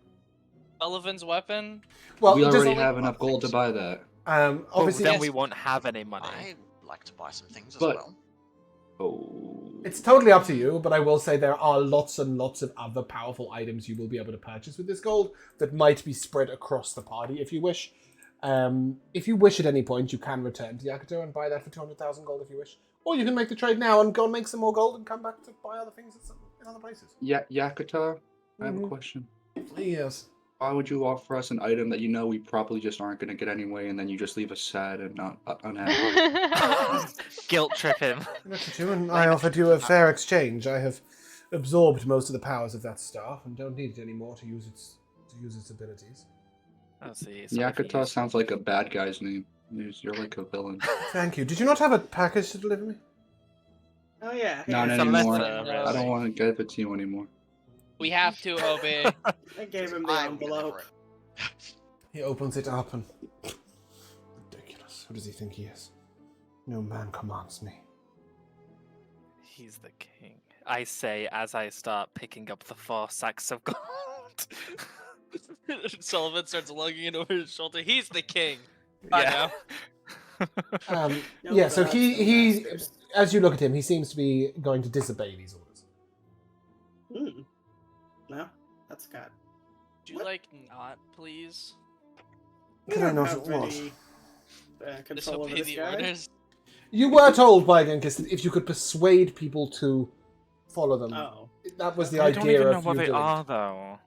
[SPEAKER 2] Sullivan's weapon.
[SPEAKER 1] Well,
[SPEAKER 7] We
[SPEAKER 1] just,
[SPEAKER 7] already have enough gold to buy that.
[SPEAKER 1] obviously,
[SPEAKER 6] then
[SPEAKER 2] yes.
[SPEAKER 6] we won't have any money.
[SPEAKER 4] I'd like to buy some things as
[SPEAKER 7] But-
[SPEAKER 4] well.
[SPEAKER 7] Oh.
[SPEAKER 1] it's totally up to you, but I will say there are lots and lots of other powerful items you will be able to purchase with this gold that might be spread across the party if you wish. If you wish at any point, you can return to Yakuto and buy that for 200,000 gold if you wish. Or you can make the trade now and go and make some more gold and come back to buy other things in other places.
[SPEAKER 7] Yakuta, I have a
[SPEAKER 1] Mhm.
[SPEAKER 7] question.
[SPEAKER 1] Yes.
[SPEAKER 7] Why would you offer us an item that you know we probably just aren't going to get anyway, and then you just leave us sad and not unhappy?
[SPEAKER 6] Guilt trip him.
[SPEAKER 1] Look at you, and I offered you a fair exchange. I have absorbed most of the powers of that staff and don't need it anymore to use its abilities.
[SPEAKER 6] Oh, see, so if
[SPEAKER 7] Yakuta
[SPEAKER 6] you-
[SPEAKER 7] sounds like a bad guy's name. You're like a villain.
[SPEAKER 1] Thank you. Did you not have a package to deliver me?
[SPEAKER 5] Oh yeah.
[SPEAKER 7] Not
[SPEAKER 6] It's a
[SPEAKER 7] anymore.
[SPEAKER 6] letter,
[SPEAKER 7] I don't want to give it to you anymore.
[SPEAKER 2] We have to obey.
[SPEAKER 5] I gave him the
[SPEAKER 4] I will
[SPEAKER 5] envelope.
[SPEAKER 4] deliver it.
[SPEAKER 1] He opens it up and... Ridiculous. Who does he think he is? No man commands me.
[SPEAKER 6] He's the king. I say as I start picking up the 4 sacks of gold.
[SPEAKER 2] Sullivan starts lugging it over his shoulder. He's the king. I
[SPEAKER 6] Yeah.
[SPEAKER 1] Um,
[SPEAKER 5] No
[SPEAKER 1] yeah, so
[SPEAKER 5] gods,
[SPEAKER 1] he
[SPEAKER 5] no masters.
[SPEAKER 1] as you look at him, he seems to be going to disobey these orders.
[SPEAKER 5] Hmm. No, that's God.
[SPEAKER 2] Do you like not, please?
[SPEAKER 1] Can I not at what?
[SPEAKER 5] Control over
[SPEAKER 2] Disobey
[SPEAKER 5] this
[SPEAKER 2] the
[SPEAKER 5] guy?
[SPEAKER 2] orders.
[SPEAKER 1] You were told by Genghis that if you could persuade people to follow them,
[SPEAKER 5] Oh.
[SPEAKER 1] that was the
[SPEAKER 6] I
[SPEAKER 1] idea
[SPEAKER 6] don't even know
[SPEAKER 1] of
[SPEAKER 6] what
[SPEAKER 1] you
[SPEAKER 6] they
[SPEAKER 1] doing.
[SPEAKER 6] are, though.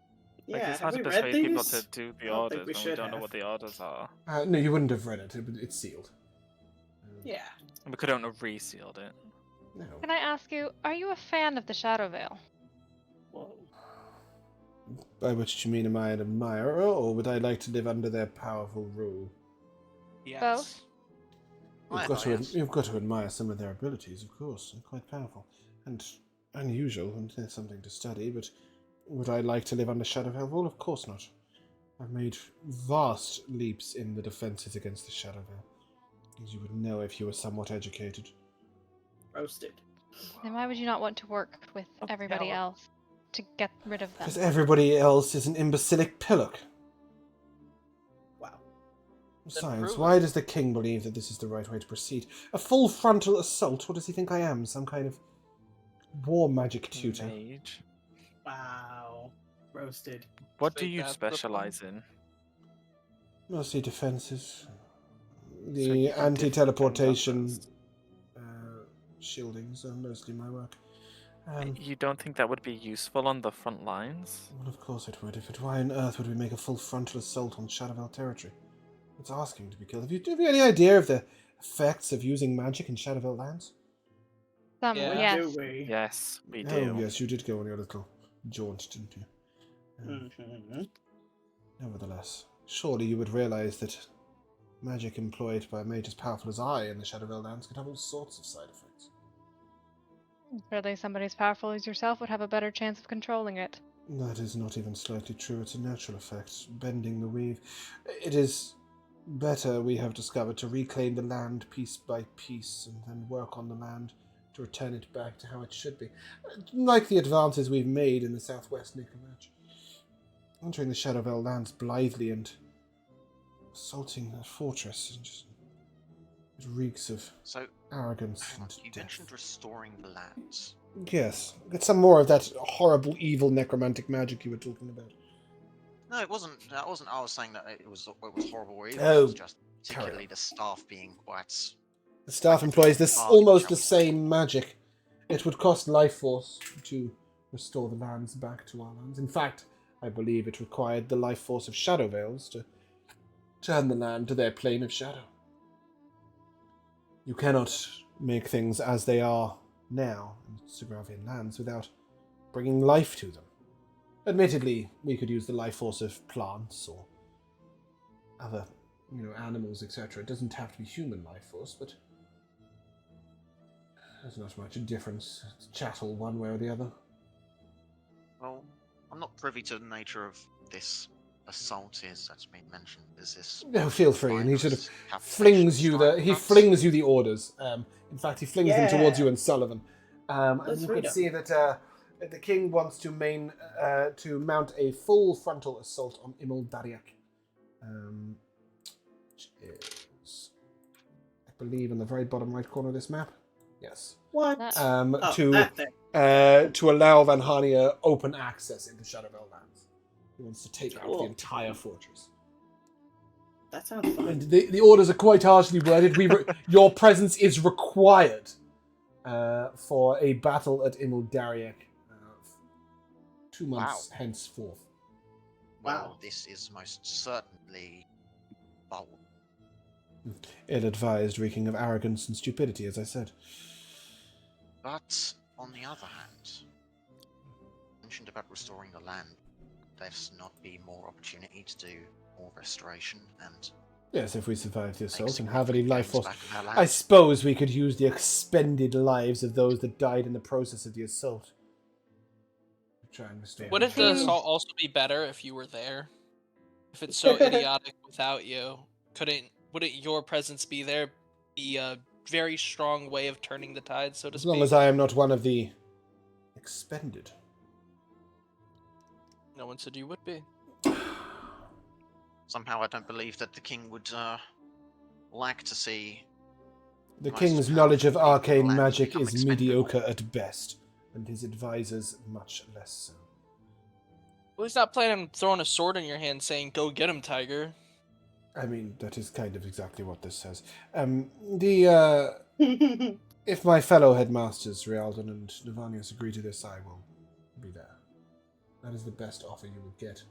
[SPEAKER 5] Yeah,
[SPEAKER 6] Like, it's
[SPEAKER 5] have
[SPEAKER 6] hard
[SPEAKER 5] we
[SPEAKER 6] to
[SPEAKER 5] read
[SPEAKER 6] persuade people
[SPEAKER 5] these?
[SPEAKER 6] to do
[SPEAKER 5] I
[SPEAKER 6] the
[SPEAKER 5] don't think
[SPEAKER 6] orders
[SPEAKER 5] we
[SPEAKER 6] when we
[SPEAKER 5] should
[SPEAKER 6] don't know
[SPEAKER 5] have.
[SPEAKER 6] what the orders are.
[SPEAKER 1] No, you wouldn't have read it. It's sealed.
[SPEAKER 5] Yeah.
[SPEAKER 6] We couldn't have resealed it.
[SPEAKER 1] No.
[SPEAKER 3] Can I ask you, are you a fan of the Shadow Veil?
[SPEAKER 5] Whoa.
[SPEAKER 1] By which you mean, am I an admirer, or would I like to live under their powerful rule?
[SPEAKER 2] Yes.
[SPEAKER 1] You've got to admire some of their abilities, of course. They're quite powerful. And unusual, and there's something to study, but would I like to live under Shadowhunters rule? Of course not. I've made vast leaps in the defenses against the Shadowhunters, as you would know if you were somewhat educated.
[SPEAKER 5] Roasted.
[SPEAKER 3] Then why would you not want to work with everybody
[SPEAKER 2] yeah.
[SPEAKER 3] else to get rid of them?
[SPEAKER 1] Because everybody else is an imbecilic pillock.
[SPEAKER 5] Wow.
[SPEAKER 1] Besides,
[SPEAKER 2] prove
[SPEAKER 1] why does the king believe that this is the right way to proceed? A full frontal assault? What does he think I am? Some kind of war magic tutor?
[SPEAKER 6] Mage.
[SPEAKER 5] Wow. Roasted.
[SPEAKER 6] What do
[SPEAKER 2] Think
[SPEAKER 6] you
[SPEAKER 2] that's the
[SPEAKER 6] specialize in?
[SPEAKER 1] Mostly defenses.
[SPEAKER 6] So
[SPEAKER 1] The
[SPEAKER 6] you can
[SPEAKER 1] anti-teleportation
[SPEAKER 6] defend
[SPEAKER 1] shieldings are mostly my work.
[SPEAKER 6] You don't think that would be useful on the front lines?
[SPEAKER 1] Well, of course it would. Why on earth would we make a full frontal assault on Shadowhunters territory? It's asking to be killed. Have you any idea of the effects of using magic in Shadowville lands?
[SPEAKER 3] Some,
[SPEAKER 2] Yeah.
[SPEAKER 3] yes.
[SPEAKER 5] Do we?
[SPEAKER 6] Yes, we
[SPEAKER 1] Oh,
[SPEAKER 6] do.
[SPEAKER 1] yes, you did go on your little jaunt, didn't you?
[SPEAKER 5] Mhm.
[SPEAKER 1] Nevertheless, surely you would realize that magic employed by a mage as powerful as I in the Shadowville lands could have all sorts of side effects.
[SPEAKER 3] Surely somebody as powerful as yourself would have a better chance of controlling it.
[SPEAKER 1] That is not even slightly true. It's a natural effect, bending the weave. It is better, we have discovered, to reclaim the land piece by piece and then work on the land to return it back to how it should be. Like the advances we've made in the southwest Nickelmatch. Entering the Shadowville lands blithely and assaulting a fortress, and just, it reeks of
[SPEAKER 4] So,
[SPEAKER 1] arrogance
[SPEAKER 4] hang on,
[SPEAKER 1] and
[SPEAKER 4] you
[SPEAKER 1] death.
[SPEAKER 4] mentioned restoring the lands.
[SPEAKER 1] Yes, get some more of that horrible, evil necromantic magic you were talking about.
[SPEAKER 4] No, it wasn't. That wasn't. I was saying that it was horrible or evil.
[SPEAKER 1] Oh,
[SPEAKER 4] It was just
[SPEAKER 1] carry
[SPEAKER 4] particularly the staff being quite.
[SPEAKER 1] The staff employs this
[SPEAKER 4] bargain,
[SPEAKER 1] almost
[SPEAKER 4] shall
[SPEAKER 1] the
[SPEAKER 4] we say.
[SPEAKER 1] same magic. It would cost life force to restore the lands back to our lands. In fact, I believe it required the life force of Shadowvales to turn the land to their plane of shadow. You cannot make things as they are now in Sogravian lands without bringing life to them. Admittedly, we could use the life force of plants or other, animals, etc. It doesn't have to be human life force, but there's not much a difference. It's chattel one way or the other.
[SPEAKER 4] Well, I'm not privy to the nature of this assault that's been mentioned. Is this?
[SPEAKER 1] No, feel free. And he sort of
[SPEAKER 4] virus, capitation
[SPEAKER 1] flings you
[SPEAKER 4] strike,
[SPEAKER 1] he
[SPEAKER 4] perhaps?
[SPEAKER 1] flings you the orders. In fact, he flings them towards
[SPEAKER 5] Yeah.
[SPEAKER 1] you and Sullivan. And
[SPEAKER 5] Let's
[SPEAKER 1] you
[SPEAKER 5] read
[SPEAKER 1] can
[SPEAKER 5] 'em.
[SPEAKER 1] see that the king wants to mount a full frontal assault on Imul Dariak. Which is, I believe, in the very bottom right corner of this map. Yes.
[SPEAKER 5] What?
[SPEAKER 3] That-
[SPEAKER 5] Oh,
[SPEAKER 1] to
[SPEAKER 5] that thing.
[SPEAKER 1] to allow Van Hania open access into Shadowville lands. He wants to take out the
[SPEAKER 5] Cool.
[SPEAKER 1] entire fortress.
[SPEAKER 5] That sounds fun.
[SPEAKER 1] And the orders are quite harshly worded. Your presence is required for a battle at Imul Dariak 2 months henceforth.
[SPEAKER 4] Well,
[SPEAKER 5] Wow.
[SPEAKER 4] this is most certainly bold.
[SPEAKER 1] Ill-advised, reeking of arrogance and stupidity, as I said.
[SPEAKER 4] But on the other hand, mentioned about restoring the land. There's not be more opportunity to do more restoration and
[SPEAKER 1] Yes, if we survive the
[SPEAKER 4] make
[SPEAKER 1] assault and have any
[SPEAKER 4] significant
[SPEAKER 1] life
[SPEAKER 4] gains
[SPEAKER 1] force.
[SPEAKER 4] back in our
[SPEAKER 1] I
[SPEAKER 4] land.
[SPEAKER 1] suppose we could use the expended lives of those that died in the process of the assault to try and restore.
[SPEAKER 2] Wouldn't the
[SPEAKER 1] them.
[SPEAKER 2] assault also be better if you were there? If it's so idiotic without you, wouldn't your presence be there be a very strong way of turning the tide, so to
[SPEAKER 1] As
[SPEAKER 2] speak?
[SPEAKER 1] long as I am not one of the expended.
[SPEAKER 2] No one said you would be.
[SPEAKER 4] Somehow I don't believe that the king would like to see
[SPEAKER 1] The
[SPEAKER 4] Most
[SPEAKER 1] king's knowledge of
[SPEAKER 4] powerful
[SPEAKER 1] arcane
[SPEAKER 4] land
[SPEAKER 1] magic
[SPEAKER 4] become
[SPEAKER 1] is
[SPEAKER 4] expendable.
[SPEAKER 1] mediocre at best, and his advisors much less so.
[SPEAKER 2] Well, he's not planning on throwing a sword in your hand saying, "Go get him, tiger."
[SPEAKER 1] I mean, that is kind of exactly what this says. If my fellow headmasters, Rialdan and Navanius, agree to this, I will be there. That is the best offer you will get.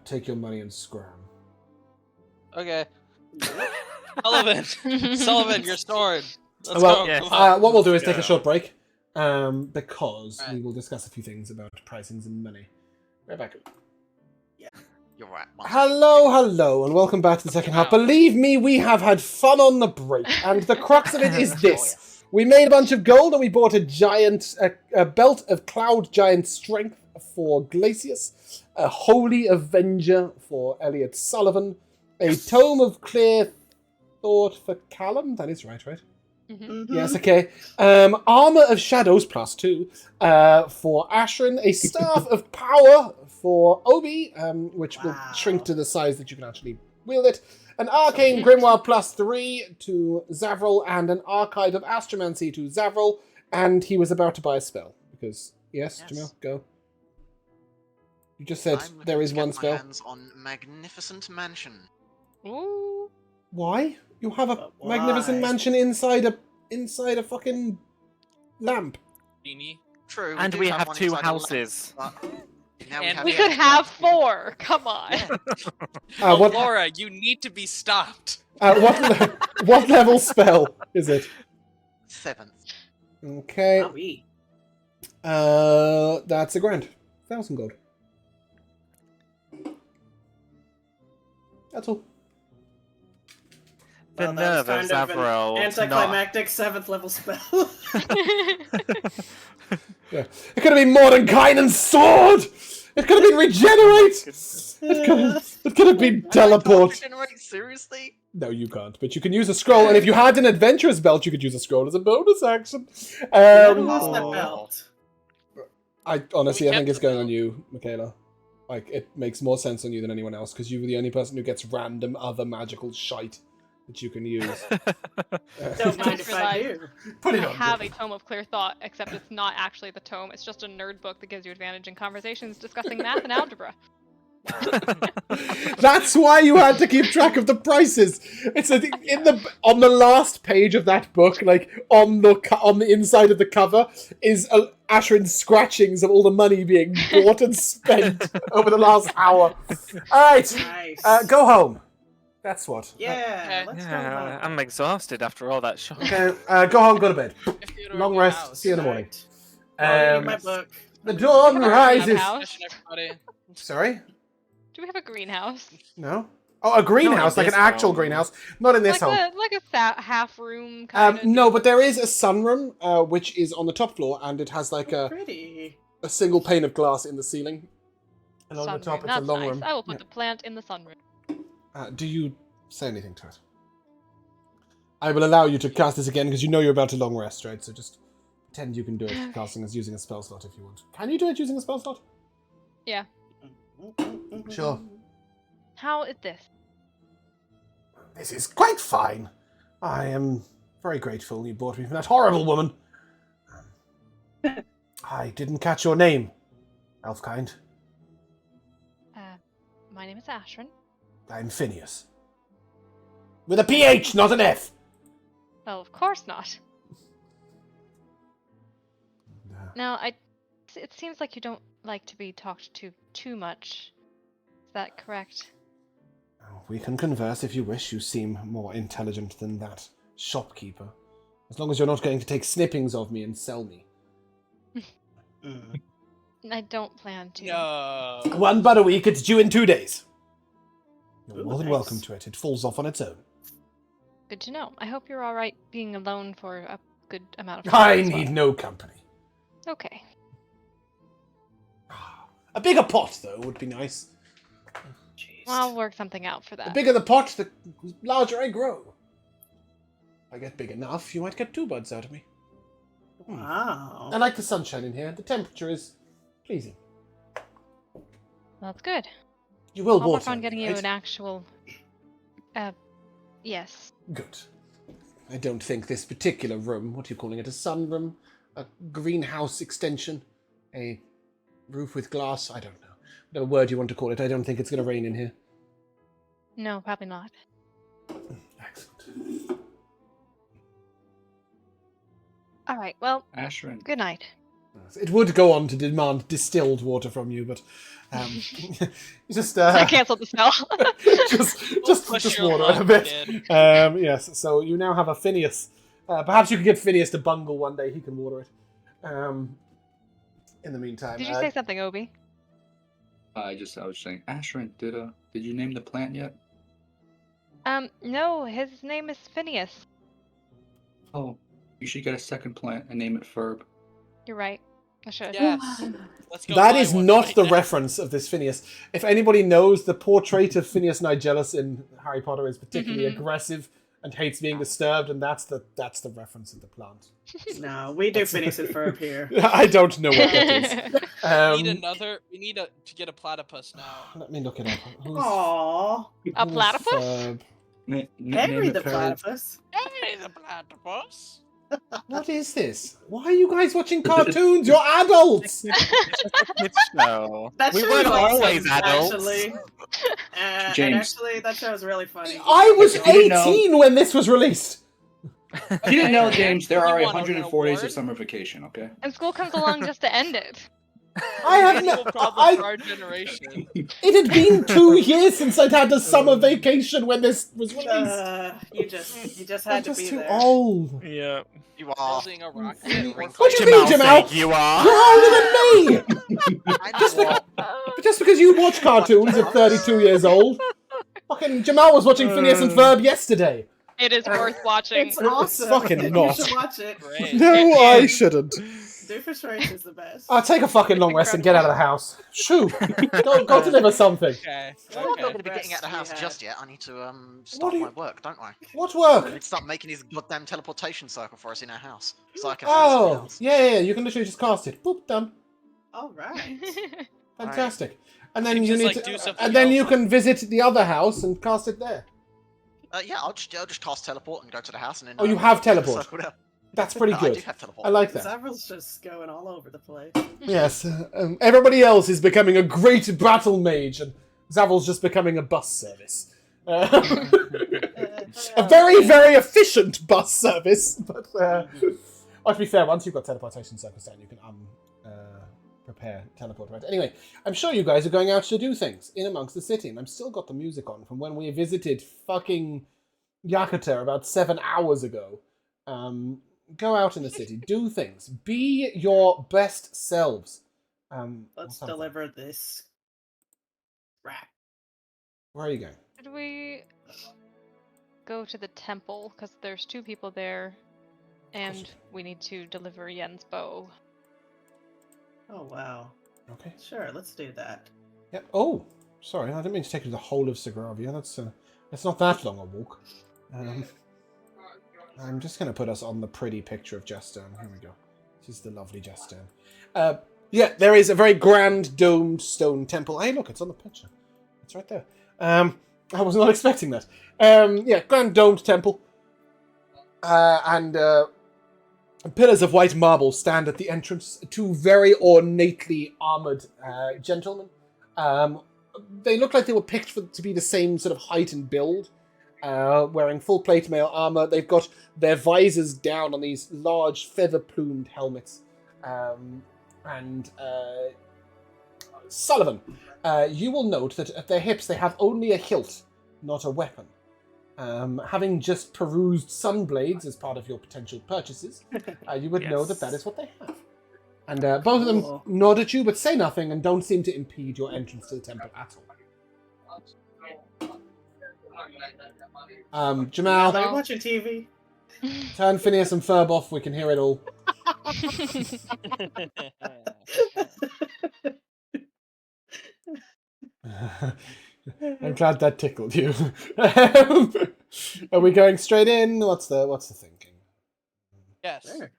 [SPEAKER 1] Take your money and scram.
[SPEAKER 2] Okay. Sullivan, your sword. Let's
[SPEAKER 1] Well,
[SPEAKER 2] go.
[SPEAKER 6] yes.
[SPEAKER 2] Come on.
[SPEAKER 1] What we'll do is
[SPEAKER 6] Let's
[SPEAKER 1] take a
[SPEAKER 6] go.
[SPEAKER 1] short break, because we
[SPEAKER 2] Right.
[SPEAKER 1] will discuss a few things about pricings and money. Right back.
[SPEAKER 4] you're right. once
[SPEAKER 1] Hello, and welcome back to the second half.
[SPEAKER 2] Wow.
[SPEAKER 1] Believe me, we have had fun on the break, and the crux of it is
[SPEAKER 4] Oh,
[SPEAKER 1] this.
[SPEAKER 4] yes.
[SPEAKER 1] We made a bunch of gold, and we bought a belt of cloud giant strength for Glacius, a holy avenger for Elliot Sullivan, a tome of clear thought for Callum. That is right?
[SPEAKER 5] Mhm.
[SPEAKER 1] Yes, okay. Armor of Shadows +2 for Ashrin, a Staff of Power for Obi, which will
[SPEAKER 5] Wow.
[SPEAKER 1] shrink to the size that you can actually wield it. An Arcane Grimoire +3 to Zavril, and an Archive of Astromancy to Zavril, and he was about to buy a spell. Because, yes. Jamil, go. You just said
[SPEAKER 4] I'm
[SPEAKER 1] there is
[SPEAKER 4] looking to
[SPEAKER 1] one
[SPEAKER 4] get my
[SPEAKER 1] spell.
[SPEAKER 4] hands on Magnificent Mansion.
[SPEAKER 2] Ooh.
[SPEAKER 1] Why? You have a
[SPEAKER 5] But why?
[SPEAKER 1] magnificent mansion inside a fucking lamp.
[SPEAKER 2] Genie.
[SPEAKER 4] True.
[SPEAKER 6] And
[SPEAKER 4] do
[SPEAKER 6] we have
[SPEAKER 4] one
[SPEAKER 6] 2
[SPEAKER 4] inside a lamp,
[SPEAKER 6] houses.
[SPEAKER 4] but now
[SPEAKER 2] And
[SPEAKER 4] have
[SPEAKER 3] We
[SPEAKER 2] Yeah.
[SPEAKER 3] could
[SPEAKER 4] the
[SPEAKER 3] have
[SPEAKER 4] extra-
[SPEAKER 3] 4. Come on.
[SPEAKER 1] What?
[SPEAKER 2] Laura, you need to be stopped.
[SPEAKER 1] What level spell is it?
[SPEAKER 4] 7th.
[SPEAKER 1] Okay.
[SPEAKER 5] I'll eat.
[SPEAKER 1] That's a grand. 1,000 gold. That's all.
[SPEAKER 6] The
[SPEAKER 5] Well,
[SPEAKER 6] nerve
[SPEAKER 5] that
[SPEAKER 6] of
[SPEAKER 5] was kind of an
[SPEAKER 6] Zavril to
[SPEAKER 5] anticlimactic 7th level spell.
[SPEAKER 1] Yeah. It could have been Mordenkainen's sword! It could have been regenerate! It could have been teleport.
[SPEAKER 4] Regenerate, seriously?
[SPEAKER 1] No, you can't. But you can use a scroll, and if you had an adventurous belt, you could use a scroll as a bonus action.
[SPEAKER 5] Never lost that belt.
[SPEAKER 1] I honestly, I think
[SPEAKER 2] kept
[SPEAKER 1] it's
[SPEAKER 2] the
[SPEAKER 1] going on
[SPEAKER 2] belt.
[SPEAKER 1] you, Michaela. Like, it makes more sense on you than anyone else, because you're the only person who gets random other magical shite that you can use.
[SPEAKER 5] Don't mind if I do.
[SPEAKER 1] Put
[SPEAKER 8] I
[SPEAKER 1] it on.
[SPEAKER 8] have a tome of clear thought, except it's not actually the tome. It's just a nerd book that gives you advantage in conversations discussing math and algebra.
[SPEAKER 1] That's why you had to keep track of the prices. It's on the last page of that book, like on the inside of the cover, is Ashrin's scratchings of all the money being bought and spent over the last hour. All right,
[SPEAKER 5] Nice.
[SPEAKER 1] go home. That's what.
[SPEAKER 5] Yeah, let's go
[SPEAKER 6] Yeah,
[SPEAKER 5] home.
[SPEAKER 6] I'm exhausted after all that shot.
[SPEAKER 1] Okay, go home, go to bed.
[SPEAKER 2] If you were
[SPEAKER 1] Long
[SPEAKER 2] in your
[SPEAKER 1] rest.
[SPEAKER 2] house.
[SPEAKER 1] See you in the morning.
[SPEAKER 5] I'll read my book.
[SPEAKER 1] The dawn
[SPEAKER 8] Have a
[SPEAKER 1] rises.
[SPEAKER 8] greenhouse?
[SPEAKER 2] Mission, everybody.
[SPEAKER 1] Sorry.
[SPEAKER 8] Do we have a greenhouse?
[SPEAKER 1] No. Oh, a greenhouse,
[SPEAKER 6] Not in
[SPEAKER 1] like an
[SPEAKER 6] this
[SPEAKER 1] actual
[SPEAKER 6] home.
[SPEAKER 1] greenhouse, not in this home.
[SPEAKER 8] Like a half room kind of.
[SPEAKER 1] No, but there is a sunroom, which is on the top floor, and it has like a
[SPEAKER 5] Pretty.
[SPEAKER 1] single pane of glass in the ceiling. And on the
[SPEAKER 8] sunroom.
[SPEAKER 1] top, it's a
[SPEAKER 8] That's
[SPEAKER 1] long
[SPEAKER 8] nice.
[SPEAKER 1] room.
[SPEAKER 8] I will put the plant in the sunroom.
[SPEAKER 1] Do you say anything to it? I will allow you to cast this again because you know you're about to long rest, right? So just pretend you can do it, casting as using a spell slot if you want. Can you do it using a spell slot?
[SPEAKER 8] Yeah.
[SPEAKER 1] Sure.
[SPEAKER 8] How is this?
[SPEAKER 1] This is quite fine. I am very grateful you brought me from that horrible woman. I didn't catch your name, Elfkind.
[SPEAKER 8] My name is Ashrin.
[SPEAKER 1] I'm Phineas. With a PH, not an F!
[SPEAKER 8] Well, of course not. Now, it seems like you don't like to be talked to too much. Is that correct?
[SPEAKER 1] We can converse if you wish. You seem more intelligent than that shopkeeper. As long as you're not going to take snippings of me and sell me.
[SPEAKER 8] I don't plan to.
[SPEAKER 2] No.
[SPEAKER 1] One bud a week, it's due in 2 days. You're
[SPEAKER 5] Ooh,
[SPEAKER 1] more than
[SPEAKER 5] nice.
[SPEAKER 1] welcome to it. It falls off on its own.
[SPEAKER 8] Good to know. I hope you're alright being alone for a good amount of time.
[SPEAKER 1] I
[SPEAKER 8] as well.
[SPEAKER 1] need no company.
[SPEAKER 8] Okay.
[SPEAKER 1] A bigger pot, though, would be nice.
[SPEAKER 5] Jeez.
[SPEAKER 8] I'll work something out for
[SPEAKER 1] The
[SPEAKER 8] that.
[SPEAKER 1] bigger the pot, the larger I grow. If I get big enough, you might get 2 buds out of me.
[SPEAKER 5] Wow.
[SPEAKER 1] I like the sunshine in here. The temperature is pleasing.
[SPEAKER 8] That's good.
[SPEAKER 1] You will
[SPEAKER 8] I'll
[SPEAKER 1] water
[SPEAKER 8] work on
[SPEAKER 1] me,
[SPEAKER 8] getting you
[SPEAKER 1] right?
[SPEAKER 8] an actual... yes.
[SPEAKER 1] Good. I don't think this particular room, what are you calling it, a sunroom, a greenhouse extension, a roof with glass, I don't know. Whatever word you want to call it, I don't think it's going to rain in here.
[SPEAKER 8] No, probably not.
[SPEAKER 1] Excellent.
[SPEAKER 8] Alright, well,
[SPEAKER 7] Ashrin.
[SPEAKER 8] good night.
[SPEAKER 1] It would go on to demand distilled water from you, but just
[SPEAKER 8] I canceled the spell.
[SPEAKER 1] just
[SPEAKER 2] Push your
[SPEAKER 1] water
[SPEAKER 2] luck,
[SPEAKER 1] a bit.
[SPEAKER 2] kid.
[SPEAKER 1] Yes, so you now have a Phineas. Perhaps you could get Phineas to bungle one day. He can water it. In the meantime,
[SPEAKER 8] Did you say something, Obi?
[SPEAKER 7] I was saying, Ashrin, did you name the plant yet?
[SPEAKER 8] No, his name is Phineas.
[SPEAKER 7] Oh, you should get a second plant and name it Ferb.
[SPEAKER 8] You're right. I should.
[SPEAKER 2] Yes. Let's go
[SPEAKER 1] that
[SPEAKER 2] buy
[SPEAKER 1] is
[SPEAKER 2] one
[SPEAKER 1] not
[SPEAKER 2] right
[SPEAKER 1] the
[SPEAKER 2] now.
[SPEAKER 1] reference of this Phineas. If anybody knows, the portrait of Phineas Nigellus in Harry Potter is particularly aggressive and hates being disturbed, and that's the reference of the plant.
[SPEAKER 5] No, we do Phineas and Ferb here.
[SPEAKER 1] I don't know what that is.
[SPEAKER 2] We need to get a platypus now.
[SPEAKER 1] Let me look it up.
[SPEAKER 5] Aww.
[SPEAKER 8] A
[SPEAKER 1] Who's
[SPEAKER 8] platypus?
[SPEAKER 1] Ferb?
[SPEAKER 5] Henry
[SPEAKER 7] Name
[SPEAKER 5] the
[SPEAKER 7] it Ferb.
[SPEAKER 5] platypus.
[SPEAKER 2] Hey, the platypus.
[SPEAKER 1] What is this? Why are you guys watching cartoons? You're adults!
[SPEAKER 6] It's no.
[SPEAKER 5] That
[SPEAKER 6] We
[SPEAKER 5] show
[SPEAKER 6] weren't
[SPEAKER 5] is
[SPEAKER 6] always
[SPEAKER 5] awesome,
[SPEAKER 6] adults.
[SPEAKER 5] Actually. And
[SPEAKER 7] James.
[SPEAKER 5] actually, that show is really funny.
[SPEAKER 1] I was
[SPEAKER 7] You didn't know-
[SPEAKER 1] 18 when this was released.
[SPEAKER 7] You didn't know, James, there
[SPEAKER 2] You
[SPEAKER 7] are
[SPEAKER 2] want an
[SPEAKER 7] 104 days of
[SPEAKER 2] award?
[SPEAKER 7] summer vacation, okay?
[SPEAKER 8] And school comes along just to end it.
[SPEAKER 1] I have
[SPEAKER 2] Annual
[SPEAKER 1] no.
[SPEAKER 2] problem for our generation.
[SPEAKER 1] It had been 2 years since I'd had a summer vacation when this was released.
[SPEAKER 5] You just
[SPEAKER 1] I'm
[SPEAKER 5] had to
[SPEAKER 1] just
[SPEAKER 5] be
[SPEAKER 1] too
[SPEAKER 5] there.
[SPEAKER 1] old.
[SPEAKER 6] Yeah.
[SPEAKER 4] You are.
[SPEAKER 2] Building a rocket.
[SPEAKER 1] What do you mean, Jamal?
[SPEAKER 6] You are.
[SPEAKER 1] You're older than me.
[SPEAKER 4] And
[SPEAKER 1] Just
[SPEAKER 4] what?
[SPEAKER 1] But just because you watch cartoons at 32 years old, fucking Jamal was watching Phineas and Ferb yesterday.
[SPEAKER 3] It is worth watching.
[SPEAKER 5] It's awesome.
[SPEAKER 1] fucking
[SPEAKER 5] You
[SPEAKER 1] not.
[SPEAKER 5] should watch it.
[SPEAKER 2] Great.
[SPEAKER 1] No, I shouldn't.
[SPEAKER 5] Doofus Rice is the best.
[SPEAKER 1] I'll take a fucking long rest and get out of the house. Shoo! Go deliver something.
[SPEAKER 2] Okay.
[SPEAKER 4] I'm not going
[SPEAKER 2] Okay.
[SPEAKER 4] to be getting out of the house
[SPEAKER 5] Best we
[SPEAKER 4] just
[SPEAKER 5] had.
[SPEAKER 4] yet. I need to start
[SPEAKER 1] do
[SPEAKER 4] my
[SPEAKER 1] you-
[SPEAKER 4] work, don't I?
[SPEAKER 1] What
[SPEAKER 4] I
[SPEAKER 1] work?
[SPEAKER 4] need to start making his goddamn teleportation circle for us in our house, so I can. Oh.
[SPEAKER 1] Oh, yeah, you can literally just cast it. Boop, done.
[SPEAKER 5] All right.
[SPEAKER 1] Fantastic. And then
[SPEAKER 2] You
[SPEAKER 1] you
[SPEAKER 2] just,
[SPEAKER 1] need
[SPEAKER 2] like, do
[SPEAKER 1] to,
[SPEAKER 2] something
[SPEAKER 1] and then
[SPEAKER 2] else.
[SPEAKER 1] you can visit the other house and cast it there.
[SPEAKER 4] Yeah, I'll just cast teleport and go to the house and then.
[SPEAKER 1] Oh, you have teleport.
[SPEAKER 4] circle down.
[SPEAKER 1] That's pretty
[SPEAKER 4] I do
[SPEAKER 1] good.
[SPEAKER 4] have teleport.
[SPEAKER 1] I like that.
[SPEAKER 5] Zavril's just going all over the place.
[SPEAKER 1] Yes. Everybody else is becoming a great battle mage, and Zavel's just becoming a bus service. A very, very efficient bus service. But to be fair, once you've got teleportation circles down, you can prepare teleport, right? Anyway, I'm sure you guys are going out to do things in amongst the city, and I've still got the music on from when we visited fucking Yakata about 7 hours ago. Go out in the city, do things, be your best selves.
[SPEAKER 5] Let's deliver this rat.
[SPEAKER 1] Where are you going?
[SPEAKER 3] Should we go to the temple? Because there's 2 people there, and we need to deliver Yen's bow.
[SPEAKER 5] Oh wow.
[SPEAKER 1] Okay.
[SPEAKER 5] Sure, let's do that.
[SPEAKER 1] Yeah. Oh, sorry, I didn't mean to take you to the whole of Sogravia. That's not that long a walk. I'm just going to put us on the pretty picture of Jastern. Here we go. This is the lovely Jastern. Yeah, there is a very grand domed stone temple. Hey, look, it's on the picture. It's right there. I was not expecting that. Yeah, grand domed temple. And pillars of white marble stand at the entrance. 2 very ornately armored gentlemen. They look like they were picked to be the same sort of height and build. Wearing full plate mail armor. They've got their visors down on these large feather-plumed helmets. And Sullivan, you will note that at their hips they have only a hilt, not a weapon. Having just perused Sunblades as part of your potential purchases, you would know that is what they have. And both of them nod at you, but say nothing and don't seem to impede your entrance to the temple at all. Jamal,
[SPEAKER 5] Are you watching TV?
[SPEAKER 1] turn Phineas and Ferb off. We can hear it all. I'm glad that tickled you. Are we going straight in? What's the thinking?
[SPEAKER 2] Yes.
[SPEAKER 5] Sure.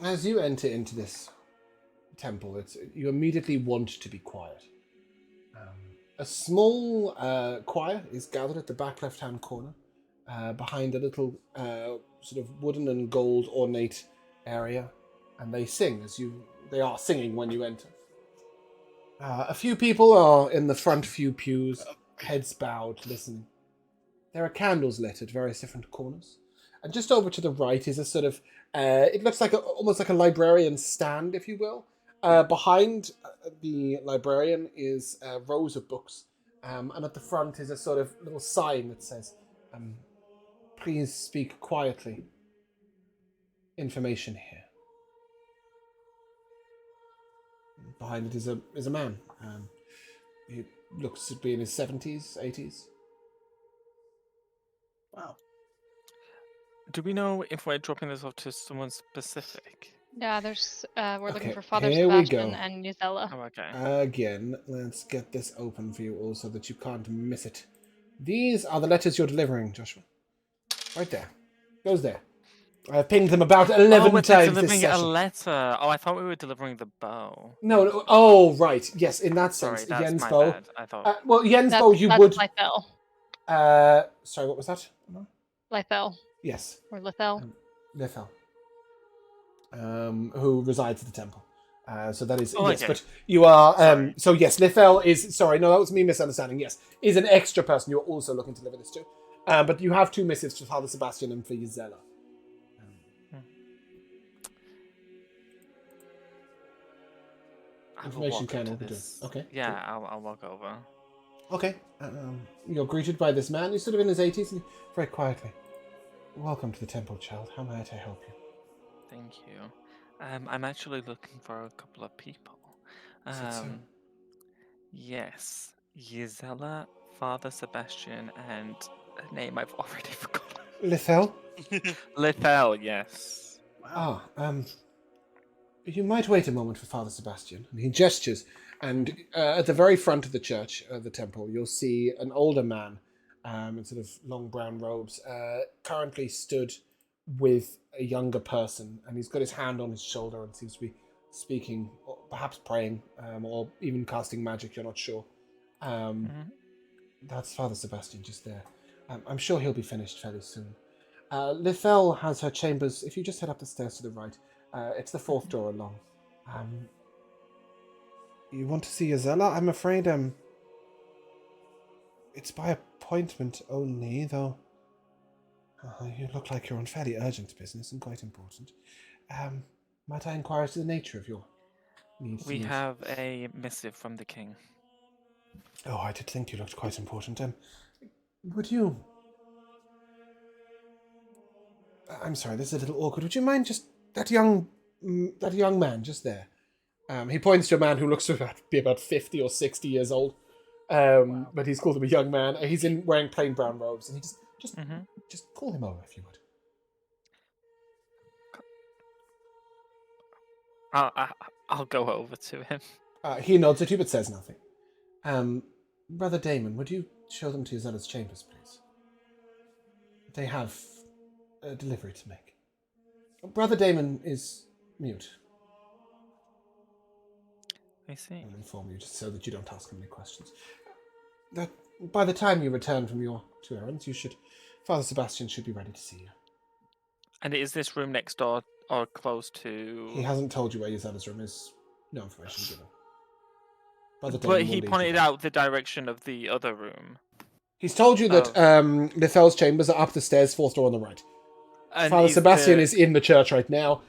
[SPEAKER 1] As you enter into this temple, you immediately want to be quiet. A small choir is gathered at the back left-hand corner, behind a little sort of wooden and gold ornate area, and they sing they are singing when you enter. A few people are in the front few pews, heads bowed, listening. There are candles lit at various different corners, and just over to the right is a sort of it looks like almost like a librarian stand, if you will. Behind the librarian is rows of books, and at the front is a sort of little sign that says, "Please speak quietly. Information here." Behind it is a man. He looks to be in his 70s, 80s.
[SPEAKER 5] Wow.
[SPEAKER 6] Do we know if we're dropping this off to someone specific?
[SPEAKER 3] Yeah, there's we're looking
[SPEAKER 1] Okay,
[SPEAKER 3] for Father
[SPEAKER 1] here we
[SPEAKER 3] Sebastian
[SPEAKER 1] go.
[SPEAKER 3] and Nuzella.
[SPEAKER 6] Oh, okay.
[SPEAKER 1] Again, let's get this open for you all so that you can't miss it. These are the letters you're delivering, Joshua. Right there. Goes there. I've pinged them about 11
[SPEAKER 6] we're
[SPEAKER 1] times this
[SPEAKER 6] delivering a
[SPEAKER 1] session.
[SPEAKER 6] letter. Oh, I thought we were delivering the bow.
[SPEAKER 1] No, oh, right. Yes, in that
[SPEAKER 6] Sorry,
[SPEAKER 1] sense.
[SPEAKER 6] that's
[SPEAKER 1] Yen's
[SPEAKER 6] my
[SPEAKER 1] bow.
[SPEAKER 6] bad. I thought.
[SPEAKER 1] Well, Yen's
[SPEAKER 3] That's,
[SPEAKER 1] bow you
[SPEAKER 3] that's
[SPEAKER 1] would...
[SPEAKER 3] Lithel.
[SPEAKER 1] Sorry, what was that?
[SPEAKER 3] Lithel.
[SPEAKER 1] Yes.
[SPEAKER 3] Or Lithel.
[SPEAKER 1] Lithel. Who resides at the temple. So that is...
[SPEAKER 6] Oh,
[SPEAKER 1] yes,
[SPEAKER 6] okay.
[SPEAKER 1] but you are...
[SPEAKER 6] Sorry.
[SPEAKER 1] So yes, Lithel is... Sorry, no, that was me misunderstanding. Yes, is an extra person you're also looking to deliver this to. But you have 2 missives for Father Sebastian and for Gisela.
[SPEAKER 6] I will
[SPEAKER 1] information
[SPEAKER 6] walk
[SPEAKER 1] can
[SPEAKER 6] up to
[SPEAKER 1] open doors.
[SPEAKER 6] this.
[SPEAKER 1] Okay.
[SPEAKER 6] Yeah, I'll walk over.
[SPEAKER 1] Okay. You're greeted by this man. He's sort of in his 80s, and very quietly. Welcome to the temple, child. How might I help you?
[SPEAKER 6] Thank you. I'm actually looking for a couple of people.
[SPEAKER 1] Is it so?
[SPEAKER 6] Yes, Gisela, Father Sebastian, and a name I've already forgotten.
[SPEAKER 1] Lithel?
[SPEAKER 6] Lithel, yes.
[SPEAKER 5] Wow.
[SPEAKER 1] You might wait a moment for Father Sebastian. And he gestures, and at the very front of the church, the temple, you'll see an older man in sort of long brown robes, currently stood with a younger person, and he's got his hand on his shoulder and seems to be speaking, or perhaps praying, or even casting magic, you're not sure. That's Father Sebastian just there. I'm sure he'll be finished fairly soon. Lithel has her chambers. If you just head up the stairs to the right, it's the fourth door along. You want to see Azella? I'm afraid it's by appointment only, though. You look like you're on fairly urgent business and quite important. Might I inquire as to the nature of your needs?
[SPEAKER 6] We have a missive from the king.
[SPEAKER 1] Oh, I did think you looked quite important. Would you... I'm sorry, this is a little awkward. Would you mind just... That young man just there. He points to a man who looks to be about 50 or 60 years old. But he's called him a young man. He's wearing plain brown robes, and he just call him over if you would.
[SPEAKER 6] I'll go over to him.
[SPEAKER 1] He nods at you but says nothing. Brother Damon, would you show them to Zella's chambers, please? They have a delivery to make. Brother Damon is mute.
[SPEAKER 6] I see.
[SPEAKER 1] I'll inform you just so that you don't ask him any questions. That by the time you return from your 2 errands, Father Sebastian should be ready to see you.
[SPEAKER 6] And is this room next door or close to...
[SPEAKER 1] He hasn't told you where Zella's room is. No information given.
[SPEAKER 6] But he pointed out the direction of the other room.
[SPEAKER 1] He's told you that Lithel's chambers are up the stairs, 4th door on the right.
[SPEAKER 6] And
[SPEAKER 1] Father Sebastian is in the church right now.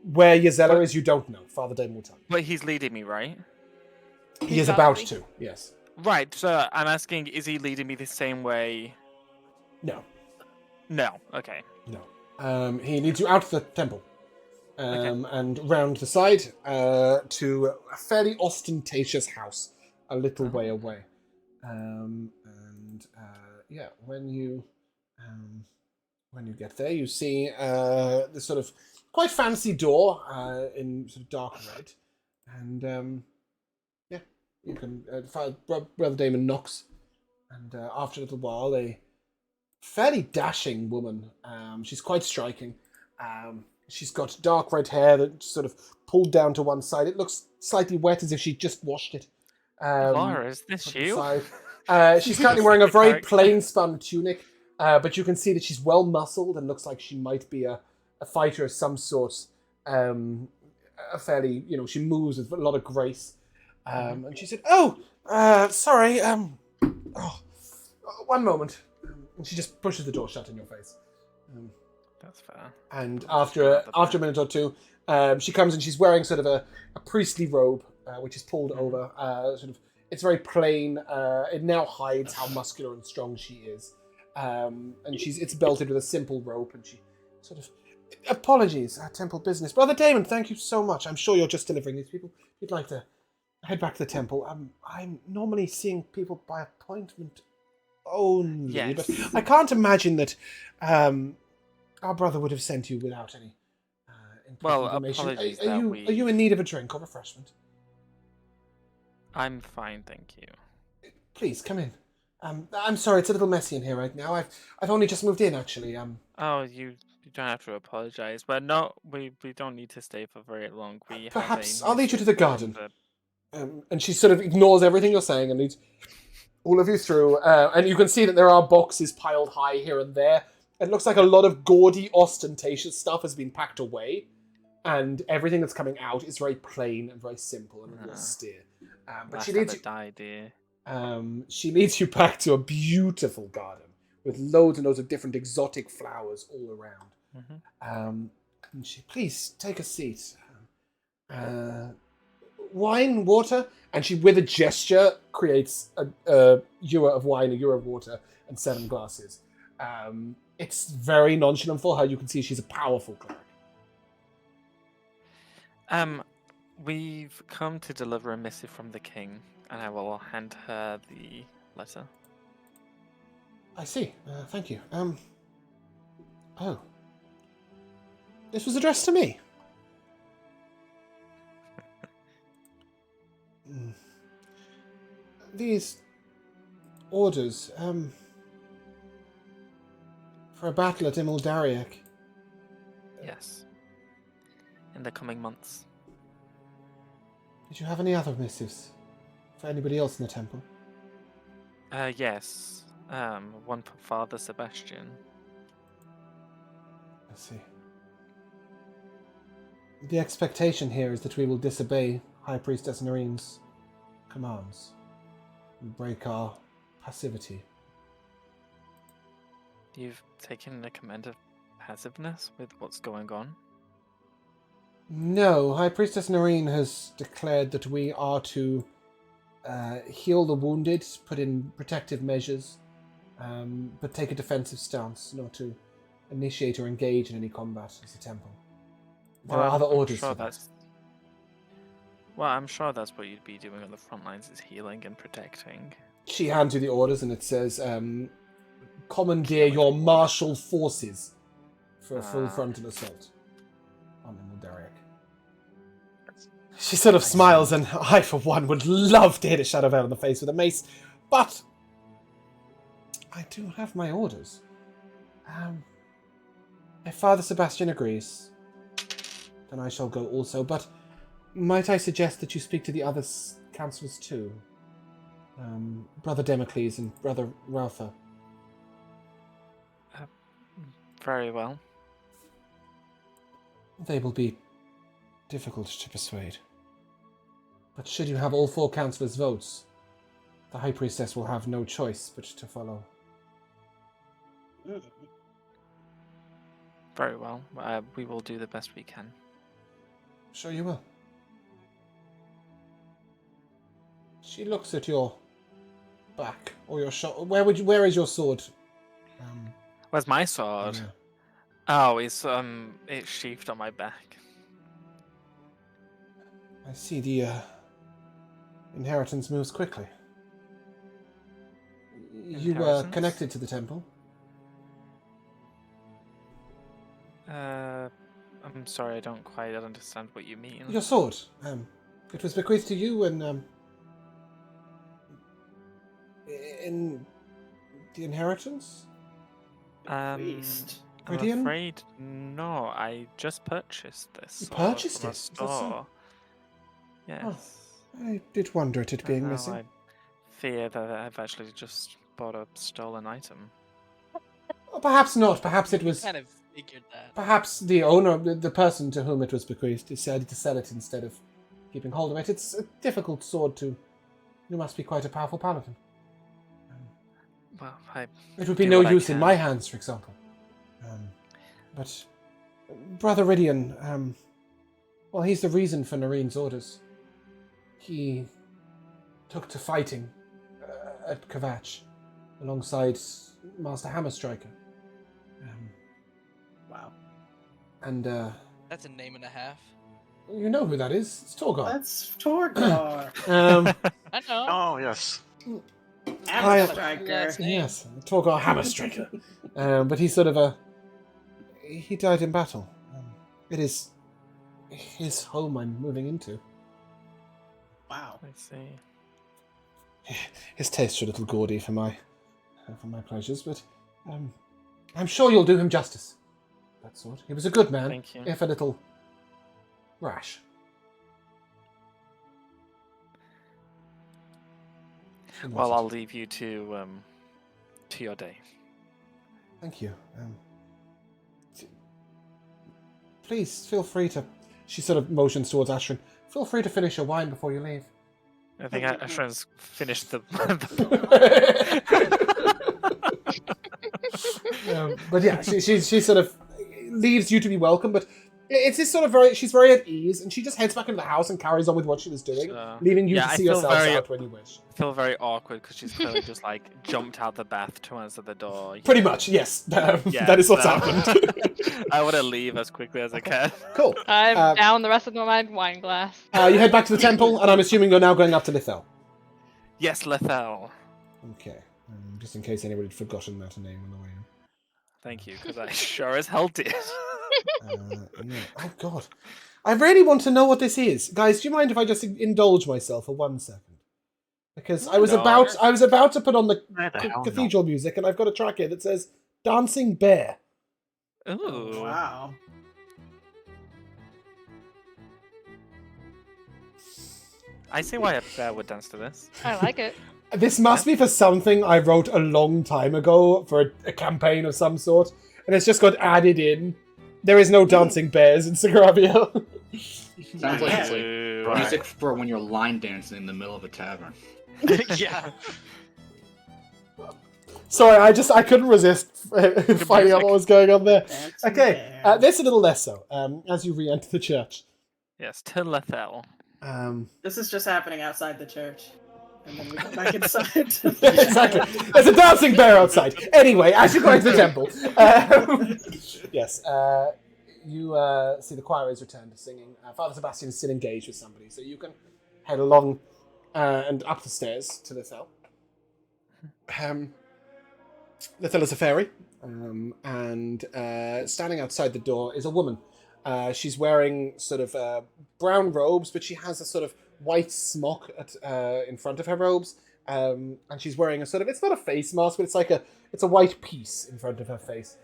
[SPEAKER 1] Where Gisela is, you don't know. Father Damon will tell you.
[SPEAKER 6] But he's leading me, right?
[SPEAKER 1] He is about to, yes.
[SPEAKER 6] Right, so I'm asking, is he leading me the same way?
[SPEAKER 1] No.
[SPEAKER 6] No, okay.
[SPEAKER 1] No. He leads you out of the temple.
[SPEAKER 6] Okay.
[SPEAKER 1] And round the side to a fairly ostentatious house a little way away. When you get there, you see this sort of quite fancy door in sort of dark red, and you can. Brother Damon knocks, and after a little while, a fairly dashing woman. She's quite striking. She's got dark red hair that sort of pulled down to one side. It looks slightly wet, as if she just washed it.
[SPEAKER 6] Laura, is this you?
[SPEAKER 1] She's currently wearing a very plain spun tunic, but you can see that she's well muscled and looks like she might be a fighter of some sort. A fairly, she moves with a lot of grace. And she said, sorry, one moment. And she just pushes the door shut in your face.
[SPEAKER 6] That's fair.
[SPEAKER 1] And after a minute or two, she comes and she's wearing sort of a priestly robe, which is pulled over. It's very plain. It now hides how muscular and strong she is. And it's belted with a simple rope, and she sort of... Apologies, temple business. Brother Damon, thank you so much. I'm sure you're just delivering these people. If you'd like to head back to the temple. I'm normally seeing people by appointment only,
[SPEAKER 6] yes.
[SPEAKER 1] But I can't imagine that our brother would have sent you without any information.
[SPEAKER 6] Apologies.
[SPEAKER 1] Are you in need of a drink or refreshment?
[SPEAKER 6] I'm fine, thank you.
[SPEAKER 1] Please come in. I'm sorry, it's a little messy in here right now. I've only just moved in, actually.
[SPEAKER 6] Oh, you don't have to apologize, but no, we don't need to stay for very long.
[SPEAKER 1] Perhaps I'll lead you to the garden. And she sort of ignores everything you're saying and leads all of you through. And you can see that there are boxes piled high here and there. It looks like a lot of gaudy, ostentatious stuff has been packed away. And everything that's coming out is very plain and very simple and austere. But she leads you... she leads you back to a beautiful garden with loads and loads of different exotic flowers all around. And she, please take a seat. wine, water, and she, with a gesture, creates a ewer of wine, a ewer of water, and 7 glasses. It's very nonchalant for her. You can see she's a powerful cleric.
[SPEAKER 6] We've come to deliver a missive from the king, and I will hand her the letter.
[SPEAKER 1] I see. Thank you. Oh. This was addressed to me. These orders, for a battle at Imildariak.
[SPEAKER 6] Yes. In the coming months.
[SPEAKER 1] Did you have any other missives for anybody else in the temple?
[SPEAKER 6] Yes. One for Father Sebastian.
[SPEAKER 1] I see. The expectation here is that we will disobey High Priestess Narine's commands and break our passivity.
[SPEAKER 6] You've taken a command of passiveness with what's going on?
[SPEAKER 1] No, High Priestess Narine has declared that we are to heal the wounded, put in protective measures, but take a defensive stance, not to initiate or engage in any combat as a temple. There are other orders for that.
[SPEAKER 6] Well, I'm sure that's what you'd be doing on the front lines, is healing and protecting.
[SPEAKER 1] She hands you the orders and it says, commandeer your martial forces for a full frontal assault on Imildariak. She sort of smiles, and I, for one, would love to hit a Shadowhunters in the face with a mace, but I do have my orders. If Father Sebastian agrees, then I shall go also, but might I suggest that you speak to the other councillors too? Brother Democles and Brother Ralpha.
[SPEAKER 6] Very well.
[SPEAKER 1] They will be difficult to persuade. But should you have all 4 councillors' votes, the High Priestess will have no choice but to follow.
[SPEAKER 6] Very well. We will do the best we can.
[SPEAKER 1] Sure you will. She looks at your back or your shoulder. Where is your sword?
[SPEAKER 6] Where's my sword?
[SPEAKER 1] Yeah.
[SPEAKER 6] Oh, it's sheathed on my back.
[SPEAKER 1] I see the inheritance moves quickly. You were
[SPEAKER 6] Inheritance?
[SPEAKER 1] connected to the temple.
[SPEAKER 6] I'm sorry, I don't quite understand what you mean.
[SPEAKER 1] Your sword. It was bequeathed to you in the inheritance.
[SPEAKER 5] Bequeathed.
[SPEAKER 6] I'm
[SPEAKER 1] Gideon?
[SPEAKER 6] afraid no. I just purchased this.
[SPEAKER 1] You
[SPEAKER 6] sword
[SPEAKER 1] purchased
[SPEAKER 6] from a
[SPEAKER 1] it? Is that so?
[SPEAKER 6] store. Yes.
[SPEAKER 1] I did wonder at it being
[SPEAKER 6] No,
[SPEAKER 1] missing.
[SPEAKER 6] I fear that I've actually just bought a stolen item.
[SPEAKER 1] Or perhaps not. Perhaps it was.
[SPEAKER 2] Kind of figured that.
[SPEAKER 1] Perhaps the owner, the person to whom it was bequeathed, decided to sell it instead of keeping hold of it. It's a difficult sword to. You must be quite a powerful paladin.
[SPEAKER 6] Well,
[SPEAKER 1] It would be
[SPEAKER 6] do
[SPEAKER 1] no
[SPEAKER 6] what I
[SPEAKER 1] use in
[SPEAKER 6] can.
[SPEAKER 1] my hands, for example. But Brother Ridian, well, he's the reason for Narine's orders. He took to fighting at Kavach alongside Master Hammerstriker.
[SPEAKER 5] Wow.
[SPEAKER 1] And
[SPEAKER 2] That's a name and a half.
[SPEAKER 1] you know who that is? It's Torgar.
[SPEAKER 5] That's Torgar.
[SPEAKER 2] I know.
[SPEAKER 4] Oh, yes.
[SPEAKER 5] Hammer Striker.
[SPEAKER 2] Yes.
[SPEAKER 1] Yes, Torgar Hammerstriker. But he's sort of he died in battle. It is his home I'm moving into.
[SPEAKER 5] Wow.
[SPEAKER 6] I see.
[SPEAKER 1] His tastes are a little gaudy for my pleasures, but I'm sure you'll do him justice. That sort. He was a good man,
[SPEAKER 6] Thank you.
[SPEAKER 1] if a little rash.
[SPEAKER 6] Well, I'll leave you to your day.
[SPEAKER 1] Thank you. Please feel free to. She sort of motions towards Ashrin. Feel free to finish your wine before you leave.
[SPEAKER 6] I think Ashran's finished the.
[SPEAKER 1] But yeah, she sort of leaves you to be welcome, but It's this sort of very. She's very at ease, and she just heads back into the house and carries on with what she was doing, leaving you to see yourselves out when you wish.
[SPEAKER 6] I feel very awkward because she's clearly just like jumped out the bath to answer the door.
[SPEAKER 1] Pretty much, yes. That is what's happened.
[SPEAKER 6] I want to leave as quickly as I can.
[SPEAKER 1] Cool.
[SPEAKER 3] I'm down the rest of my wine glass.
[SPEAKER 1] You head back to the temple, and I'm assuming you're now going up to Lithel.
[SPEAKER 6] Yes, Lethal.
[SPEAKER 1] Okay. Just in case anybody had forgotten that name on the way in.
[SPEAKER 6] Thank you, because I sure as hell did.
[SPEAKER 1] Yeah. Oh god, I really want to know what this is, guys. Do you mind if I just indulge myself for 1 second? Because I was about to put on the cathedral music, and I've got a track here that says "Dancing Bear."
[SPEAKER 6] Ooh.
[SPEAKER 5] Wow.
[SPEAKER 6] I see why a bear would dance to this.
[SPEAKER 3] I like it.
[SPEAKER 1] This must be for something I wrote a long time ago for a campaign of some sort, and it's just got added in. There is no dancing bears in Sogravia.
[SPEAKER 7] Sounds like it's like music for when you're line dancing in the middle of a tavern.
[SPEAKER 2] Yeah.
[SPEAKER 1] Sorry, I couldn't resist finding out what was going on there. Okay, this a little less so. As you re-enter the church.
[SPEAKER 6] Yes, to Lethal.
[SPEAKER 5] This is just happening outside the church. And then we go back inside.
[SPEAKER 1] Exactly. There's a dancing bear outside. Anyway, as you go into the temple, yes, you see the choir is returned to singing. Father Sebastian is still engaged with somebody, so you can head along and up the stairs to Lithel. Lithel is a fairy, and standing outside the door is a woman. She's wearing sort of brown robes, but she has a sort of white smock in front of her robes, and she's wearing a sort of, it's not a face mask, but it's a white piece in front of her face.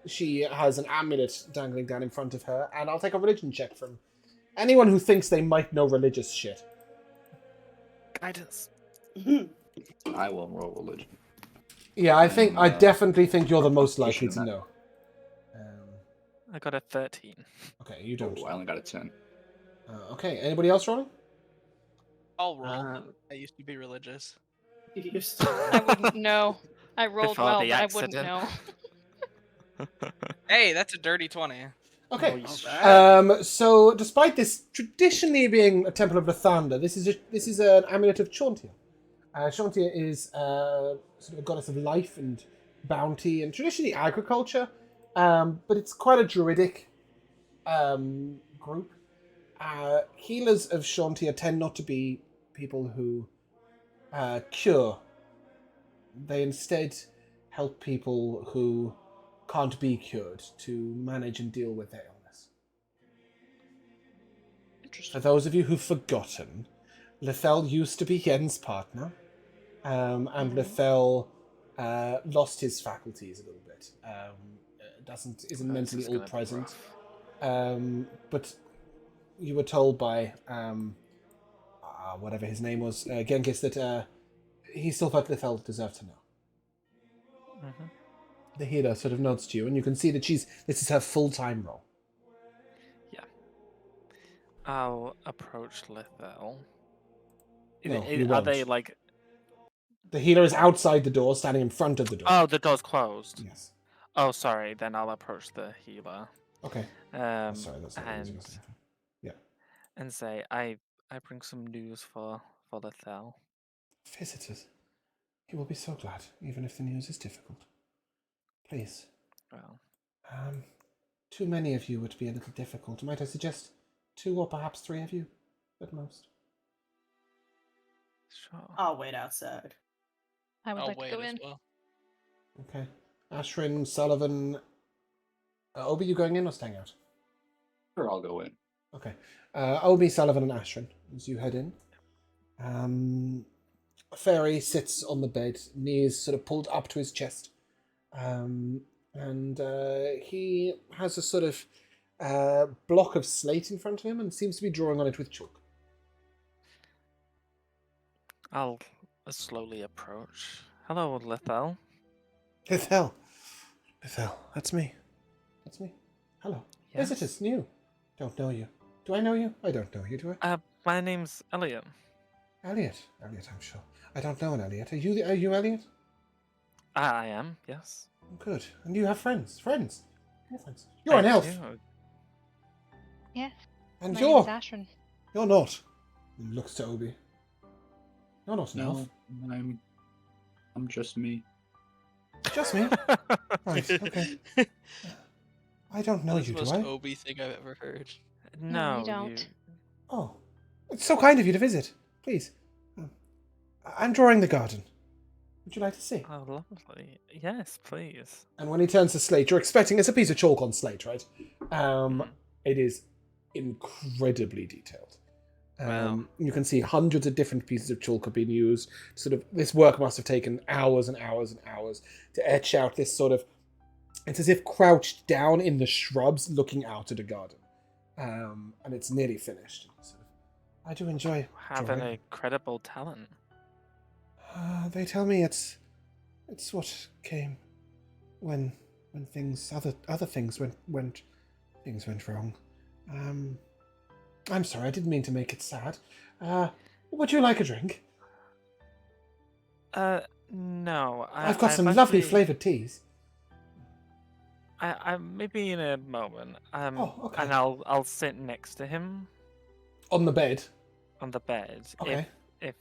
[SPEAKER 1] She has an amulet dangling down in front of her, and I'll take a religion check from anyone who thinks they might know religious shit.
[SPEAKER 6] Guidance.
[SPEAKER 7] I will roll religion.
[SPEAKER 1] Yeah, I definitely think you're the most likely to know.
[SPEAKER 6] I got a 13.
[SPEAKER 1] Okay, you don't.
[SPEAKER 7] Oh, I only got a 10.
[SPEAKER 1] Okay, anybody else rolling?
[SPEAKER 2] I'll roll. I used to be religious.
[SPEAKER 3] I wouldn't know. I rolled
[SPEAKER 6] Before
[SPEAKER 3] well,
[SPEAKER 6] the
[SPEAKER 3] but I wouldn't
[SPEAKER 6] accident.
[SPEAKER 3] know.
[SPEAKER 2] Hey, that's a dirty 20.
[SPEAKER 1] Okay.
[SPEAKER 5] Alright.
[SPEAKER 1] So, despite this traditionally being a temple of Lathander, this is an amulet of Chauntea. Chauntea is sort of a goddess of life and bounty and traditionally agriculture, but it's quite a druidic group. Healers of Chauntea tend not to be people who cure. They instead help people who can't be cured to manage and deal with their illness. For those of you who've forgotten, Lethel used to be Yen's partner, and Lethel lost his faculties a little bit. Isn't mentally all present. But you were told by whatever his name was, Genghis, that he still felt Lethel deserved to know.
[SPEAKER 6] Mm-hmm.
[SPEAKER 1] The healer sort of nods to you, and you can see that this is her full-time role.
[SPEAKER 6] Yeah. I'll approach Lethal.
[SPEAKER 1] No, you
[SPEAKER 6] Are
[SPEAKER 1] won't.
[SPEAKER 6] they like...
[SPEAKER 1] The healer is outside the door, standing in front of the door.
[SPEAKER 6] Oh, the door's closed.
[SPEAKER 1] Yes.
[SPEAKER 6] Oh, sorry. Then I'll approach the healer.
[SPEAKER 1] Okay. Sorry, that's not what I was gonna say. Yeah.
[SPEAKER 6] And say, I bring some news for Lethal.
[SPEAKER 1] Visitors. He will be so glad, even if the news is difficult. Please.
[SPEAKER 6] Well,
[SPEAKER 1] Too many of you would be a little difficult. Might I suggest 2 or perhaps 3 of you, at most?
[SPEAKER 6] sure.
[SPEAKER 5] I'll wait outside.
[SPEAKER 3] I would
[SPEAKER 2] I'll
[SPEAKER 3] like to
[SPEAKER 2] wait
[SPEAKER 3] go
[SPEAKER 2] as
[SPEAKER 3] in.
[SPEAKER 2] well.
[SPEAKER 1] Okay. Ashrin, Sullivan... Obi, you going in or staying out?
[SPEAKER 7] Sure, I'll go in.
[SPEAKER 1] Okay. Obi, Sullivan, and Ashrin, as you head in. Fairy sits on the bed, knees sort of pulled up to his chest. And he has a sort of block of slate in front of him and seems to be drawing on it with chalk.
[SPEAKER 6] I'll slowly approach. Hello, Lethal.
[SPEAKER 1] Lethel, that's me. That's me. Hello.
[SPEAKER 6] Yes?
[SPEAKER 1] Visitors, new. Don't know you. Do I know you? I don't know you, do I?
[SPEAKER 6] My name's Elliot.
[SPEAKER 1] Elliot, I'm sure. I don't know an Elliot. Are you Elliot?
[SPEAKER 6] I am, yes.
[SPEAKER 1] Good. And you have friends? Friends? You're friends. You're an elf.
[SPEAKER 6] do.
[SPEAKER 3] Yes.
[SPEAKER 1] And
[SPEAKER 3] My
[SPEAKER 1] you're
[SPEAKER 3] name's Ashrin.
[SPEAKER 1] you're not. And looks to Obi. You're not an
[SPEAKER 7] No,
[SPEAKER 1] elf.
[SPEAKER 7] I'm just me.
[SPEAKER 1] Just me. Right. Okay. I don't know
[SPEAKER 2] That's
[SPEAKER 1] you,
[SPEAKER 2] the
[SPEAKER 1] do
[SPEAKER 2] most
[SPEAKER 1] I?
[SPEAKER 2] Obi thing I've ever heard.
[SPEAKER 3] No, you
[SPEAKER 6] No,
[SPEAKER 3] don't.
[SPEAKER 1] Oh, it's so kind of you to visit. Please. I'm drawing the garden. Would you like to see?
[SPEAKER 6] Oh, lovely. Yes, please.
[SPEAKER 1] And when he turns to slate, you're expecting it's a piece of chalk on slate, right? It is incredibly detailed.
[SPEAKER 6] Wow.
[SPEAKER 1] You can see hundreds of different pieces of chalk have been used. Sort of, this work must have taken hours and hours and hours to etch out this sort of. It's as if crouched down in the shrubs, looking out at a garden, and it's nearly finished. Sort of, I do enjoy
[SPEAKER 6] Have
[SPEAKER 1] drawing.
[SPEAKER 6] an incredible talent.
[SPEAKER 1] They tell me it's what came when things other things went wrong. I'm sorry, I didn't mean to make it sad. Would you like a drink?
[SPEAKER 6] No.
[SPEAKER 1] I've got some lovely flavoured teas.
[SPEAKER 6] I maybe in a moment.
[SPEAKER 1] Oh, okay.
[SPEAKER 6] And I'll sit next to him
[SPEAKER 1] On the bed.
[SPEAKER 6] on the bed.
[SPEAKER 1] Okay.
[SPEAKER 6] If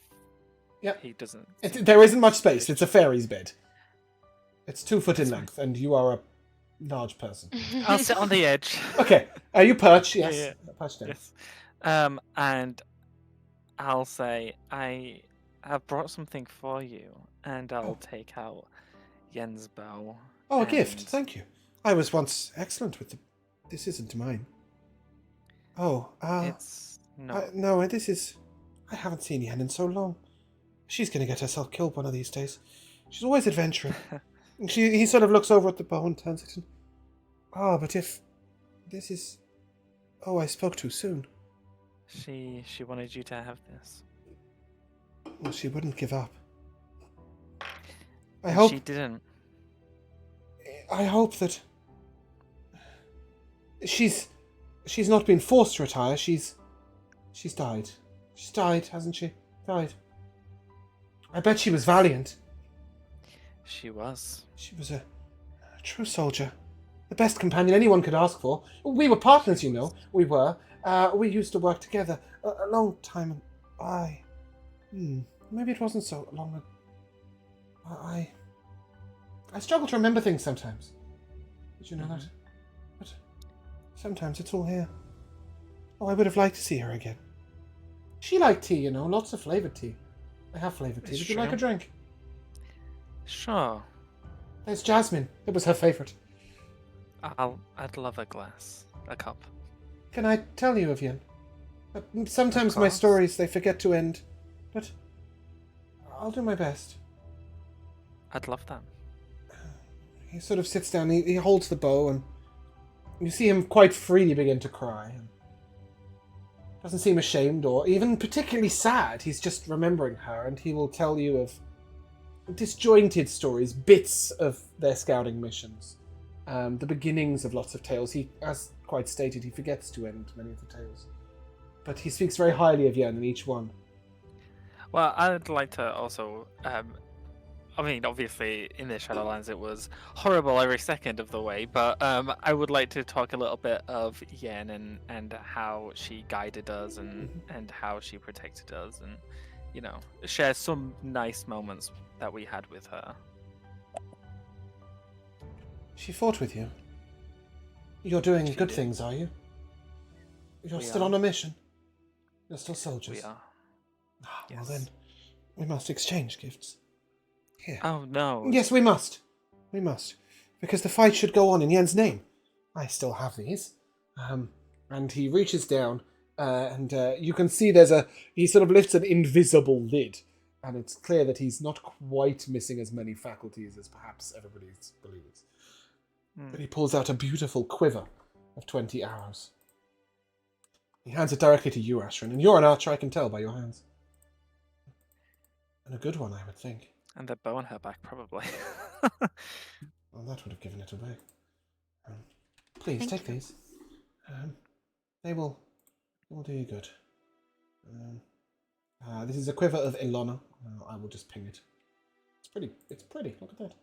[SPEAKER 1] Yep.
[SPEAKER 6] he doesn't.
[SPEAKER 1] There isn't much space. It's a fairy's bed. It's 2 foot in length, and you are a large person.
[SPEAKER 6] I'll sit on the edge.
[SPEAKER 1] Okay. You perch, yes.
[SPEAKER 6] Yeah.
[SPEAKER 1] Perch down.
[SPEAKER 6] Yes. And I'll say, I have brought something for you, and I'll take out Yen's bow.
[SPEAKER 1] Oh, a gift.
[SPEAKER 6] and-
[SPEAKER 1] Thank you. I was once excellent with the... This isn't mine. Oh,
[SPEAKER 6] It's no.
[SPEAKER 1] no, this is... I haven't seen Yen in so long. She's going to get herself killed one of these days. She's always adventuring. He sort of looks over at the bow and turns it in. Oh, but if... This is... Oh, I spoke too soon.
[SPEAKER 6] She wanted you to have this.
[SPEAKER 1] Well, she wouldn't give up.
[SPEAKER 6] She didn't.
[SPEAKER 1] I hope that... She's not been forced to retire. She's died. She's died, hasn't she? Died. I bet she was valiant.
[SPEAKER 6] She was.
[SPEAKER 1] She was a true soldier. The best companion anyone could ask for. We were partners, you know. We were. We used to work together a long time. Maybe it wasn't so long ago. I struggle to remember things sometimes. Did you know that? But sometimes it's all here. Oh, I would have liked to see her again. She liked tea, you know. Lots of flavoured tea. I have flavoured tea.
[SPEAKER 6] It's
[SPEAKER 1] Would you like a
[SPEAKER 6] true.
[SPEAKER 1] drink?
[SPEAKER 6] Sure.
[SPEAKER 1] There's jasmine. It was her favourite.
[SPEAKER 6] I'd love a glass, a cup.
[SPEAKER 1] Can I tell you, Evian? Sometimes
[SPEAKER 6] Of
[SPEAKER 1] my
[SPEAKER 6] course.
[SPEAKER 1] stories, they forget to end. But I'll do my best.
[SPEAKER 6] I'd love that.
[SPEAKER 1] He sort of sits down, he holds the bow, and you see him quite freely begin to cry. Doesn't seem ashamed or even particularly sad. He's just remembering her, and he will tell you of disjointed stories, bits of their scouting missions, the beginnings of lots of tales. He, as quite stated, he forgets to end many of the tales. But he speaks very highly of Yen in each one.
[SPEAKER 6] Well, I'd like to also. I mean, obviously, in the Shadowlands, it was horrible every second of the way, but I would like to talk a little bit of Yen and how she guided us and how she protected us, and share some nice moments that we had with her.
[SPEAKER 1] She fought with you. You're doing
[SPEAKER 6] She
[SPEAKER 1] good
[SPEAKER 6] did.
[SPEAKER 1] things, are you? You're
[SPEAKER 6] We
[SPEAKER 1] still
[SPEAKER 6] are.
[SPEAKER 1] on a mission. You're still soldiers.
[SPEAKER 6] We are.
[SPEAKER 1] Ah, well
[SPEAKER 6] Yes.
[SPEAKER 1] then, we must exchange gifts. Here.
[SPEAKER 6] Oh no.
[SPEAKER 1] Yes, we must. We must. Because the fight should go on in Yen's name. I still have these. And he reaches down, and you can see he sort of lifts an invisible lid. And it's clear that he's not quite missing as many faculties as perhaps everybody believes. But he pulls out a beautiful quiver of 20 arrows. He hands it directly to you, Ashrin, and you're an archer, I can tell by your hands. And a good one, I would think.
[SPEAKER 6] And the bow on her back, probably.
[SPEAKER 1] Well, that would have given it away. Please,
[SPEAKER 3] Thank
[SPEAKER 1] take
[SPEAKER 3] you.
[SPEAKER 1] these. They will do you good. This is a quiver of Ilona. I will just ping it. It's pretty. Look at that.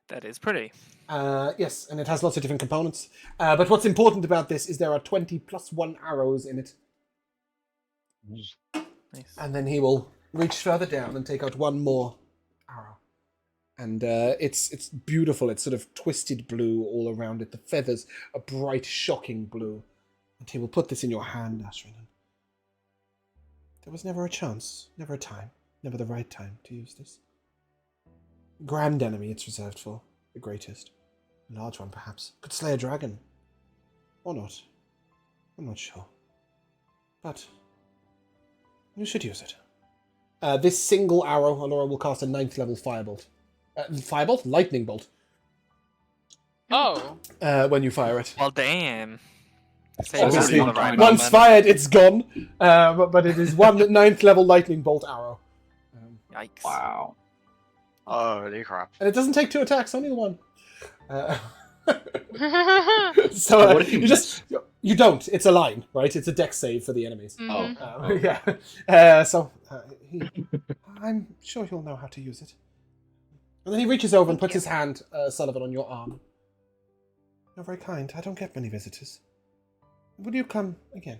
[SPEAKER 6] That is pretty.
[SPEAKER 1] Yes, and it has lots of different components. But what's important about this is there are 20 plus 1 arrows in it.
[SPEAKER 6] Nice.
[SPEAKER 1] And then he will reach further down and take out one more arrow. And it's beautiful. It's sort of twisted blue all around it. The feathers are bright, shocking blue. And he will put this in your hand, Ashrin. There was never a chance, never a time, never the right time to use this. Grand enemy it's reserved for. The greatest. A large one, perhaps. Could slay a dragon. Or not. I'm not sure. But you should use it. This single arrow, Alora will cast a 9th level firebolt. Firebolt? Lightning bolt.
[SPEAKER 2] Oh.
[SPEAKER 1] When you fire it.
[SPEAKER 6] Well, damn.
[SPEAKER 1] Obviously,
[SPEAKER 7] Right
[SPEAKER 1] once fired, it's gone. But it is one 9th level lightning bolt arrow.
[SPEAKER 6] Yikes.
[SPEAKER 7] Wow.
[SPEAKER 4] Holy crap.
[SPEAKER 1] And it doesn't take 2 attacks, only the 1. So
[SPEAKER 7] What if you
[SPEAKER 1] just you don't. It's a line, right? It's a dex save for the enemies.
[SPEAKER 3] Mhm.
[SPEAKER 1] Yeah. I'm sure he'll know how to use it. And then he reaches over and puts his hand, Sullivan, on your arm. You're very kind. I don't get many visitors. Will you come again?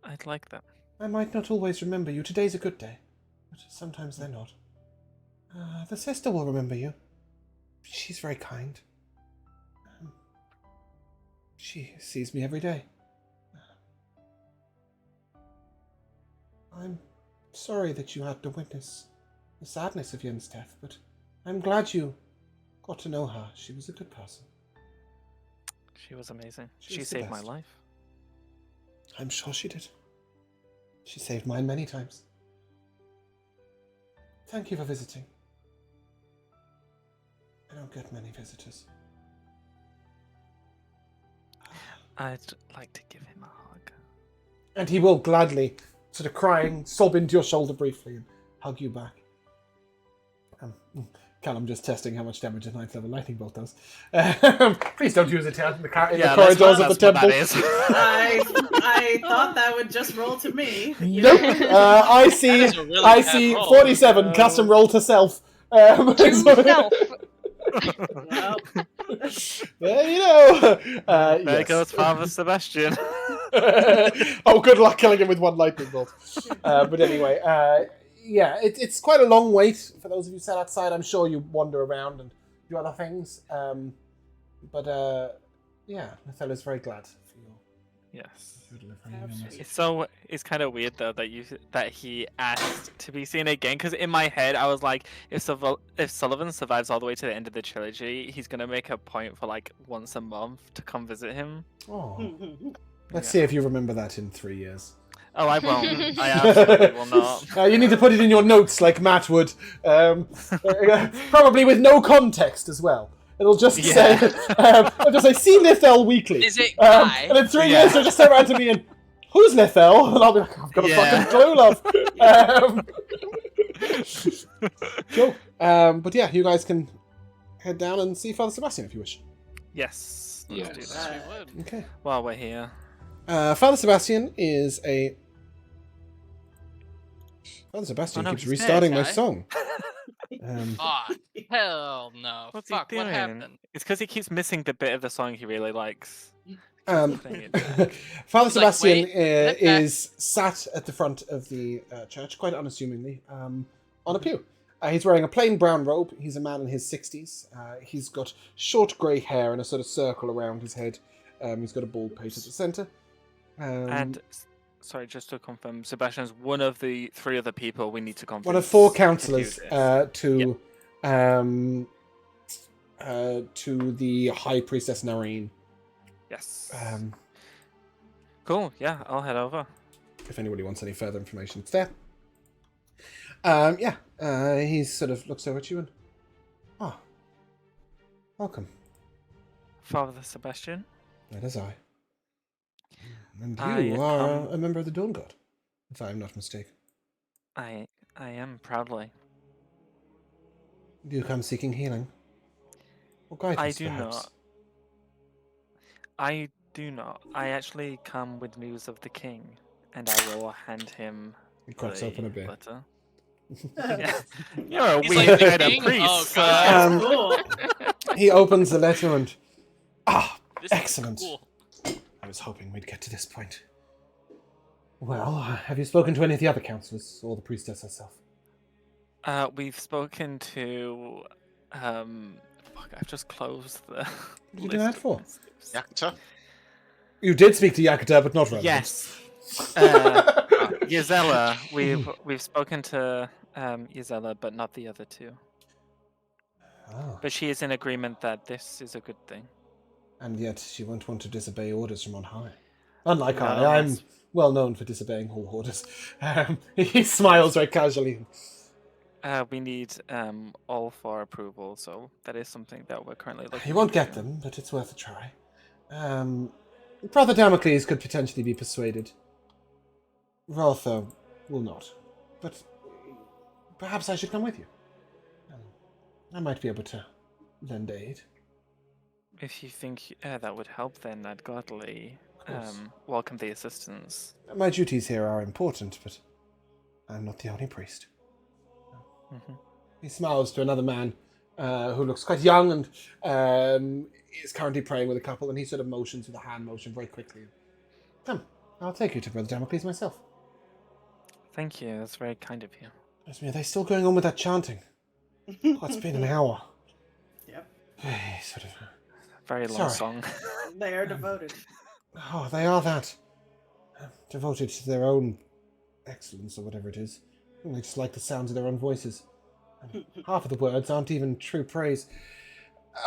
[SPEAKER 6] I'd like that.
[SPEAKER 1] I might not always remember you. Today's a good day, but sometimes they're not. The sister will remember you. She's very kind. She sees me every day. I'm sorry that you had to witness the sadness of Yen's death, but I'm glad you got to know her. She was a good person.
[SPEAKER 6] She was amazing.
[SPEAKER 1] She
[SPEAKER 6] She
[SPEAKER 1] was the
[SPEAKER 6] saved my
[SPEAKER 1] best.
[SPEAKER 6] life.
[SPEAKER 1] I'm sure she did. She saved mine many times. Thank you for visiting. I don't get many visitors.
[SPEAKER 6] I'd like to give him a hug.
[SPEAKER 1] And he will gladly, sort of crying, sob into your shoulder briefly and hug you back. Callum just testing how much damage a 9th level lightning bolt does. Please don't use it out in the corridors of the temple.
[SPEAKER 5] I thought that would just roll to me.
[SPEAKER 1] Nope. I see.
[SPEAKER 2] That is a really
[SPEAKER 1] I
[SPEAKER 2] bad
[SPEAKER 1] see.
[SPEAKER 2] roll.
[SPEAKER 1] 47 custom roll to self.
[SPEAKER 3] To self.
[SPEAKER 5] Well,
[SPEAKER 1] There you know.
[SPEAKER 6] There
[SPEAKER 1] Yes.
[SPEAKER 6] goes Father Sebastian.
[SPEAKER 1] Oh, good luck killing him with one lightning bolt. But anyway, yeah, it's quite a long wait for those of you sat outside. I'm sure you wander around and do other things. But yeah, Nathalla's very glad for you.
[SPEAKER 6] Yes.
[SPEAKER 5] Absolutely.
[SPEAKER 6] It's kind of weird though that he asked to be seen again, because in my head I was like, if Sullivan survives all the way to the end of the trilogy, he's gonna make a point for like once a month to come visit him.
[SPEAKER 1] Oh, let's see if you remember that in 3 years.
[SPEAKER 6] Oh, I won't. I absolutely will not.
[SPEAKER 1] You need to put it in your notes like Matt would, probably with no context as well. It'll just say, it'll just say, see Lithel weekly.
[SPEAKER 2] Is it Guy?
[SPEAKER 1] And in 3 years, they'll just turn around to me and, who's Lithel? And I'll be like, I've got a fucking clue, love. Cool. But yeah, you guys can head down and see Father Sebastian if you wish.
[SPEAKER 6] Yes. Let's do
[SPEAKER 7] Yes.
[SPEAKER 6] that.
[SPEAKER 2] We would.
[SPEAKER 1] Okay.
[SPEAKER 6] While we're here.
[SPEAKER 1] Father Sebastian is a... Father Sebastian
[SPEAKER 6] Oh, no,
[SPEAKER 1] keeps
[SPEAKER 6] he's dead,
[SPEAKER 1] restarting my
[SPEAKER 2] guy.
[SPEAKER 1] song.
[SPEAKER 2] Ah, hell no.
[SPEAKER 6] What's
[SPEAKER 2] Fuck,
[SPEAKER 6] he
[SPEAKER 2] what
[SPEAKER 6] doing?
[SPEAKER 2] happened?
[SPEAKER 6] It's because he keeps missing the bit of the song he really likes.
[SPEAKER 1] Father
[SPEAKER 2] He's like,
[SPEAKER 1] Sebastian
[SPEAKER 2] "Wait, let that-"
[SPEAKER 1] is sat at the front of the church, quite unassumingly, on a pew. He's wearing a plain brown robe. He's a man in his 60s. He's got short grey hair and a sort of circle around his head. He's got a bald pate at the centre.
[SPEAKER 6] And sorry, just to confirm, Sebastian's one of the 3 other people we need to convince.
[SPEAKER 1] one of 4
[SPEAKER 6] to do
[SPEAKER 1] councillors
[SPEAKER 6] this.
[SPEAKER 1] to the High Priestess Nareen.
[SPEAKER 6] Yes.
[SPEAKER 1] Um,
[SPEAKER 6] Cool. Yeah, I'll head over.
[SPEAKER 1] if anybody wants any further information, it's there. He sort of looks over at you and, welcome.
[SPEAKER 6] Father Sebastian.
[SPEAKER 1] That is I. And
[SPEAKER 6] I
[SPEAKER 1] you are
[SPEAKER 6] come-
[SPEAKER 1] a member of the Dawn God, if I am not mistaken.
[SPEAKER 6] I am proudly.
[SPEAKER 1] Do you come seeking healing? Or guidance,
[SPEAKER 6] I do
[SPEAKER 1] perhaps?
[SPEAKER 6] not. I do not. I actually come with news of the king, and I will hand him
[SPEAKER 1] He cracks
[SPEAKER 6] the
[SPEAKER 1] open a beer.
[SPEAKER 6] letter. You're a
[SPEAKER 2] He's
[SPEAKER 6] weird
[SPEAKER 2] like
[SPEAKER 6] kind of
[SPEAKER 2] thinking,
[SPEAKER 6] priest.
[SPEAKER 2] "Oh,
[SPEAKER 6] so-
[SPEAKER 2] God."
[SPEAKER 5] Cool.
[SPEAKER 1] He opens the letter and...
[SPEAKER 2] This is
[SPEAKER 1] excellent.
[SPEAKER 2] cool.
[SPEAKER 1] I was hoping we'd get to this point. Well, have you spoken to any of the other counselors, or the priestess herself?
[SPEAKER 6] We've spoken to. Fuck, I've just closed the.
[SPEAKER 1] What did you do
[SPEAKER 6] list
[SPEAKER 1] that
[SPEAKER 6] of
[SPEAKER 1] for?
[SPEAKER 6] missives.
[SPEAKER 4] Yakta?
[SPEAKER 1] You did speak to Yakata, but not relevant.
[SPEAKER 6] Yes. Ysella, we've spoken to Ysella, but not the other two.
[SPEAKER 1] Ah,
[SPEAKER 6] But she is in agreement that this is a good thing.
[SPEAKER 1] and yet she won't want to disobey orders from on high. Unlike
[SPEAKER 6] Not
[SPEAKER 1] I, I'm
[SPEAKER 6] unless-
[SPEAKER 1] well known for disobeying all orders. He smiles very casually.
[SPEAKER 6] We need all for approval, so that is something that we're currently looking.
[SPEAKER 1] You won't get
[SPEAKER 6] into.
[SPEAKER 1] them, but it's worth a try. Brother Damocles could potentially be persuaded. Rotha will not. But perhaps I should come with you. I might be able to lend aid.
[SPEAKER 6] If you think that would help, then I'd gladly
[SPEAKER 1] course.
[SPEAKER 6] welcome the assistance.
[SPEAKER 1] My duties here are important, but I'm not the only priest.
[SPEAKER 6] Hmm.
[SPEAKER 1] He smiles to another man who looks quite young and is currently praying with a couple, and he sort of motions with a hand motion very quickly. Come, I'll take you to Brother Damocles myself.
[SPEAKER 6] Thank you. That's very kind of you.
[SPEAKER 1] Are they still going on with that chanting? Oh, it's been an hour.
[SPEAKER 5] Yep.
[SPEAKER 1] Sort of.
[SPEAKER 6] Very long
[SPEAKER 1] Sorry.
[SPEAKER 6] song.
[SPEAKER 5] They are devoted.
[SPEAKER 1] Oh, they are that. Devoted to their own excellence or whatever it is. They just like the sounds of their own voices. And half of the words aren't even true praise.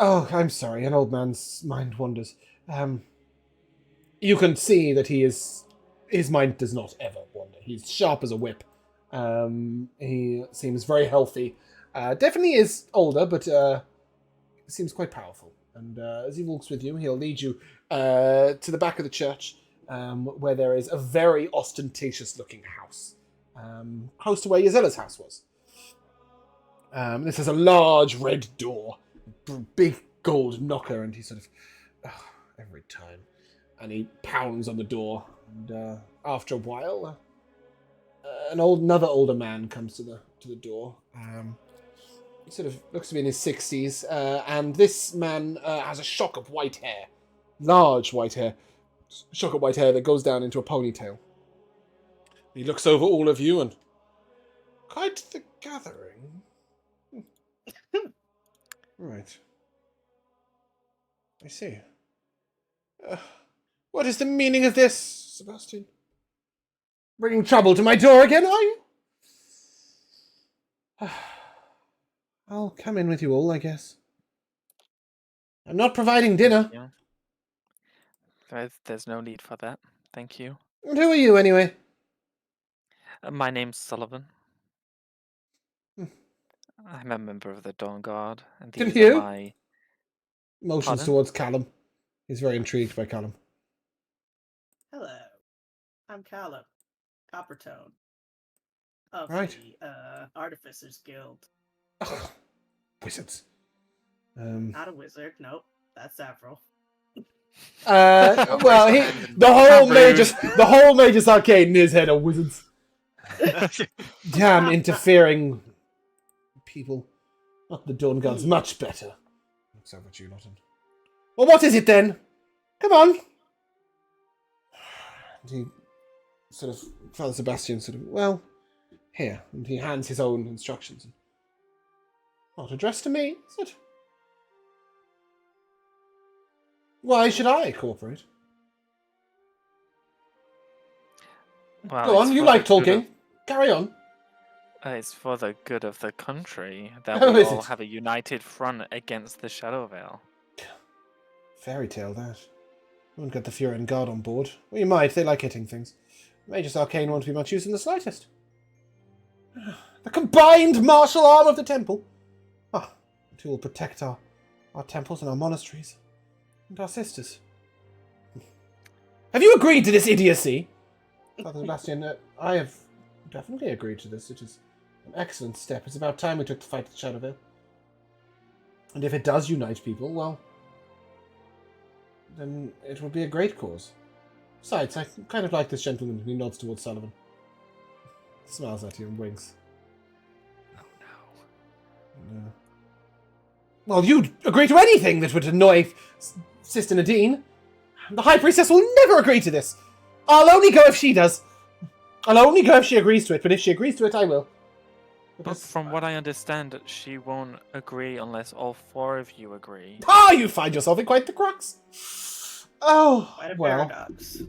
[SPEAKER 1] Oh, I'm sorry, an old man's mind wanders. You can see that his mind does not ever wander. He's sharp as a whip. He seems very healthy. Definitely is older, but seems quite powerful. And as he walks with you, he'll lead you to the back of the church, where there is a very ostentatious-looking house, close to where Yazella's house was. This has a large red door, big gold knocker, and he sort of every time, and he pounds on the door. And after a while, another older man comes to the door. He sort of looks to be in his 60s, and this man has a shock of white hair. Large white hair. Shock of white hair that goes down into a ponytail. He looks over all of you and... Quite the gathering. Right. I see. What is the meaning of this, Sebastian? Bringing trouble to my door again, are you? I'll come in with you all, I guess. I'm not providing dinner.
[SPEAKER 6] Yeah. There's no need for that. Thank you.
[SPEAKER 1] And who are you, anyway?
[SPEAKER 6] My name's Sullivan.
[SPEAKER 1] Hmm.
[SPEAKER 6] I'm a member of the Dawn Guard, and
[SPEAKER 1] Can
[SPEAKER 6] these
[SPEAKER 1] you?
[SPEAKER 6] are my...
[SPEAKER 1] Motions
[SPEAKER 6] Pardon?
[SPEAKER 1] towards Callum. He's very intrigued by Callum.
[SPEAKER 5] Hello. I'm Callum. Coppertone. Of
[SPEAKER 1] Right.
[SPEAKER 5] the Artificers Guild.
[SPEAKER 1] Wizards.
[SPEAKER 5] Not a wizard, nope. That's Avril.
[SPEAKER 1] Well, the whole Magus Arcade in his head are wizards. Damn interfering people. Not the Dawn Guard's much better. Looks over at you, Norton. Well, what is it then? Come on. And he sort of, Father Sebastian sort of, well, here. And he hands his own instructions. Not addressed to me, is it? Why should I cooperate?
[SPEAKER 6] Well,
[SPEAKER 1] Go
[SPEAKER 6] it's
[SPEAKER 1] on, you
[SPEAKER 6] for
[SPEAKER 1] like
[SPEAKER 6] the good
[SPEAKER 1] talking. Carry on.
[SPEAKER 6] It's for the good of the country that
[SPEAKER 1] Oh,
[SPEAKER 6] we
[SPEAKER 1] is
[SPEAKER 6] all
[SPEAKER 1] it?
[SPEAKER 6] have a united front against the Shadow Veil.
[SPEAKER 1] Fairy tale, that. Won't get the Furin Guard on board. We might, they like hitting things. Magus Arcane won't be much use in the slightest. The combined martial arm of the temple. Ah, the two will protect our temples and our monasteries. And our sisters. Have you agreed to this idiocy? Father Sebastian, I have definitely agreed to this. It is an excellent step. It's about time we took the fight to the Shadow Veil. And if it does unite people, well, then it will be a great cause. Besides, I kind of like this gentleman. He nods towards Sullivan. Smiles at you and winks. Well, you'd agree to anything that would annoy Sister Nadine. The High Priestess will never agree to this. I'll only go if she does. I'll only go if she agrees to it, but if she agrees to it, I will.
[SPEAKER 6] But from what I understand, she won't agree unless all 4 of you agree.
[SPEAKER 1] Ah, you find yourself in quite the crux. Oh,
[SPEAKER 5] Quite a
[SPEAKER 1] well.
[SPEAKER 5] paradox.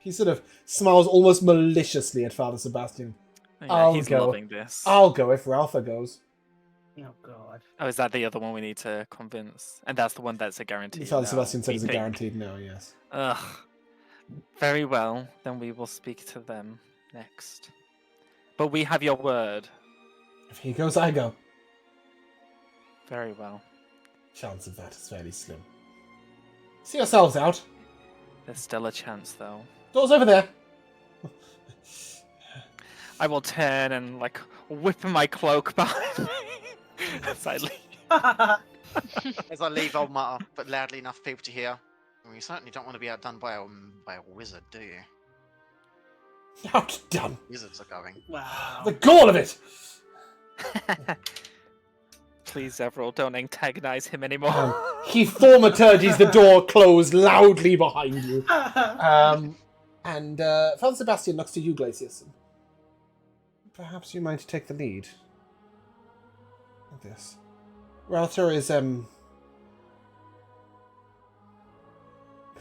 [SPEAKER 1] He sort of smiles almost maliciously at Father Sebastian.
[SPEAKER 6] Yeah, he's loving this.
[SPEAKER 1] I'll go if Ralpha goes.
[SPEAKER 5] Oh god.
[SPEAKER 6] Oh, is that the other one we need to convince? And that's the one that's a guarantee.
[SPEAKER 1] Father
[SPEAKER 6] no,
[SPEAKER 1] Sebastian said
[SPEAKER 6] we
[SPEAKER 1] it's a
[SPEAKER 6] think.
[SPEAKER 1] guaranteed no, yes.
[SPEAKER 6] Ugh. Very well, then we will speak to them next. But we have your word.
[SPEAKER 1] If he goes, I go.
[SPEAKER 6] Very well.
[SPEAKER 1] Chance of that is fairly slim. See yourselves out.
[SPEAKER 6] There's still a chance, though.
[SPEAKER 1] Door's over there.
[SPEAKER 6] I will turn and, like, whip my cloak behind me as I leave.
[SPEAKER 4] As I leave, I'll mutter, but loudly enough for people to hear. Well, you certainly don't want to be outdone by a wizard, do you?
[SPEAKER 1] Outdone.
[SPEAKER 4] Wizards are going.
[SPEAKER 5] Wow.
[SPEAKER 1] The gall of it!
[SPEAKER 6] Please, Everall, don't antagonize him anymore.
[SPEAKER 1] He thaumaturges the door closed loudly behind you. And Father Sebastian looks to you, Glacius. Perhaps you might take the lead. At this. Ralthor is, a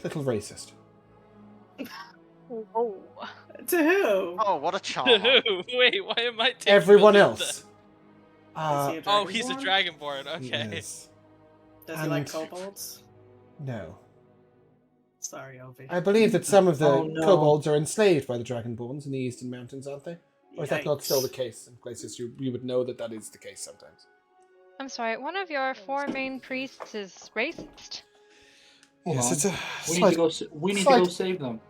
[SPEAKER 1] little racist.
[SPEAKER 3] Oh.
[SPEAKER 5] To who?
[SPEAKER 4] Oh, what a charm!
[SPEAKER 2] Wait, why am I taking
[SPEAKER 1] Everyone
[SPEAKER 2] the lead
[SPEAKER 1] else.
[SPEAKER 5] Is he a
[SPEAKER 2] Oh, he's a
[SPEAKER 5] dragonborn?
[SPEAKER 2] dragonborn.
[SPEAKER 1] He
[SPEAKER 2] Okay.
[SPEAKER 1] is.
[SPEAKER 5] Does he like
[SPEAKER 1] And-
[SPEAKER 5] kobolds?
[SPEAKER 1] No.
[SPEAKER 5] Sorry, Ovi.
[SPEAKER 1] I believe that some of the
[SPEAKER 7] Oh, no.
[SPEAKER 1] kobolds are enslaved by the Dragonborns in the Eastern Mountains, aren't they? Or is that not still the
[SPEAKER 5] Yikes.
[SPEAKER 1] case? And Glacius, you would know that that is the case sometimes.
[SPEAKER 3] I'm sorry, one of your 4 main priests is racist?
[SPEAKER 7] Hold
[SPEAKER 1] Yes,
[SPEAKER 7] on.
[SPEAKER 1] it's a
[SPEAKER 7] We need
[SPEAKER 1] slight,
[SPEAKER 7] to go. We need to
[SPEAKER 1] slight-
[SPEAKER 7] go save them.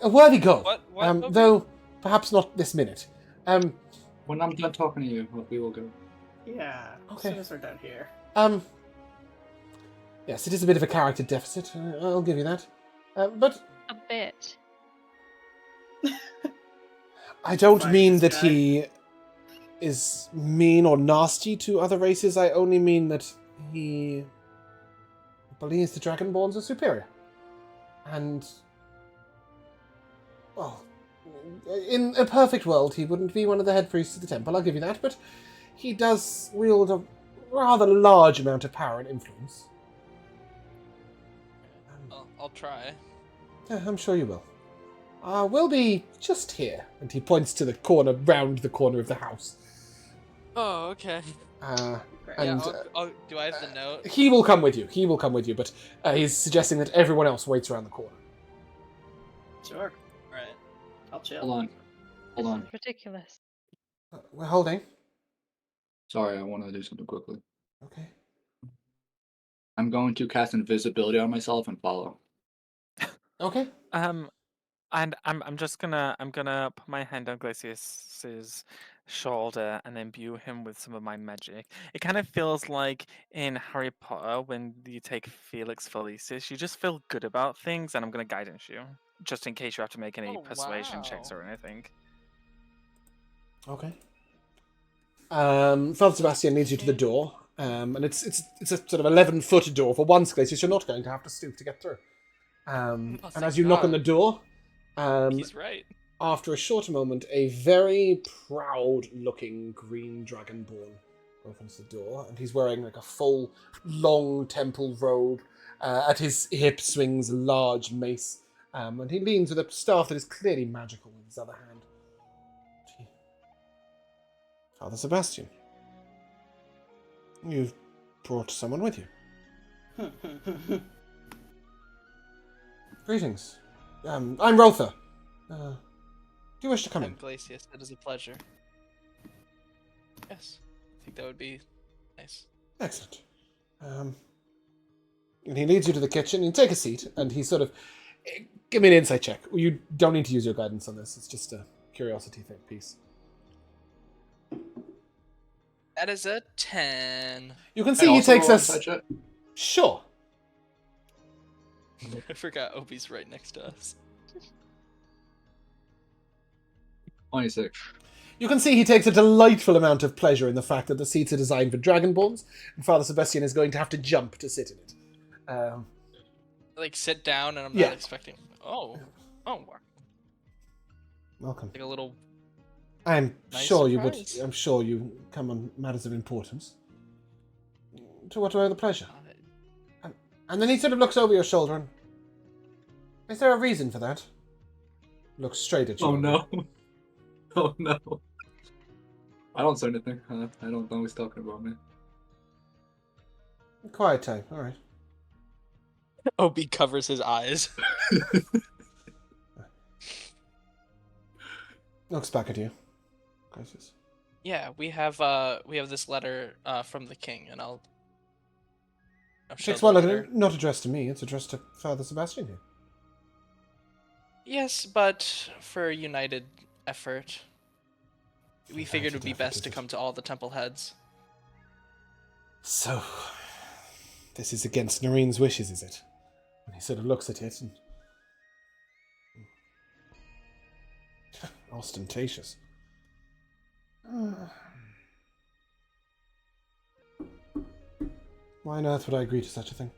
[SPEAKER 1] a worthy goal.
[SPEAKER 2] What?
[SPEAKER 1] Though perhaps not this minute.
[SPEAKER 7] When I'm done talking to you, we will go.
[SPEAKER 5] Yeah.
[SPEAKER 1] Okay.
[SPEAKER 5] As soon as we're done here.
[SPEAKER 1] Yes, it is a bit of a character deficit. I'll give you that. But
[SPEAKER 3] A bit.
[SPEAKER 1] I don't
[SPEAKER 5] Fine,
[SPEAKER 1] mean
[SPEAKER 5] this
[SPEAKER 1] that
[SPEAKER 5] guy.
[SPEAKER 1] he is mean or nasty to other races. I only mean that he believes the Dragonborns are superior. And, well, in a perfect world, he wouldn't be one of the head priests of the temple, I'll give you that, but he does wield a rather large amount of power and influence.
[SPEAKER 2] I'll try.
[SPEAKER 1] Yeah, I'm sure you will. We'll be just here. And he points to the corner, round the corner of the house.
[SPEAKER 2] Oh, okay.
[SPEAKER 1] And
[SPEAKER 2] Do I have the note?
[SPEAKER 1] he will come with you. He will come with you, but he's suggesting that everyone else waits around the corner.
[SPEAKER 5] Sure.
[SPEAKER 2] Right.
[SPEAKER 5] I'll chill.
[SPEAKER 7] Hold on. Hold
[SPEAKER 3] This
[SPEAKER 7] on.
[SPEAKER 3] is ridiculous.
[SPEAKER 1] We're holding.
[SPEAKER 7] Sorry, I want to do something quickly.
[SPEAKER 1] Okay.
[SPEAKER 7] I'm going to cast invisibility on myself and follow.
[SPEAKER 1] Okay.
[SPEAKER 6] And I'm gonna put my hand on Glacius's shoulder and imbue him with some of my magic. It kind of feels like in Harry Potter when you take Felix Felicis, you just feel good about things, and I'm gonna guidance you just in case you have to make any
[SPEAKER 2] Oh,
[SPEAKER 6] persuasion checks
[SPEAKER 2] wow.
[SPEAKER 6] or anything.
[SPEAKER 1] Okay. Father Sebastian leads you to the door, and it's a sort of 11-foot door. For once, Glacius, you're not going to have to stoop to get through. And
[SPEAKER 2] thank
[SPEAKER 1] as you knock on
[SPEAKER 2] God.
[SPEAKER 1] the door,
[SPEAKER 2] He's right.
[SPEAKER 1] after a short moment, a very proud-looking green dragonborn opens the door, and he's wearing like a full, long temple robe. At his hip swings a large mace, and he leans with a staff that is clearly magical in his other hand. Father Sebastian, you've brought someone with you. Greetings. I'm Rotha. Do you wish to come in?
[SPEAKER 2] Glacius, it is a pleasure. Yes, I think that would be nice.
[SPEAKER 1] Excellent. And he leads you to the kitchen. You take a seat, and he sort of... Give me an insight check. You don't need to use your guidance on this. It's just a curiosity piece.
[SPEAKER 2] That is a 10.
[SPEAKER 1] You can see he takes us...
[SPEAKER 7] Inside check?
[SPEAKER 1] Sure.
[SPEAKER 2] I forgot Obi's right next to us.
[SPEAKER 7] 26.
[SPEAKER 1] You can see he takes a delightful amount of pleasure in the fact that the seats are designed for dragonborns, and Father Sebastian is going to have to jump to sit in it.
[SPEAKER 2] Like sit down, and I'm
[SPEAKER 1] Yeah.
[SPEAKER 2] not expecting. Oh,
[SPEAKER 1] Welcome.
[SPEAKER 2] like a little.
[SPEAKER 1] I'm
[SPEAKER 2] Nice
[SPEAKER 1] sure
[SPEAKER 2] surprise.
[SPEAKER 1] I'm sure you come on matters of importance. To what do I owe the pleasure? And then he sort of looks over your shoulder and... Is there a reason for that? Looks straight at you.
[SPEAKER 7] Oh no. Oh no. I don't say anything. I don't know he's talking about me.
[SPEAKER 1] Quiet type, alright.
[SPEAKER 2] Obi covers his eyes.
[SPEAKER 1] Looks back at you. Gracious.
[SPEAKER 2] Yeah, we have this letter from the king, and I'll show
[SPEAKER 1] Takes
[SPEAKER 2] the
[SPEAKER 1] one look,
[SPEAKER 2] letter.
[SPEAKER 1] not addressed to me, it's addressed to Father Sebastian here.
[SPEAKER 2] Yes, but for a united effort, we figured it would be
[SPEAKER 1] United effort,
[SPEAKER 2] best
[SPEAKER 1] is
[SPEAKER 2] to
[SPEAKER 1] it?
[SPEAKER 2] come to all the temple heads.
[SPEAKER 1] So, this is against Noreen's wishes, is it? And he sort of looks at it and... Ostentatious. Why on earth would I agree to such a thing?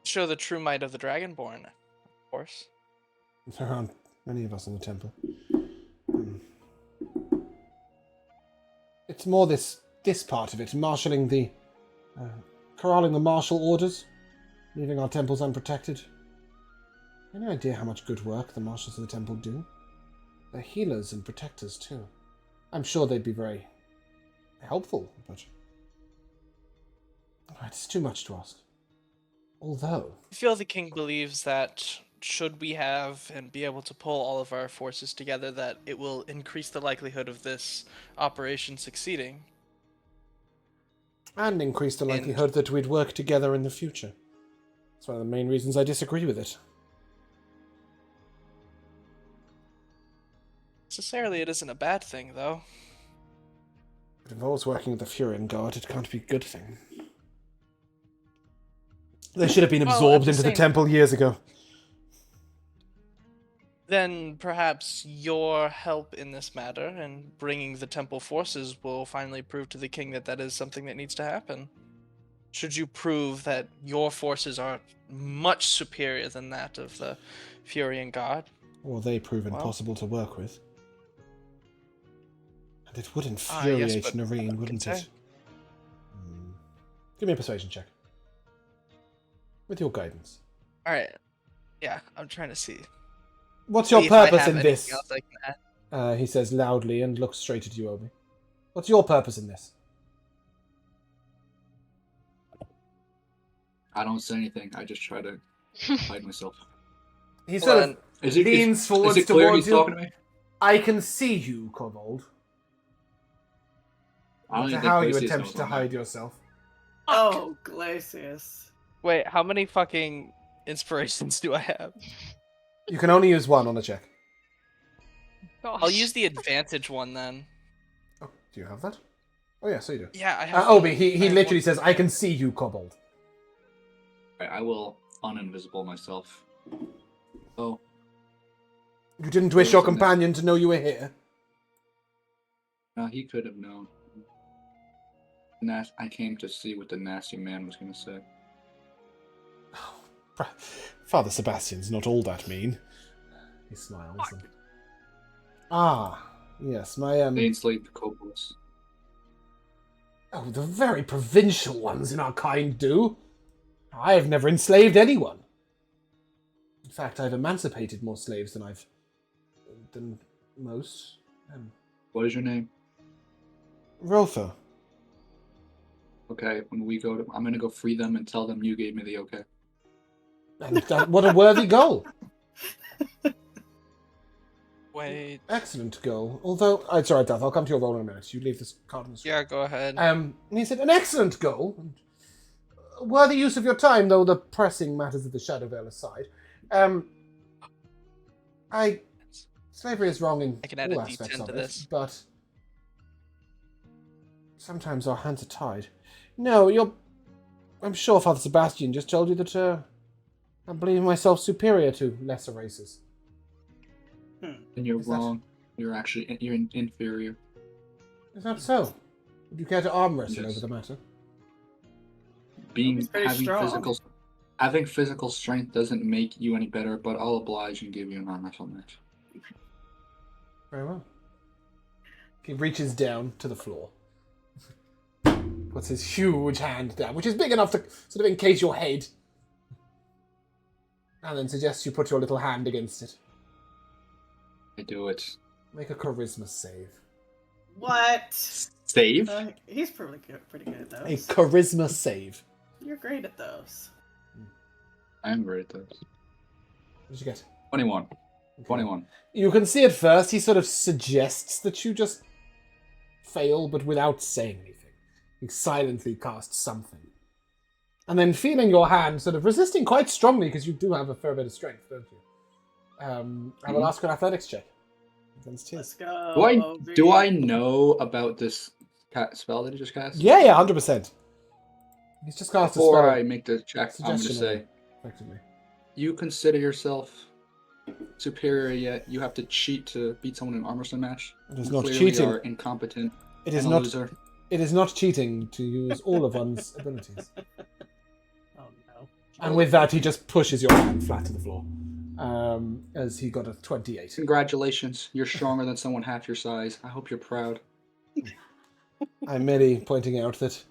[SPEAKER 2] Show the true might of the Dragonborn, of course.
[SPEAKER 1] There aren't many of us in the temple. It's more this part of it, marshalling the... corralling the martial orders, leaving our temples unprotected. Any idea how much good work the marshals of the temple do? They're healers and protectors too. I'm sure they'd be very helpful, but... It's too much to ask. Although...
[SPEAKER 2] I feel the king believes that should we have and be able to pull all of our forces together, that it will increase the likelihood of this operation succeeding.
[SPEAKER 1] And increase the likelihood that we'd work together in the future. That's one of the main reasons I disagree with it.
[SPEAKER 2] Necessarily, it isn't a bad thing, though.
[SPEAKER 1] If it involves working with the Furion Guard, it can't be a good thing. They should have been
[SPEAKER 2] Well,
[SPEAKER 1] absorbed
[SPEAKER 2] at the
[SPEAKER 1] into the
[SPEAKER 2] same-
[SPEAKER 1] temple years ago.
[SPEAKER 2] Then perhaps your help in this matter and bringing the temple forces will finally prove to the king that that is something that needs to happen. Should you prove that your forces are much superior than that of the Furion Guard?
[SPEAKER 1] Or they prove
[SPEAKER 2] Well.
[SPEAKER 1] impossible to work with. And it would
[SPEAKER 2] Yes,
[SPEAKER 1] infuriate
[SPEAKER 2] but
[SPEAKER 1] Noreen,
[SPEAKER 2] I
[SPEAKER 1] wouldn't
[SPEAKER 2] can
[SPEAKER 1] it?
[SPEAKER 2] say.
[SPEAKER 1] Give me a persuasion check. With your guidance.
[SPEAKER 2] Alright. Yeah, I'm trying to see.
[SPEAKER 1] What's your
[SPEAKER 2] See if I
[SPEAKER 1] purpose
[SPEAKER 2] have
[SPEAKER 1] in
[SPEAKER 2] anything
[SPEAKER 1] this?
[SPEAKER 2] else I can add.
[SPEAKER 1] He says loudly and looks straight at you, Obi. What's your purpose in this?
[SPEAKER 7] I don't say anything. I just try to hide myself.
[SPEAKER 1] He
[SPEAKER 2] Hold
[SPEAKER 1] sort
[SPEAKER 2] on.
[SPEAKER 1] of
[SPEAKER 7] Is it,
[SPEAKER 1] leans forwards
[SPEAKER 7] is it clear
[SPEAKER 1] towards
[SPEAKER 7] he's
[SPEAKER 1] you.
[SPEAKER 7] talking to me?
[SPEAKER 1] I can see you, Kobold.
[SPEAKER 7] I don't
[SPEAKER 1] No
[SPEAKER 7] even
[SPEAKER 1] matter
[SPEAKER 7] think
[SPEAKER 1] how you
[SPEAKER 7] Glacius
[SPEAKER 1] attempt
[SPEAKER 7] knows
[SPEAKER 1] to
[SPEAKER 7] I'm
[SPEAKER 1] hide
[SPEAKER 7] there.
[SPEAKER 1] yourself.
[SPEAKER 5] Oh, Glacius.
[SPEAKER 2] Wait, how many fucking inspirations do I have?
[SPEAKER 1] You can only use one on a check.
[SPEAKER 3] Gosh.
[SPEAKER 2] I'll use the advantage one then.
[SPEAKER 1] Oh, do you have that? Oh, yeah, so you do.
[SPEAKER 2] Yeah, I have.
[SPEAKER 1] Obi,
[SPEAKER 2] I
[SPEAKER 1] he
[SPEAKER 2] have
[SPEAKER 1] literally
[SPEAKER 2] one.
[SPEAKER 1] says, I can see you, Kobold.
[SPEAKER 7] Alright, I will uninvisible myself. Oh,
[SPEAKER 1] You didn't wish your
[SPEAKER 7] Wasn't it?
[SPEAKER 1] companion to know you were here.
[SPEAKER 7] no, he could have known. I came to see what the nasty man was going to say.
[SPEAKER 1] Father Sebastian's not all that mean. He smiles. And... Ah, yes, my,
[SPEAKER 7] They enslaved the kobolds.
[SPEAKER 1] Oh, the very provincial ones in our kind do. I have never enslaved anyone. In fact, I've emancipated more slaves than most.
[SPEAKER 7] What is your name?
[SPEAKER 1] Rolfo.
[SPEAKER 7] Okay, when we go to, I'm going to go free them and tell them you gave me the okay.
[SPEAKER 1] And what a worthy goal.
[SPEAKER 2] Wait.
[SPEAKER 1] Excellent goal. Although, it's alright, Darth, I'll come to your role in a minute. You leave this card on the screen.
[SPEAKER 2] Yeah, go ahead.
[SPEAKER 1] And he said, an excellent goal. And worthy use of your time, though the pressing matters of the Shadow Veil aside. Slavery is wrong in
[SPEAKER 2] I can add
[SPEAKER 1] all
[SPEAKER 2] a
[SPEAKER 1] aspects
[SPEAKER 2] D10
[SPEAKER 1] of
[SPEAKER 2] to
[SPEAKER 1] it,
[SPEAKER 2] this.
[SPEAKER 1] but sometimes our hands are tied. No, I'm sure Father Sebastian just told you that I believe myself superior to lesser races.
[SPEAKER 7] And you're
[SPEAKER 1] Is that-
[SPEAKER 7] wrong. You're inferior.
[SPEAKER 1] Is that so? Would you care to arm wrestle
[SPEAKER 7] Yes.
[SPEAKER 1] over the matter?
[SPEAKER 5] He's pretty strong.
[SPEAKER 7] Having physical strength doesn't make you any better, but I'll oblige and give you an arm wrestle match.
[SPEAKER 1] Very well. He reaches down to the floor. Puts his huge hand down, which is big enough to sort of encase your head. And then suggests you put your little hand against it.
[SPEAKER 7] I do it.
[SPEAKER 1] Make a charisma save.
[SPEAKER 5] What?
[SPEAKER 7] Save?
[SPEAKER 5] He's pretty good at those.
[SPEAKER 1] A charisma save.
[SPEAKER 5] You're great at those.
[SPEAKER 7] I am great at those.
[SPEAKER 1] What did you get?
[SPEAKER 7] 21.
[SPEAKER 1] Okay.
[SPEAKER 7] 21.
[SPEAKER 1] You can see at first he sort of suggests that you just fail, but without saying anything. He silently casts something. And then feeling your hand sort of resisting quite strongly, because you do have a fair bit of strength, don't you? I will ask for an athletics check against
[SPEAKER 5] Let's
[SPEAKER 1] his.
[SPEAKER 5] go.
[SPEAKER 7] Do I know about this spell that he just cast?
[SPEAKER 1] Yeah, 100%. He's just cast a spell.
[SPEAKER 7] Before I make the check, I'm going to
[SPEAKER 1] Suggestion
[SPEAKER 7] say,
[SPEAKER 1] effectively.
[SPEAKER 7] you consider yourself superior, yet you have to cheat to beat someone in an arm wrestling match.
[SPEAKER 1] It is
[SPEAKER 7] You
[SPEAKER 1] not
[SPEAKER 7] clearly
[SPEAKER 1] cheating.
[SPEAKER 7] are incompetent.
[SPEAKER 1] It is
[SPEAKER 7] and a
[SPEAKER 1] not.
[SPEAKER 7] loser.
[SPEAKER 1] It is not cheating to use all of one's abilities.
[SPEAKER 5] Oh no.
[SPEAKER 1] And with that, he just pushes your hand flat to the floor. As he got a 28.
[SPEAKER 7] Congratulations, you're stronger than someone half your size. I hope you're proud.
[SPEAKER 1] I'm merely pointing out that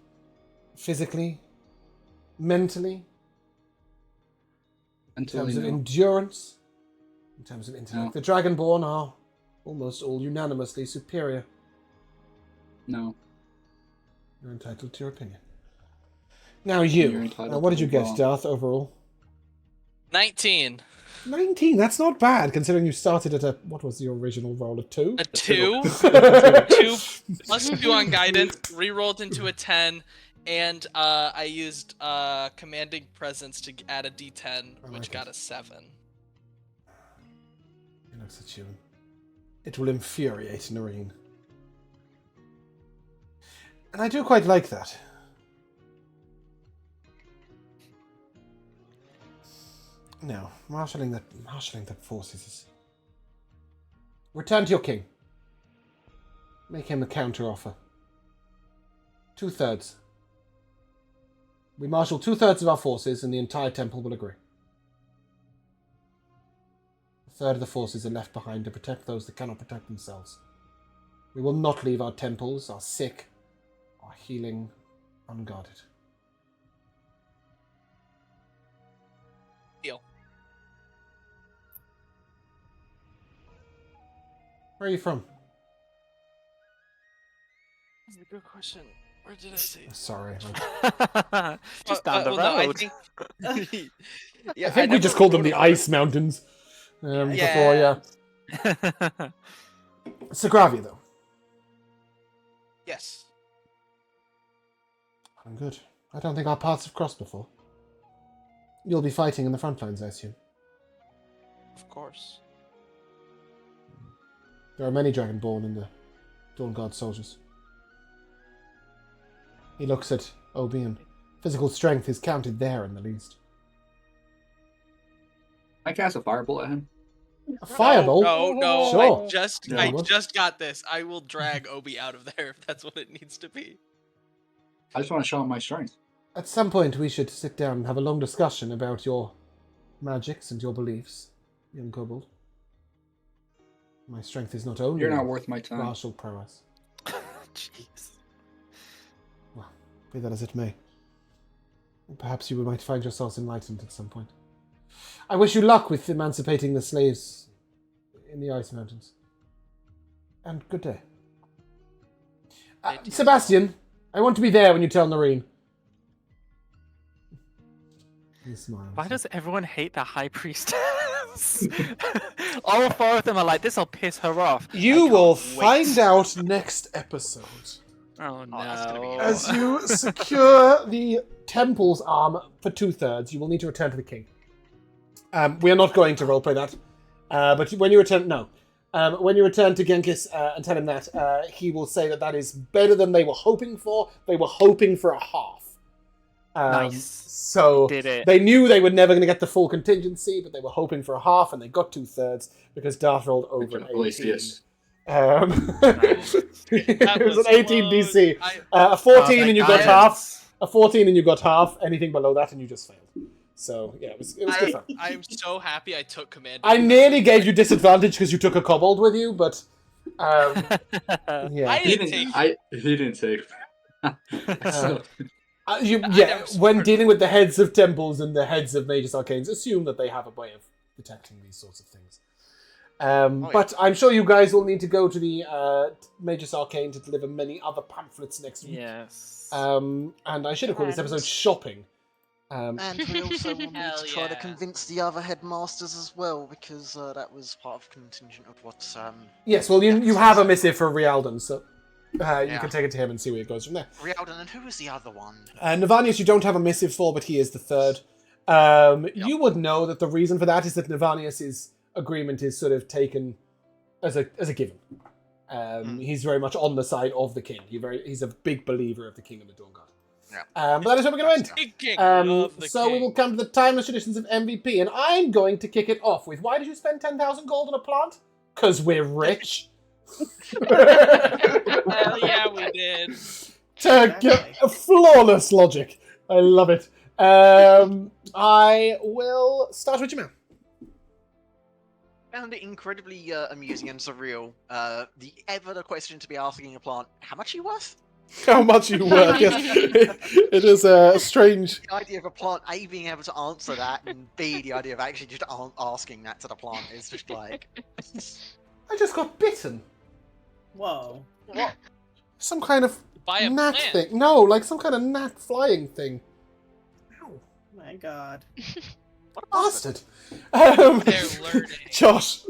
[SPEAKER 1] physically, mentally, in terms of endurance, in terms of intellect, the Dragonborn are almost all unanimously superior.
[SPEAKER 7] No.
[SPEAKER 1] You're entitled to your opinion. Now you. What did you get, Darth, overall?
[SPEAKER 2] 19.
[SPEAKER 1] 19, that's not bad, considering you started at what was your original roll, a 2?
[SPEAKER 2] A 2. 2 plus 2 on guidance, rerolled into a 10, and I used commanding presence to add a d10, which got a 7.
[SPEAKER 1] He looks at you. It will infuriate Noreen. And I do quite like that. No, marshalling the forces is... Return to your king. Make him a counter-offer. 2/3. We marshal 2/3 of our forces and the entire temple will agree. A third of the forces are left behind to protect those that cannot protect themselves. We will not leave our temples, our sick, our healing unguarded.
[SPEAKER 2] Deal.
[SPEAKER 1] Where are you from?
[SPEAKER 2] That's a good question. Where did I say?
[SPEAKER 1] Sorry.
[SPEAKER 6] Just down the road.
[SPEAKER 2] No, I think,
[SPEAKER 1] I think we just called them the Ice Mountains before, yeah. Sogravia, though.
[SPEAKER 2] Yes.
[SPEAKER 1] I'm good. I don't think our paths have crossed before. You'll be fighting in the front lines, I assume.
[SPEAKER 2] Of course.
[SPEAKER 1] There are many Dragonborn in the Dawn Guard soldiers. He looks at Obi, and physical strength is counted there in the least.
[SPEAKER 7] I cast a firebolt at him.
[SPEAKER 1] A fireball?
[SPEAKER 2] No,
[SPEAKER 1] Sure.
[SPEAKER 2] I just got this. I will drag Obi out of there if that's what it needs to be.
[SPEAKER 7] I just want to show him my strength.
[SPEAKER 1] At some point, we should sit down and have a long discussion about your magics and your beliefs, young kobold. My strength is not only
[SPEAKER 7] You're not worth my time.
[SPEAKER 1] martial prowess.
[SPEAKER 6] Jeez.
[SPEAKER 1] Well, be that as it may. Perhaps you might find yourselves enlightened at some point. I wish you luck with emancipating the slaves in the Ice Mountains. And good day. Sebastian, I want to be there when you tell Noreen. He smiles.
[SPEAKER 6] Why does everyone hate the High Priestess? All 4 of them are like, this'll piss her off.
[SPEAKER 1] You will find out next episode.
[SPEAKER 6] Oh no.
[SPEAKER 2] that's gonna be
[SPEAKER 1] As you secure the temple's arm for 2/3, you will need to return to the king. We are not going to roleplay that. But when you return, when you return to Genghis and tell him that, he will say that is better than they were hoping for. They were hoping for a half.
[SPEAKER 6] Nice.
[SPEAKER 1] So
[SPEAKER 6] Did it.
[SPEAKER 1] they knew they were never going to get the full contingency, but they were hoping for a half, and they got 2/3 because Darth rolled over an 18. It was an 18
[SPEAKER 2] close.
[SPEAKER 1] DC. A 14 and you got
[SPEAKER 6] God.
[SPEAKER 1] half. A 14 and you got half. Anything below that and you just failed. So yeah, it was good fun.
[SPEAKER 2] I am so happy I took command.
[SPEAKER 1] I nearly gave you disadvantage because you took a kobold with you, but yeah.
[SPEAKER 2] I
[SPEAKER 7] He
[SPEAKER 2] didn't
[SPEAKER 7] didn't.
[SPEAKER 2] take.
[SPEAKER 7] He didn't take. So,
[SPEAKER 1] Yeah, when dealing with the heads of temples and the heads of Magus Arcanes, assume that they have a way of detecting these sorts of things.
[SPEAKER 4] yeah.
[SPEAKER 1] But I'm sure you guys will need to go to the Magus Arcane to deliver many other pamphlets next week.
[SPEAKER 6] Yes.
[SPEAKER 1] And I should have called this episode shopping.
[SPEAKER 4] And we also will need
[SPEAKER 2] Hell
[SPEAKER 4] to try to
[SPEAKER 2] yeah.
[SPEAKER 4] convince the other headmasters as well, because that was part of contingent of what.
[SPEAKER 1] Yes, well, you have a missive for Rialdan, so you
[SPEAKER 4] Yeah.
[SPEAKER 1] can take it to him and see where it goes from there.
[SPEAKER 4] Rialdan, and who was the other one?
[SPEAKER 1] Navanius, you don't have a missive for, but he is the third. You would know that the reason for that is that Navanius's agreement is sort of taken as a given. He's very much on the side of the king. He's a big believer of the king and the Dawn God.
[SPEAKER 4] Yeah.
[SPEAKER 1] But that is where we're going to end.
[SPEAKER 2] Big king, love the
[SPEAKER 1] So
[SPEAKER 2] king.
[SPEAKER 1] we will come to the timeless traditions of MVP, and I'm going to kick it off with, why did you spend 10,000 gold on a plant? Because we're rich.
[SPEAKER 2] Hell yeah, we did.
[SPEAKER 1] Flawless logic. I love it. I will start with you, man.
[SPEAKER 4] Found it incredibly amusing and surreal. The question to be asking a plant: how much are you worth?
[SPEAKER 1] How much you worth? Yes, it is strange.
[SPEAKER 4] The idea of a plant A being able to answer that, and B the idea of actually just asking that to the plant is just like.
[SPEAKER 1] I just got bitten.
[SPEAKER 5] Whoa.
[SPEAKER 4] What?
[SPEAKER 1] Some kind of
[SPEAKER 2] By a
[SPEAKER 1] gnat
[SPEAKER 2] plant.
[SPEAKER 1] thing. No, like some kind of gnat flying thing. Ow.
[SPEAKER 5] My God.
[SPEAKER 1] What a bastard.
[SPEAKER 2] They're learning.
[SPEAKER 1] Josh.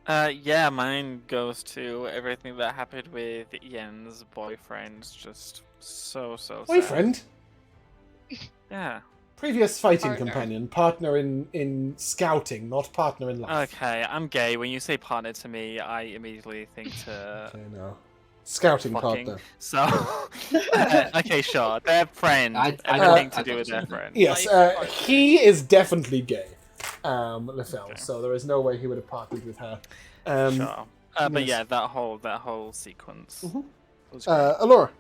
[SPEAKER 6] Yeah, mine goes to everything that happened with Ian's boyfriend. Just so sad.
[SPEAKER 1] Boyfriend?
[SPEAKER 6] Yeah.
[SPEAKER 1] Previous fighting
[SPEAKER 3] Partner.
[SPEAKER 1] companion. Partner in scouting, not partner in life.
[SPEAKER 6] Okay, I'm gay. When you say partner to me, I immediately think to
[SPEAKER 1] Okay, no. Scouting
[SPEAKER 6] fucking.
[SPEAKER 1] partner.
[SPEAKER 6] So, okay, sure. They're friends.
[SPEAKER 7] I
[SPEAKER 6] Everything
[SPEAKER 7] thought
[SPEAKER 6] to do with
[SPEAKER 7] so.
[SPEAKER 6] their friend.
[SPEAKER 1] Yes,
[SPEAKER 2] Life
[SPEAKER 1] he is definitely gay, Lefel,
[SPEAKER 6] Okay.
[SPEAKER 1] so there is no way he would have partnered with her.
[SPEAKER 6] Sure. But
[SPEAKER 1] yes.
[SPEAKER 6] yeah, that whole sequence
[SPEAKER 1] Mhm.
[SPEAKER 6] was great.
[SPEAKER 1] Alora.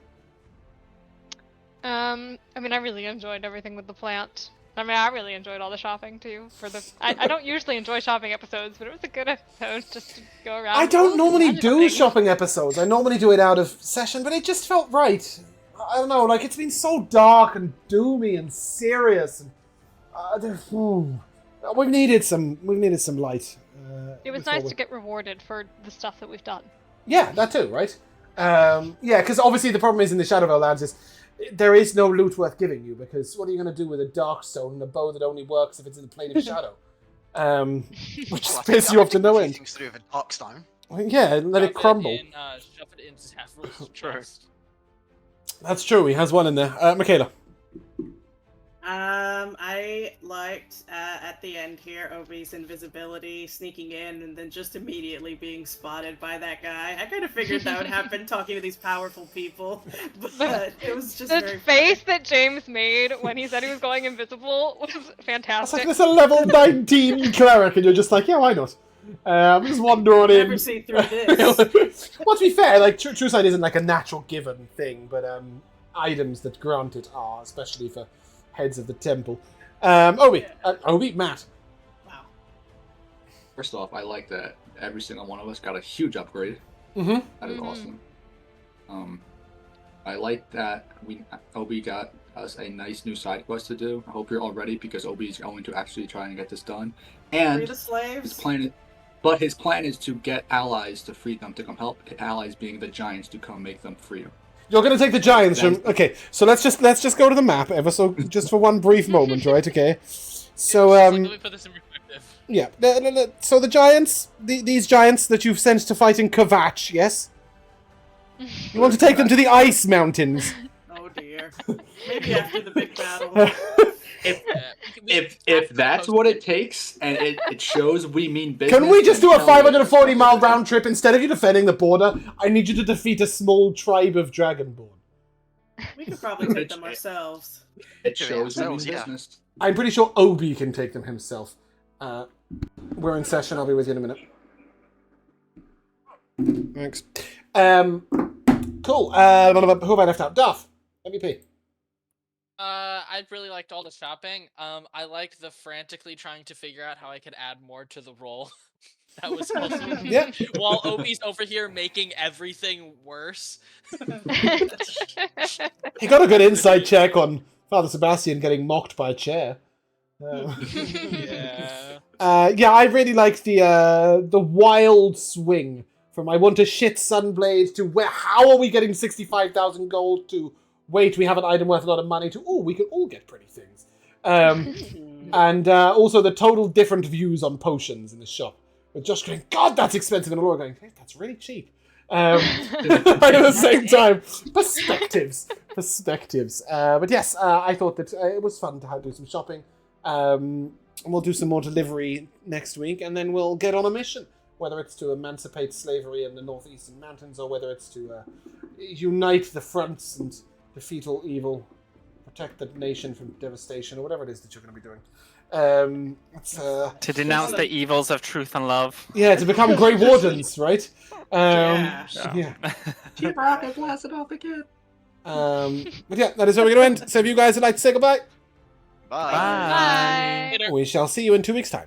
[SPEAKER 3] I mean, I really enjoyed everything with the plant. I mean, I really enjoyed all the shopping too. I don't usually enjoy shopping episodes, but it was a good episode just to go around.
[SPEAKER 1] I don't
[SPEAKER 3] Oh,
[SPEAKER 1] normally
[SPEAKER 3] magic
[SPEAKER 1] do
[SPEAKER 3] things.
[SPEAKER 1] shopping episodes. I normally do it out of session, but it just felt right. I don't know, like it's been so dark and doomy and serious, and we've needed some light.
[SPEAKER 3] It was
[SPEAKER 1] before
[SPEAKER 3] nice
[SPEAKER 1] we-
[SPEAKER 3] to get rewarded for the stuff that we've done.
[SPEAKER 1] Yeah, that too, right? Yeah, because obviously the problem is in the Shadowvale lands is there is no loot worth giving you, because what are you going to do with a Darkstone and a bow that only works if it's in the plane of shadow? Which
[SPEAKER 4] Well, I
[SPEAKER 1] pisses you off to no end.
[SPEAKER 4] Things to do with a Darkstone.
[SPEAKER 1] Yeah, and let it crumble.
[SPEAKER 2] Shove it in Saffron's
[SPEAKER 6] True.
[SPEAKER 2] chest.
[SPEAKER 1] That's true, he has one in there. Michaela.
[SPEAKER 5] I liked at the end here Obi's invisibility, sneaking in, and then just immediately being spotted by that guy. I kind of figured that would happen talking to these powerful people, but it was just
[SPEAKER 3] The
[SPEAKER 5] very
[SPEAKER 3] face that James made when he said he was going invisible was
[SPEAKER 1] I was like,
[SPEAKER 3] fantastic.
[SPEAKER 1] this is a level 19 cleric, and you're just like, yeah, why not? I'm just wandering
[SPEAKER 5] never
[SPEAKER 1] in.
[SPEAKER 5] see through this.
[SPEAKER 1] Well, to be fair, like True Sight isn't like a natural given thing, but items that grant it are, especially for heads of the temple. Obi, Matt.
[SPEAKER 5] Wow.
[SPEAKER 7] First off, I like that every single one of us got a huge upgrade.
[SPEAKER 1] Mm-hmm.
[SPEAKER 7] That is
[SPEAKER 3] Mhm.
[SPEAKER 7] awesome. I like that Obi got us a nice new side quest to do. I hope you're all ready, because Obi is going to actually try and get this done.
[SPEAKER 5] Free
[SPEAKER 7] And
[SPEAKER 5] the
[SPEAKER 7] his
[SPEAKER 5] slaves.
[SPEAKER 7] plan is to get allies to free them, to come help. Allies being the giants, to come make them free.
[SPEAKER 1] You're going to take the giants from... Okay, so let's just go to the map, ever so, just for one brief moment, right? Okay. So,
[SPEAKER 2] Let me put this in perspective.
[SPEAKER 1] yeah. So the giants, these giants that you've sent to fight in Kavach, yes? You want to take them to the ice mountains.
[SPEAKER 5] Oh dear. Maybe after the big battle.
[SPEAKER 7] If that's what it takes, and it shows we mean business.
[SPEAKER 1] Can we just do a
[SPEAKER 7] then hell yeah.
[SPEAKER 1] 540-mile round trip? Instead of you defending the border, I need you to defeat a small tribe of Dragonborn.
[SPEAKER 5] We could probably take them ourselves.
[SPEAKER 7] It shows we mean
[SPEAKER 4] ourselves, yeah.
[SPEAKER 7] business.
[SPEAKER 1] I'm pretty sure Obi can take them himself. We're in session. I'll be with you in a minute. Thanks. Cool. Who have I left out? Duff, MVP.
[SPEAKER 2] I really liked all the shopping. I liked the frantically trying to figure out how I could add more to the roll. That was awesome.
[SPEAKER 1] Yeah.
[SPEAKER 2] While Obi's over here making everything worse.
[SPEAKER 1] He got a good inside check on Father Sebastian getting mocked by a chair.
[SPEAKER 2] Yeah.
[SPEAKER 1] Yeah, I really like the wild swing from I want to shit Sunblade to how are we getting 65,000 gold to wait, we have an item worth a lot of money to we can all get pretty things. And also the total different views on potions in the shop. With Josh going, God, that's expensive, and Laura going, hey, that's really cheap. At the same time, perspectives. But yes, I thought that it was fun to do some shopping. And we'll do some more delivery next week, and then we'll get on a mission. Whether it's to emancipate slavery in the northeastern mountains, or whether it's to unite the fronts and defeat all evil, protect the nation from devastation, or whatever it is that you're going to be doing.
[SPEAKER 6] To denounce the evils of truth and love.
[SPEAKER 1] Yeah, to become Grey Wardens, right? Yeah.
[SPEAKER 7] Keep rocket blasted off again.
[SPEAKER 1] But yeah, that is where we're going to end. So if you guys would like to say goodbye,
[SPEAKER 4] Bye.
[SPEAKER 8] Bye.
[SPEAKER 2] Later.
[SPEAKER 1] we shall see you in 2 weeks' time.